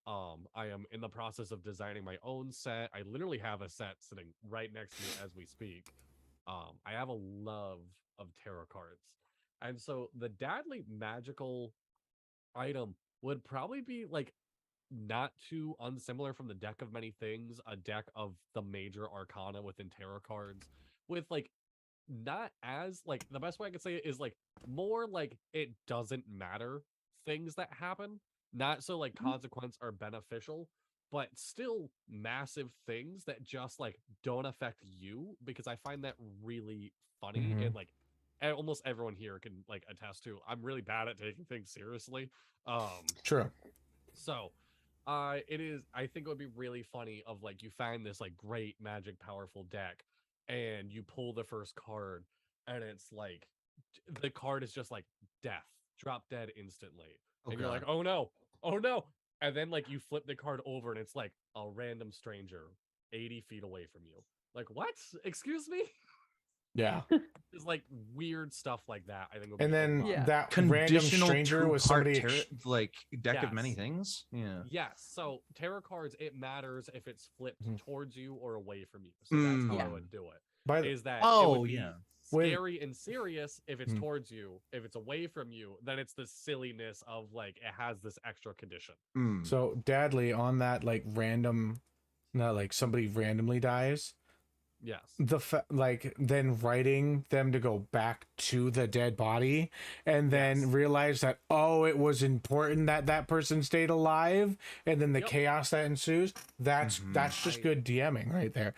I am in the process of designing my own set. I literally have a set sitting right next to me as we speak. I have a love of tarot cards. And so the Dadley magical item would probably be like not too unsimilar from the deck of many things, a deck of the major arcana within tarot cards, with like not as like the best way I could say it is like more like it doesn't matter things that happen, not so like consequence or beneficial, but still massive things that just like don't affect you, because I find that really funny. Mhm. And like almost everyone here can like attest to, I'm really bad at taking things seriously. True. So it is, I think it would be really funny of like you find this like great magic powerful deck and you pull the first card and it's like the card is just like death, drop dead instantly. Oh, And you're like, God. oh no. And then like you flip the card over and it's like a random stranger 80 feet away from you. Like, what? Excuse me? Yeah. It's like weird stuff like that. I think would And be so then fun. Yeah. that random Conditional stranger was somebody. like deck of many Yes. things. Yeah. Yes. So tarot cards, it matters if it's flipped Mhm. towards you or away from you. So that's how Yeah. I would do it. By the, Is that it Oh, would be yeah. When- scary and serious if it's Mhm. towards you. If it's away from you, then it's the silliness of like it has this extra condition. Mm. so Dadley, on that like random, not like somebody randomly dies. Yes. Like then writing them to go back to the dead body and then Yes. realize that, oh, it was important that that person stayed alive, and then the Yep. chaos that ensues. That's Mhm. just I- good DMing right there.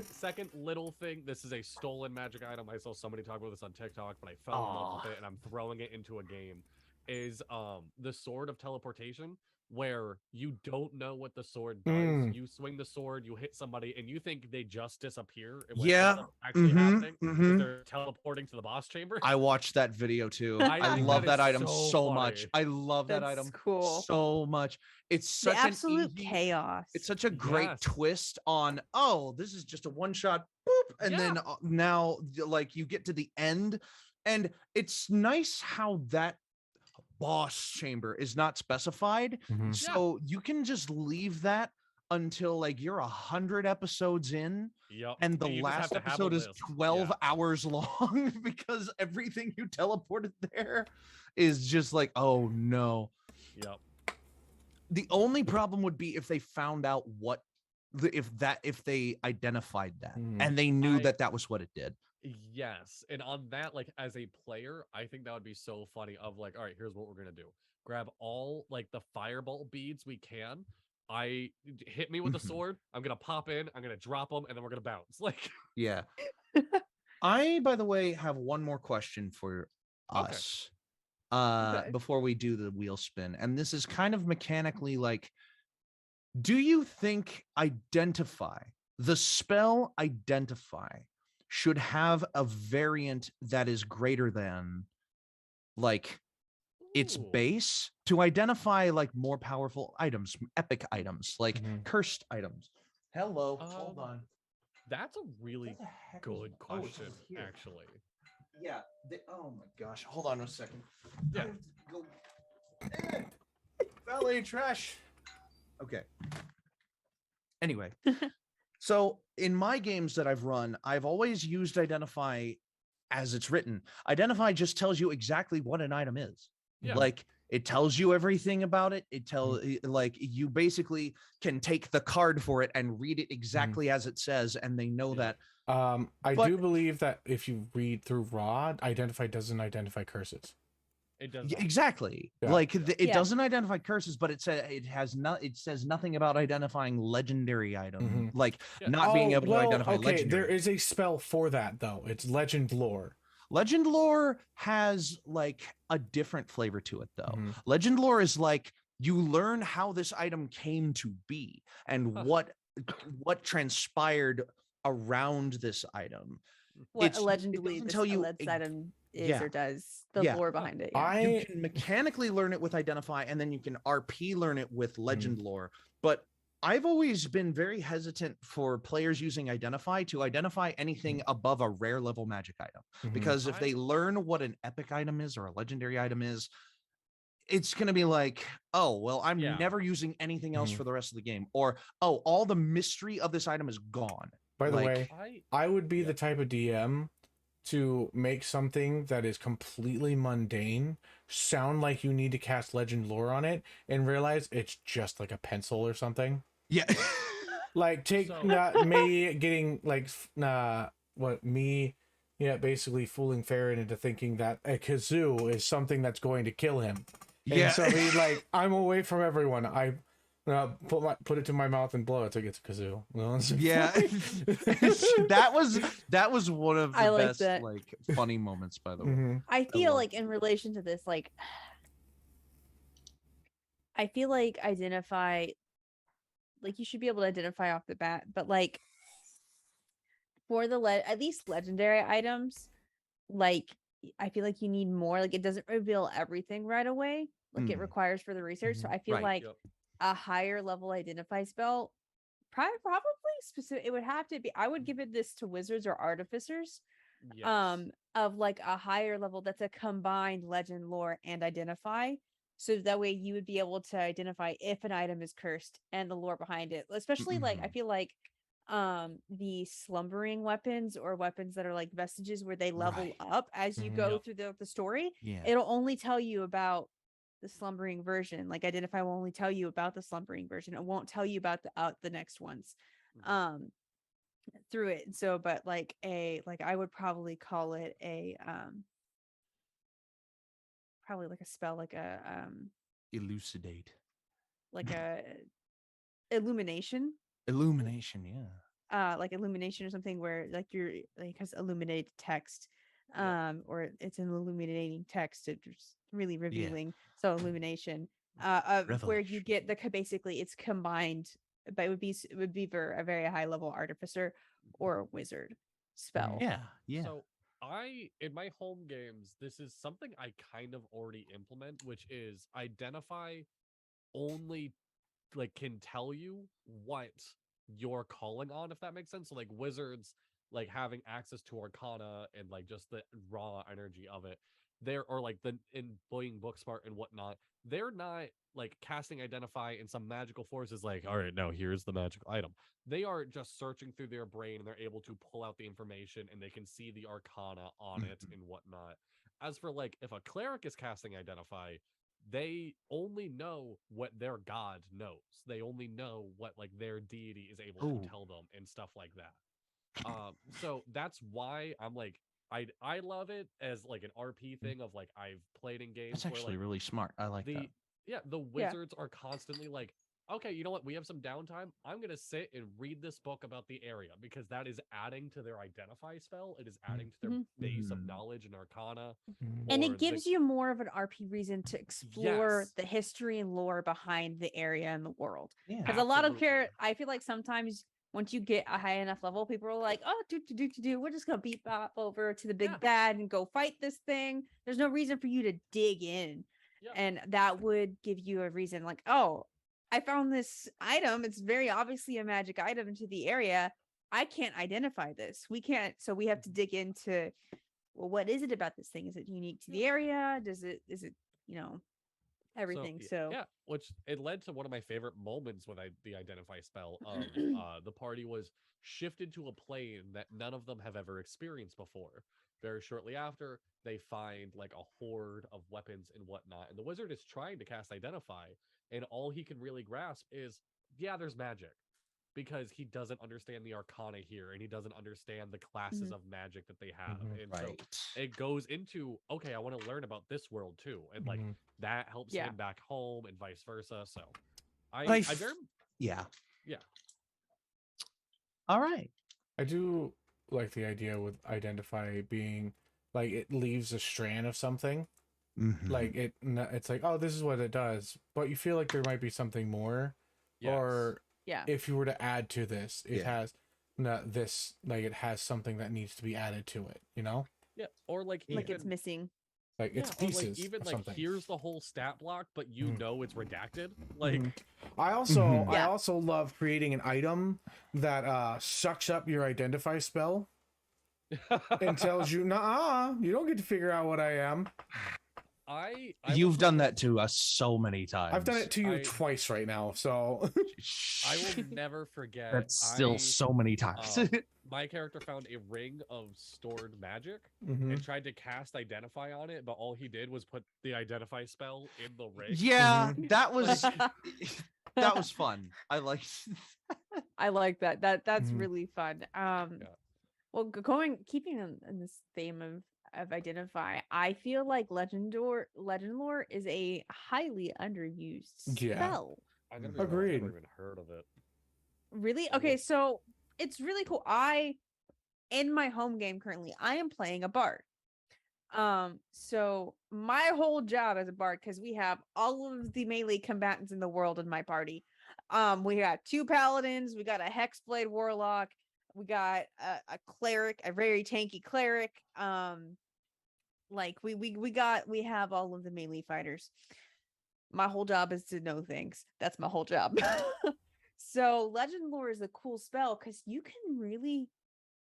Second little thing, this is a stolen magic item. I saw somebody talk about this on TikTok, but I fell in love with it and I'm throwing it into a game. Is the sword of teleportation, where you don't know what the sword does. Mm. You swing the sword, you hit somebody, and you think they just disappear. And Yeah. what's actually Mhm, happening is mhm. they're teleporting to the boss chamber. I watched that video too. I I think love that that is item so so much. funny. I love that That's item cool. so much. It's The such absolute an easy, chaos. it's such a great Yes. twist on, oh, this is just a one shot boop, and then now like you get to the end, and it's nice how that boss chamber is not specified, Mhm. so you can just leave that until like you're 100 episodes in, Yep. and the you just have last to have a episode is list. 12 Yeah. hours long because everything you teleported there is just like, oh no. Yep. The only problem would be if they found out what if they identified that Mhm. and they knew I- that that was what it did. Yes, and on that, like as a player, I think that would be so funny. Of like, all right, here's what we're gonna do: grab all like the fireball beads we can. Hit me with the Mhm. sword. I'm gonna pop in. I'm gonna drop them, and then we're gonna bounce. Like, Yeah. I, by the way, have one more question for Okay. us Okay. before we do the wheel spin, and this is kind of mechanically like, do you think the spell identify should have a variant that is greater than like its ooh, base to identify like more powerful items, epic items, like Mhm. cursed items? Hello, hold on. that's a really What the heck is- good oh, it's question, over here. actually. Yeah. Oh my gosh. Hold on a second. Yeah. I have to go. Valet trash. Okay. Anyway, so in my games that I've run, I've always used identify as it's written. Identify just tells you exactly what an item is. Yeah. Like it tells you everything about it. It tells like you basically can take the card for it and read it exactly as it says, and they know Yeah. that. I But- do believe that if you read through raw, identify doesn't identify curses. It does. Yeah, not. exactly. Yeah. Like it Yeah. doesn't identify curses, but it says nothing about identifying legendary item, like Yeah. not being able to identify okay, legendary. there is a spell for that though. It's legend lore. Legend lore has like a different flavor to it though. Mhm. Legend lore is like you learn how this item came to be and Huh. what transpired around this item. What It allegedly doesn't this tell you alleged item is yeah. or does, the Yeah. lore behind it. Yeah. You can mechanically learn it with identify, and then you can RP learn it with legend lore. But I've always been very hesitant for players using identify to identify anything above a rare level magic item, because if they learn what an epic item is or a legendary item is, it's going to be like, oh, well, I'm Yeah. never using anything else for the rest of the game, or oh, all the mystery of this item is gone. By the Like, way, I would be the type of DM to make something that is completely mundane sound like you need to cast legend lore on it and realize it's just like a pencil or something. yeah. Like take So- me getting like basically fooling Farron into thinking that a kazoo is something that's going to kill him. Yeah. And so he's like, I'm away from everyone. I put it to my mouth and blow it. It's like it's a kazoo. Well, it's Yeah. that was one of the I like best that. like funny moments, by the way. Mhm. I feel love like in relation to this, like I feel like identify, like you should be able to identify off the bat, but like for the at least legendary items, like I feel like you need more. Like it doesn't reveal everything right away, like it requires for the research. So I feel Right. like Yep. a higher level identify spell, probably specific. It would have to be. I would give it this to wizards or artificers. Yes. Of like a higher level that's a combined legend lore and identify, so that way you would be able to identify if an item is cursed and the lore behind it, especially like I feel like the slumbering weapons or weapons that are like vestiges where they level Right. up as you go Yep. through the story. Yeah. It'll only tell you about the slumbering version. Like identify will only tell you about the slumbering version. It won't tell you about the next ones through it. So but like I would probably call it a probably like a spell, like a Elucidate. like a illumination, Illumination, yeah. like illumination or something, where like you're like has illuminated text, Yeah. or it's an illuminating text. It's really revealing. So illumination, where you Revelation. get the basically it's combined, but it would be for a very high level artificer or a wizard spell. Yeah, yeah. So in my home games, this is something I kind of already implement, which is identify only like can tell you what you're calling on, if that makes sense. So like wizards, like having access to arcana and like just the raw energy of it. Or like the in being book smart and whatnot, they're not like casting identify in some magical force is like, all right, now here's the magical item. They are just searching through their brain and they're able to pull out the information and they can see the arcana on it and whatnot. As for like if a cleric is casting identify, they only know what their god knows. They only know what like their deity is able Ooh. to tell them and stuff like that. So that's why I'm like I love it as like an RP thing of like I've played in games That's actually where like really smart. I like that. the wizards are constantly like, okay, you know what? We have some downtime. I'm gonna sit and read this book about the area because that is adding to their identify spell. It is adding to their base of knowledge and arcana. And or it gives you more of an RP reason to explore Yes. the history and lore behind the area and the world. Yeah. Because a lot of Absolutely. I feel like sometimes once you get a high enough level, people are like, oh, we're just gonna beat bop over to the big Yeah. bad and go fight this thing. There's no reason for you to dig in. Yep. And that would give you a reason like, oh, I found this item. It's very obviously a magic item into the area. I can't identify this. We can't, so we have to dig into, well, what is it about this thing? Is it unique to the area? Is it, everything? So yeah, which it led to one of my favorite moments with the identify spell of the party was shifted to a plane that none of them have ever experienced before. Very shortly after, they find like a horde of weapons and whatnot, and the wizard is trying to cast Identify, and all he can really grasp is, yeah, there's magic, because he doesn't understand the arcana here, and he doesn't understand the classes Mhm. of magic that they have, and so Right. it goes into, okay, I want to learn about this world too, and like Mhm. that helps Yeah. him back home, and vice versa. So But I very yeah. yeah. All right. I do like the idea with Identify being like it leaves a strand of something. Mhm. Like it's like, oh, this is what it does, but you feel like there might be something more. Yes. Or Yeah. if you were to add to this, it Yeah. has this, like it has something that needs to be added to it, you know, Yeah, or like Like it's even missing. like it's or like pieces even of like something. here's the whole stat block, but you Mhm. know it's redacted. Like Mhm. I also Mhm. I Yeah. also love creating an item that sucks up your Identify spell and tells you, nah, you don't get to figure out what I am. I You've will done never- that to us so many times. I've done it to you I- twice right now, so I will never forget. That's still so many times. My character found a ring of stored magic Mhm. and tried to cast Identify on it, but all he did was put the Identify spell in the ring. Yeah, Mhm. that was that was fun. I liked. I like that. That's Mhm. really fun. Yeah. Well, keeping in this theme of Identify, I feel like legend lore is a highly underused Yeah. spell. I'm gonna be honest, I've Agreed. never even heard of it. Really? I Okay, look- so it's really cool. In my home game currently, I am playing a bard. So my whole job as a bard, because we have all of the melee combatants in the world in my party. We got 2 paladins, we got a hexblade warlock, we got a cleric, a very tanky cleric. Like we have all of the melee fighters. My whole job is to know things. That's my whole job. So legend lore is a cool spell because you can really,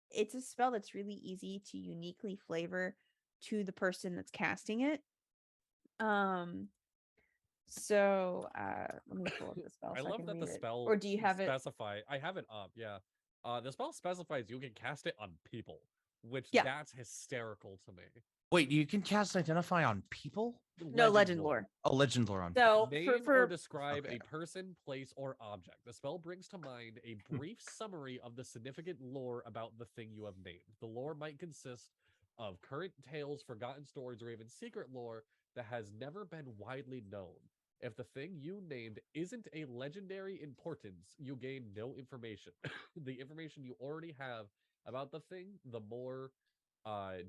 it's a spell that's really easy to uniquely flavor to the person that's casting it. So let me pull up the spell I so I love can that the read it. spell Or do you have it? specify. I have it up, yeah. The spell specifies you can cast it on people, which Yeah. that's hysterical to me. Wait, you can cast Identify on people? No, legend lore. Oh, legend lore on. So Name or for describe Okay. a person, place, or object. The spell brings to mind a brief summary of the significant lore about the thing you have named. The lore might consist of current tales, forgotten stories, or even secret lore that has never been widely known. If the thing you named isn't a legendary importance, you gain no information. The information you already have about the thing, the more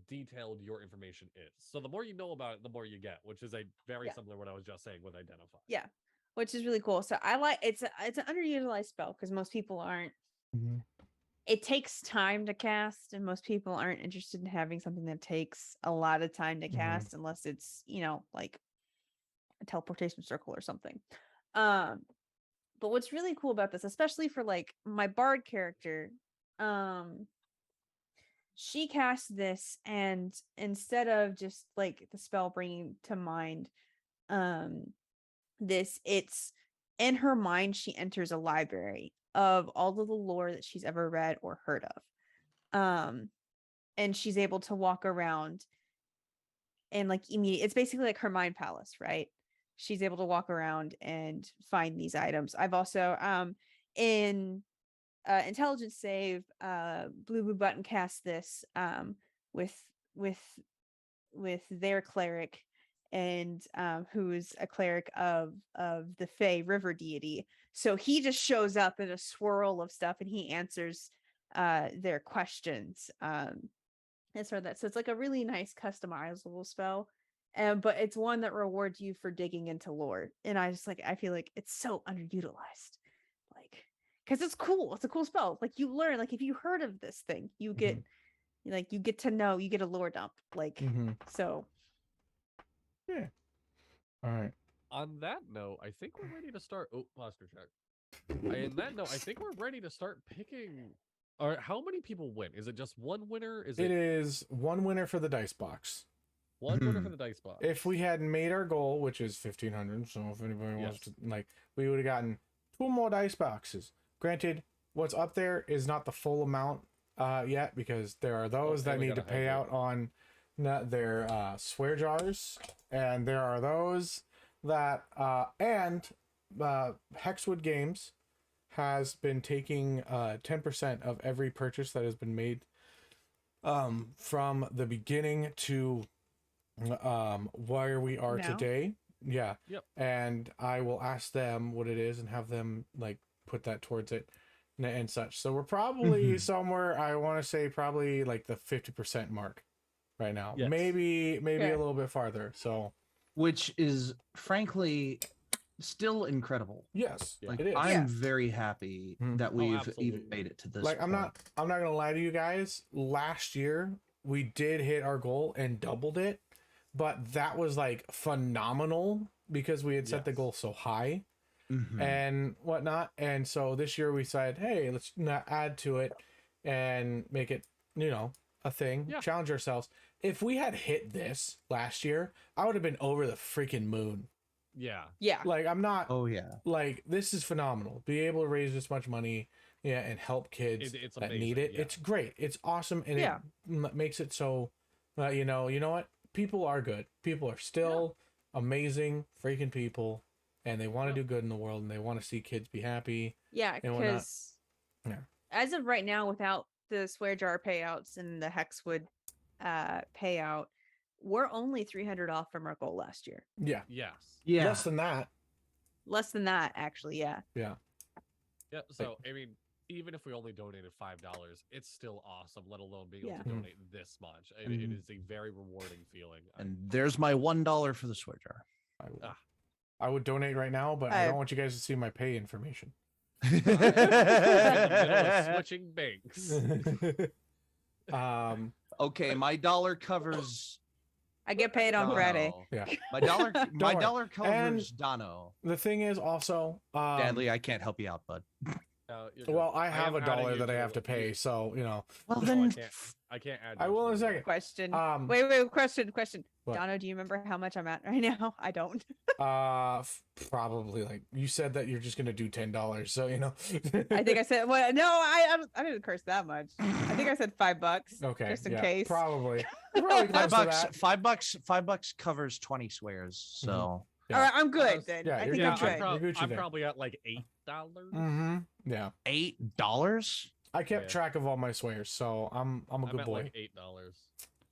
detailed your information is. So the more you know about it, the more you get, which is a very Yeah. similar what I was just saying with Identify. yeah, which is really cool. So I like it's an underutilized spell because most people aren't. Mhm. It takes time to cast, and most people aren't interested in having something that takes a lot of time to Mhm. cast unless it's like a teleportation circle or something. But what's really cool about this, especially for like my bard character, she casts this, and instead of just like the spell bringing to mind it's in her mind, she enters a library of all of the lore that she's ever read or heard of. And she's able to walk around and like it's basically like her mind palace, right? She's able to walk around and find these items. I've also in intelligence save, blue button cast this with with their cleric, and who's a cleric of the Fey river deity. So he just shows up in a swirl of stuff and he answers their questions. And so it's like a really nice customizable spell. But it's one that rewards you for digging into lore. And I feel like it's so underutilized. Like, because it's cool. It's a cool spell. Like you learn, like if you heard of this thing, you get you get to know, you get a lore dump. Like Mhm. so Yeah. All right. On that note, I think we're ready to start. Oh, posture check. In that note, I think we're ready to start picking. Or how many people win? Is it just one winner? Is It it is one winner for the dice box. one winner for the dice box? If we had made our goal, which is 1,500, so if anybody wants to, Yes. like, we would have gotten 2 more dice boxes. Granted, what's up there is not the full amount yet because there are those Okay, that we need to gotta pay hide out on their swear jars, and there are those that and Hexwood Games has been taking 10% of every purchase that has been made from the beginning to where we are Now? today. Yeah. Yep. And I will ask them what it is and have them like put that towards it and such. So we're probably somewhere, I want to say probably like the 50% mark right now. Yes. Maybe Okay. a little bit farther. So Which is frankly still incredible. yes, Yeah. Like it is. I'm Yeah. very happy Mhm. that we've even absolutely. made it to this Like point. I'm not gonna lie to you guys. Last year we did hit our goal and doubled it, but that was like phenomenal because we had set the Yes. goal so high Mhm. and whatnot. And so this year we said, hey, let's not add to it and make it, a thing. Yeah. Challenge ourselves. If we had hit this last year, I would have been over the freaking moon. Yeah. Yeah. Like I'm not Oh yeah. like this is phenomenal. Be able to raise this much money, and help kids It's that need amazing, it. yeah. It's great. It's awesome, and Yeah. it makes it so. You know what? People are good. People are still amazing, freaking people, and they want to do good in the world, and they want to see kids be happy. Yeah, and whatnot. because Yeah. as of right now, without the swear jar payouts and the Hexwood payout, we're only 300 off from our goal last year. Yeah, Yes. Yeah. less than that. Less than that, actually. Yeah. Yeah, Yep. So I mean, even if we only donated $5, it's still awesome. Let alone being able Yeah. to donate this much. It Mhm. is a very rewarding feeling. And there's my $1 for the swear jar. I would donate right now, but I I- don't want you guys to see my pay information. in the middle of switching banks. Okay, my dollar covers. I get paid on Friday. Dano. Yeah. My dollar. my worry. dollar And- covers Dano. The thing is also, Sadly, I can't help you out, bud. You're good. well, I have am a adding dollar you that I have to the- pay, so Well No, then, I can't add. I you will to in a the- second. Question. Um, Wait. Question. What? Donna, do you remember how much I'm at right now? I don't. Probably like you said that you're just gonna do $10, so I think I said. Well, no, I didn't curse that much. I think I said $5. okay, Just in yeah, case. probably. You're probably close to that. $5 covers 20 swears. So Yeah. All right, I'm I good was- then. yeah, I you're think Yeah, I'm good. good. You're Gucci I'm there. probably at like $8. Yeah, $8. I kept Yeah. track of all my swears, so I'm a I'm good at boy. like $8.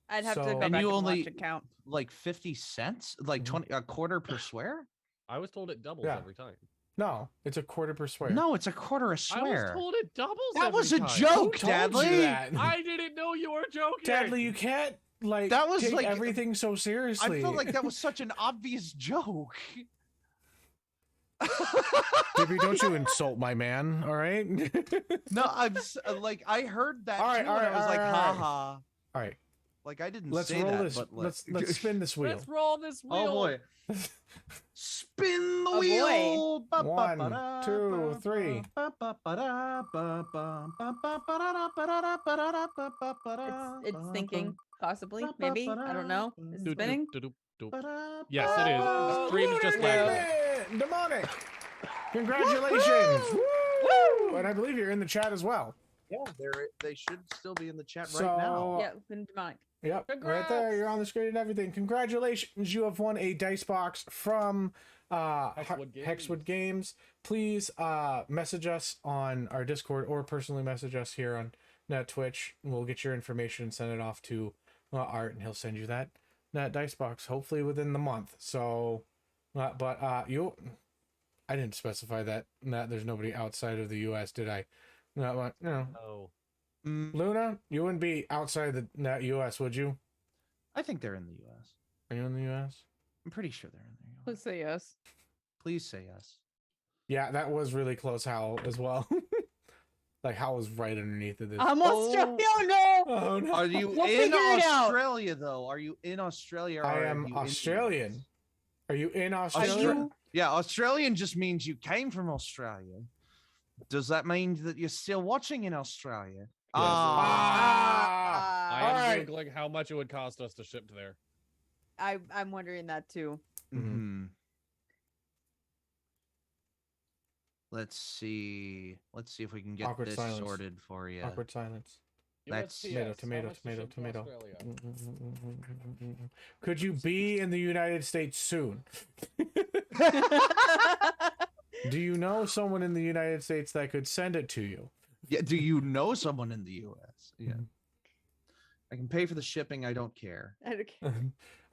I'd have to So- go And back you and only- watch and count. Like 50 cents, like Mhm. 20 a quarter per swear. I was told it doubles Yeah. every time. No, it's a quarter per swear. No, it's a quarter a I was swear. told it doubles. That was every a time. joke, Who told you Dadley. that? I didn't know you were joking. Dadley, you can't like That was take like- everything so I seriously. felt like that was such an obvious joke. Dippy, don't you insult my man, all right? No, like I heard that All right, too, all and I right, was all like, right, ha all right. ha. All right, Like I didn't let's say roll that, this. but Let's spin this wheel. Let's roll this wheel. Oh boy. Spin the Oh, boy. wheel. Ba, ba, One, ba, da, two, ba, three. ba, ba, ba, da, ba, ba, ba, ba, ba, da, da, ba, da, da, ba, da, da, ba, ba, ba, da, It's ba, thinking, possibly, ba, ba, maybe. ba, I don't know. da, Is ba, it spinning? ba, da, Yes, ba, it is. ba, The stream is just Lunar lagging. Demon! Demonic! Congratulations! Woo! And I believe you're in the chat as well. Yeah, they should still be in the chat So, right now. Yeah, been demonic. Yep, right Congrats! there. You're on the screen and everything. Congratulations! You have won a dice box from Hexwood Games. Please message us on our Discord or personally message us here on Twitch. We'll get your information and send it off to Art, and he'll send you that dice box hopefully within the month. So, I didn't specify that there's nobody outside of the U.S. Did I? No. Oh, Luna, you wouldn't be outside the U.S., would you? I think they're in the U.S. Are you in the U.S.? I'm pretty sure they're in the U.S. Please say yes. Please say yes. Yeah, that was really close, Hal, as well. Like, Hal was right underneath of this. I'm Australia. Oh, No. no. Are you We'll in figure it out. Australia though? Are you in Australia? Or I are am you in the Australian. US? Are you in Are Australia? you? Yeah, Australian just means you came from Australia. Does that mean that you're still watching in Australia? Ah. I All am right. googling how much it would cost us to ship there. I'm wondering that too. Mhm. Let's see. Let's see if we can get Awkward this silence. sorted for you. Awkward silence. That's- USPS, Tomato, how much to tomato, ship to tomato. Australia? Could you be in the United States soon? Do you know someone in the United States that could send it to you? Yeah. Do you know someone in the U.S.? Yeah. I can pay for the shipping. I don't care. Okay.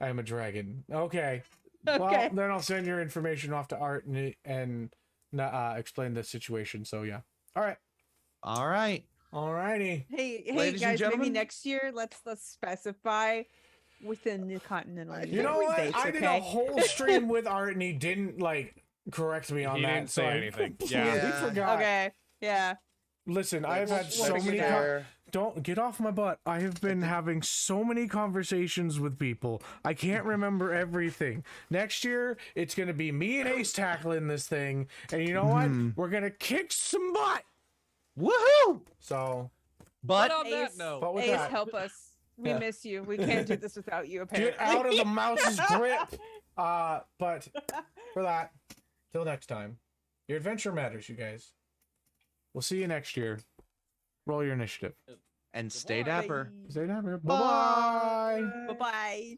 I am a dragon. Okay. Okay. Well, then I'll send your information off to Art and explain the situation. So yeah. All right. All right. Alrighty. Hey, Ladies and guys, maybe gentlemen? next year let's specify within the continental You know United what? States, I did a okay? whole stream with Art and he didn't like correct me on He that. didn't so say I anything. completely Yeah. forgot. Okay. Yeah. Listen, I've had Let's so fix many. it there. Don't get off my butt. I have been having so many conversations with people. I can't remember everything. Next year, it's going to be me and Ace tackling this thing. And you know what? We're going to kick some butt. Woohoo! So, But on that Ace, note, but with Ace, that, help us. We Yeah. miss you. We can't do this without you, apparently. get out of the mouse's grip. But for that, till next time, your adventure matters, you guys. We'll see you next year. Roll your initiative. and stay Goodbye. dapper. Stay dapper. Bye-bye. Bye-bye.